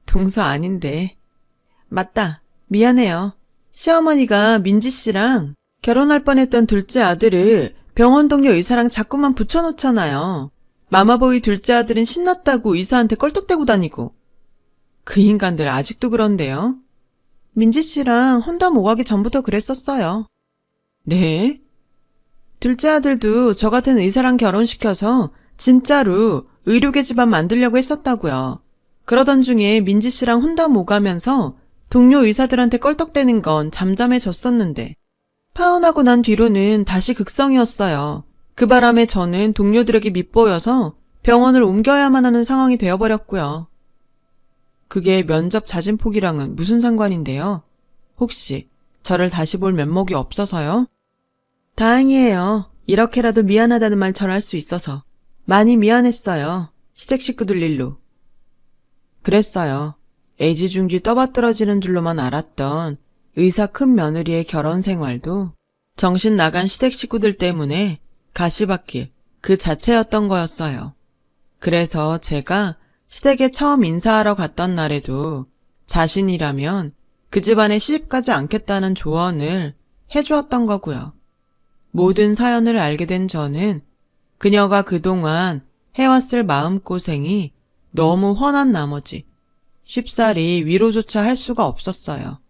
동서 아닌데. 맞다. 미안해요. 시어머니가 민지 씨랑 결혼할 뻔했던 둘째 아들을 병원 동료 의사랑 자꾸만 붙여놓잖아요. 마마보이 둘째 아들은 신났다고 의사한테 껄떡대고 다니고. 그 인간들 아직도 그런데요. 민지 씨랑 혼담 오가기 전부터 그랬었어요. 네? 둘째 아들도 저 같은 의사랑 결혼시켜서 진짜로 의료계 집안 만들려고 했었다고요. 그러던 중에 민지 씨랑 혼담 오가면서 동료 의사들한테 껄떡대는 건 잠잠해졌었는데 파혼하고 난 뒤로는 다시 극성이었어요. 그 바람에 저는 동료들에게 밉보여서 병원을 옮겨야만 하는 상황이 되어버렸고요. 그게 면접 자진 포기랑은 무슨 상관인데요? 혹시 저를 다시 볼 면목이 없어서요? 다행이에요. 이렇게라도 미안하다는 말 전할 수 있어서. 많이 미안했어요. 시댁 식구들 일로. 그랬어요. 애지중지 떠받들어지는 줄로만 알았던 의사 큰 며느리의 결혼 생활도 정신 나간 시댁 식구들 때문에 가시밭길 그 자체였던 거였어요. 그래서 제가 시댁에 처음 인사하러 갔던 날에도 자신이라면 그 집안에 시집가지 않겠다는 조언을 해주었던 거고요. 모든 사연을 알게 된 저는 그녀가 그동안 해왔을 마음고생이 너무 훤한 나머지 쉽사리 위로조차 할 수가 없었어요.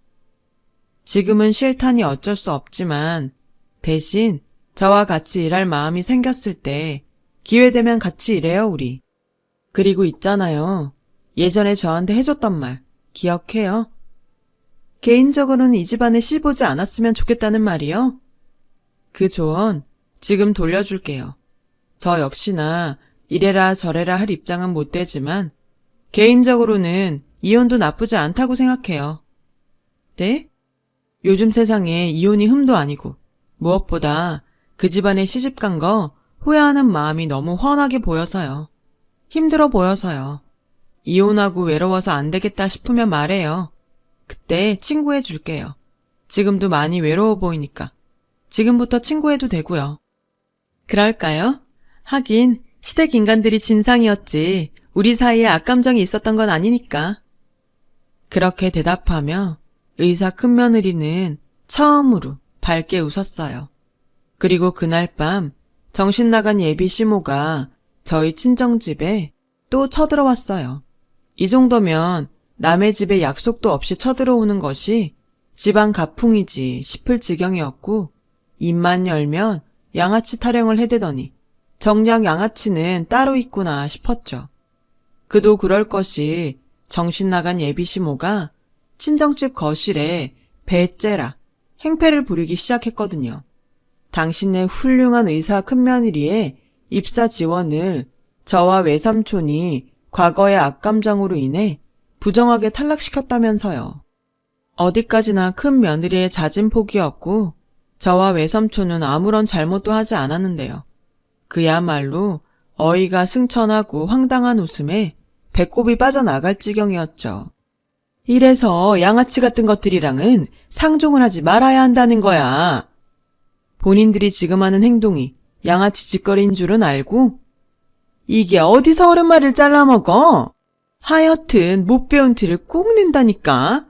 지금은 실탄이 어쩔 수 없지만 대신 저와 같이 일할 마음이 생겼을 때 기회되면 같이 일해요, 우리. 그리고 있잖아요. 예전에 저한테 해줬던 말 기억해요? 개인적으로는 이 집안에 시집 오지 않았으면 좋겠다는 말이요. 그 조언 지금 돌려줄게요. 저 역시나 이래라 저래라 할 입장은 못 되지만 개인적으로는 이혼도 나쁘지 않다고 생각해요. 네? 요즘 세상에 이혼이 흠도 아니고 무엇보다 그 집안에 시집간 거 후회하는 마음이 너무 훤하게 보여서요. 힘들어 보여서요. 이혼하고 외로워서 안 되겠다 싶으면 말해요. 그때 친구해 줄게요. 지금도 많이 외로워 보이니까 지금부터 친구해도 되고요. 그럴까요? 하긴 시댁 인간들이 진상이었지 우리 사이에 악감정이 있었던 건 아니니까. 그렇게 대답하며 의사 큰며느리는 처음으로 밝게 웃었어요. 그리고 그날 밤 정신나간 예비 시모가 저희 친정집에 또 쳐들어왔어요. 이 정도면 남의 집에 약속도 없이 쳐들어오는 것이 집안 가풍이지 싶을 지경이었고 입만 열면 양아치 타령을 해대더니 정녕 양아치는 따로 있구나 싶었죠. 그도 그럴 것이 정신 나간 예비시모가 친정집 거실에 배째라 행패를 부리기 시작했거든요. 당신의 훌륭한 의사 큰며느리의 입사 지원을 저와 외삼촌이 과거의 악감정으로 인해 부정하게 탈락시켰다면서요. 어디까지나 큰 며느리의 잦은 폭이었고 저와 외삼촌은 아무런 잘못도 하지 않았는데요. 그야말로 어이가 승천하고 황당한 웃음에 배꼽이 빠져나갈 지경이었죠. 이래서 양아치 같은 것들이랑은 상종을 하지 말아야 한다는 거야. 본인들이 지금 하는 행동이 양아치 짓거리인 줄은 알고 이게 어디서 어른말을 잘라먹어? 하여튼 못 배운 티를 꼭 낸다니까.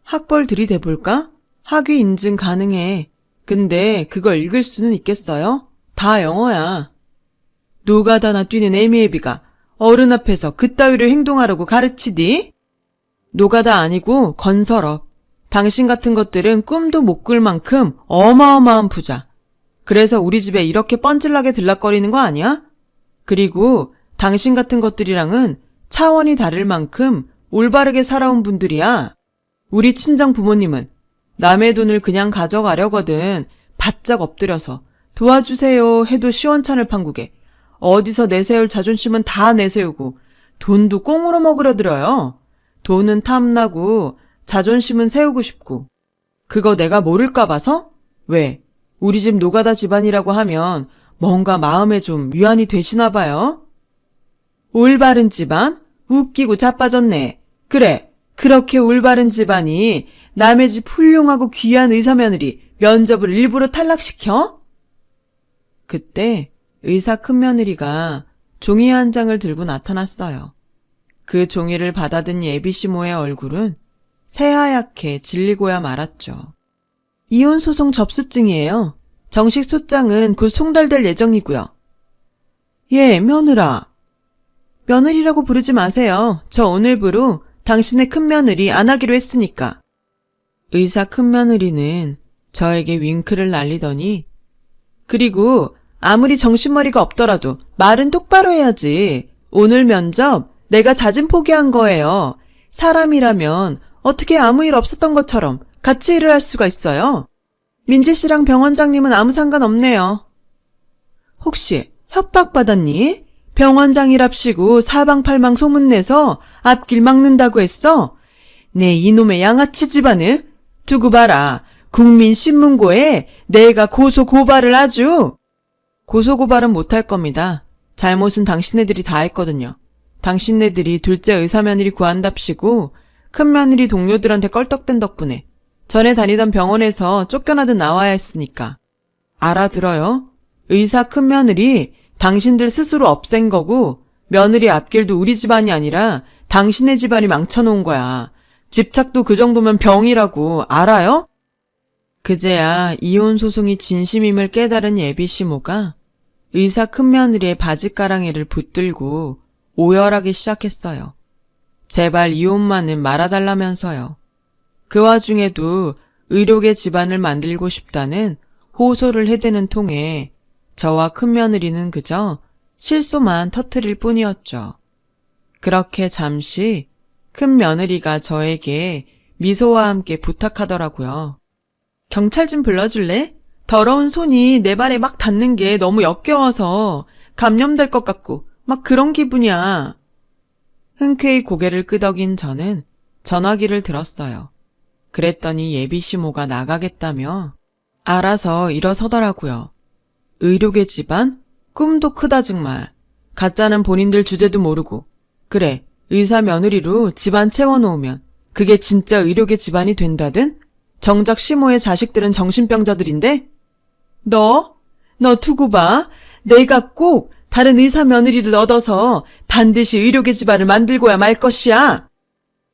학벌 들이대볼까? 학위 인증 가능해. 근데 그걸 읽을 수는 있겠어요? 다 영어야. 노가다나 뛰는 애미애비가 어른 앞에서 그따위로 행동하라고 가르치디? 노가다 아니고 건설업. 당신 같은 것들은 꿈도 못 꿀 만큼 어마어마한 부자. 그래서 우리 집에 이렇게 뻔질나게 들락거리는 거 아니야? 그리고 당신 같은 것들이랑은 차원이 다를 만큼 올바르게 살아온 분들이야. 우리 친정 부모님은 남의 돈을 그냥 가져가려거든 바짝 엎드려서 도와주세요 해도 시원찮을 판국에 어디서 내세울 자존심은 다 내세우고 돈도 꽁으로 먹으려 들어요. 돈은 탐나고 자존심은 세우고 싶고. 그거 내가 모를까 봐서? 왜? 우리 집 노가다 집안이라고 하면 뭔가 마음에 좀 위안이 되시나 봐요? 올바른 집안? 웃기고 자빠졌네. 그래, 그렇게 올바른 집안이 남의 집 훌륭하고 귀한 의사며느리 면접을 일부러 탈락시켜? 그때 의사 큰며느리가 종이 한 장을 들고 나타났어요. 그 종이를 받아든 예비시모의 얼굴은 새하얗게 질리고야 말았죠. 이혼소송 접수증이에요. 정식 소장은 곧 송달될 예정이고요. 예, 며느라. 며느리라고 부르지 마세요. 저 오늘부로 당신의 큰며느리 안 하기로 했으니까. 의사 큰며느리는 저에게 윙크를 날리더니 그리고 아무리 정신머리가 없더라도 말은 똑바로 해야지. 오늘 면접 내가 잦은 포기한 거예요. 사람이라면 어떻게 아무 일 없었던 것처럼 같이 일을 할 수가 있어요? 민지 씨랑 병원장님은 아무 상관없네요. 혹시 협박받았니? 병원장이랍시고 사방팔방 소문내서 앞길 막는다고 했어? 내 이놈의 양아치 집안을 두고 봐라. 국민신문고에 내가 고소고발을 아주. 고소고발은 못할 겁니다. 잘못은 당신네들이 다 했거든요. 당신네들이 둘째 의사며느리 구한답시고 큰며느리 동료들한테 껄떡댄 덕분에 전에 다니던 병원에서 쫓겨나듯 나와야 했으니까. 알아들어요? 의사 큰며느리 당신들 스스로 없앤 거고 며느리 앞길도 우리 집안이 아니라 당신의 집안이 망쳐놓은 거야. 집착도 그 정도면 병이라고 알아요? 그제야 이혼 소송이 진심임을 깨달은 예비시모가 의사 큰며느리의 바지가랑이를 붙들고 오열하기 시작했어요. 제발 이혼만은 말아달라면서요. 그 와중에도 의료계 집안을 만들고 싶다는 호소를 해대는 통에 저와 큰며느리는 그저 실소만 터뜨릴 뿐이었죠. 그렇게 잠시 큰며느리가 저에게 미소와 함께 부탁하더라고요. 경찰 좀 불러줄래? 더러운 손이 내 발에 막 닿는 게 너무 역겨워서 감염될 것 같고 막 그런 기분이야. 흔쾌히 고개를 끄덕인 저는 전화기를 들었어요. 그랬더니 예비시모가 나가겠다며 알아서 일어서더라고요. 의료계 집안? 꿈도 크다 정말. 가짜는 본인들 주제도 모르고. 그래, 의사 며느리로 집안 채워놓으면 그게 진짜 의료계 집안이 된다든? 정작 시모의 자식들은 정신병자들인데? 너 두고 봐. 내가 꼭 다른 의사 며느리를 얻어서 반드시 의료계 집안을 만들고야 말 것이야.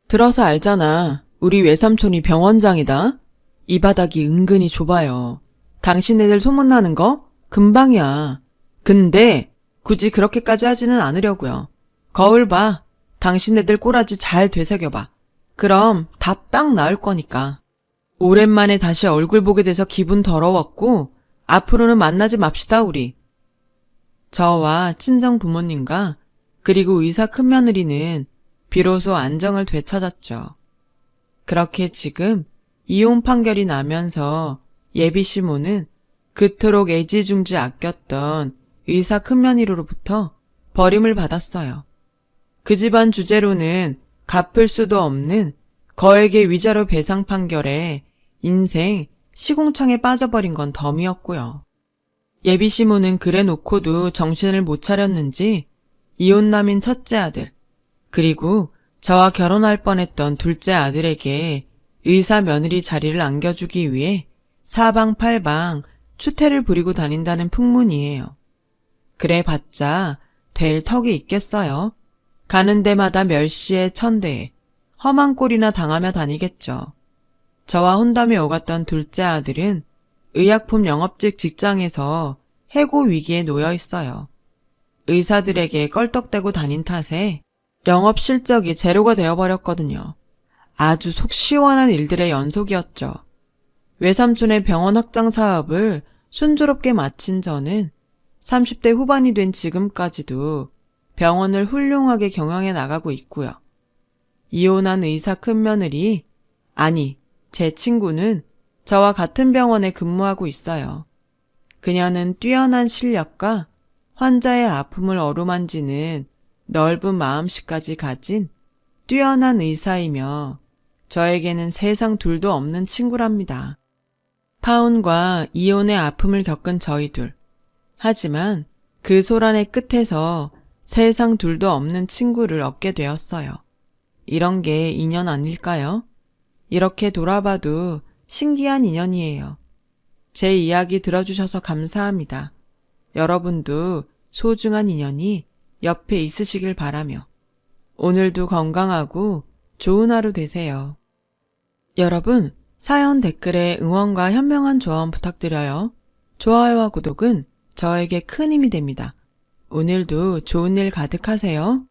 들어서 알잖아. 우리 외삼촌이 병원장이다. 이 바닥이 은근히 좁아요. 당신네들 소문나는 거 금방이야. 근데 굳이 그렇게까지 하지는 않으려고요. 거울 봐. 당신네들 꼬라지 잘 되새겨봐. 그럼 답 딱 나올 거니까. 오랜만에 다시 얼굴 보게 돼서 기분 더러웠고 앞으로는 만나지 맙시다 우리. 저와 친정 부모님과 그리고 의사 큰며느리는 비로소 안정을 되찾았죠. 그렇게 지금 이혼 판결이 나면서 예비 시모는 그토록 애지중지 아꼈던 의사 큰며느리로부터 버림을 받았어요. 그 집안 주제로는 갚을 수도 없는 거액의 위자료 배상 판결에 인생 시궁창에 빠져버린 건 덤이었고요. 예비 시모는 그래 놓고도 정신을 못 차렸는지 이혼남인 첫째 아들, 그리고 저와 결혼할 뻔했던 둘째 아들에게 의사 며느리 자리를 안겨주기 위해 사방팔방 추태를 부리고 다닌다는 풍문이에요. 그래 봤자 될 턱이 있겠어요. 가는 데마다 멸시에 천대에 험한 꼴이나 당하며 다니겠죠. 저와 혼담에 오갔던 둘째 아들은 의약품 영업직 직장에서 해고 위기에 놓여 있어요. 의사들에게 껄떡대고 다닌 탓에 영업 실적이 제로가 되어버렸거든요. 아주 속 시원한 일들의 연속이었죠. 외삼촌의 병원 확장 사업을 순조롭게 마친 저는 30대 후반이 된 지금까지도 병원을 훌륭하게 경영해 나가고 있고요. 이혼한 의사 큰며느리, 아니, 제 친구는 저와 같은 병원에 근무하고 있어요. 그녀는 뛰어난 실력과 환자의 아픔을 어루만지는 넓은 마음씨까지 가진 뛰어난 의사이며 저에게는 세상 둘도 없는 친구랍니다. 파혼과 이혼의 아픔을 겪은 저희 둘. 하지만 그 소란의 끝에서 세상 둘도 없는 친구를 얻게 되었어요. 이런 게 인연 아닐까요? 이렇게 돌아봐도 신기한 인연이에요. 제 이야기 들어주셔서 감사합니다. 여러분도 소중한 인연이 옆에 있으시길 바라며 오늘도 건강하고 좋은 하루 되세요. 여러분, 사연 댓글에 응원과 현명한 조언 부탁드려요. 좋아요와 구독은 저에게 큰 힘이 됩니다. 오늘도 좋은 일 가득하세요.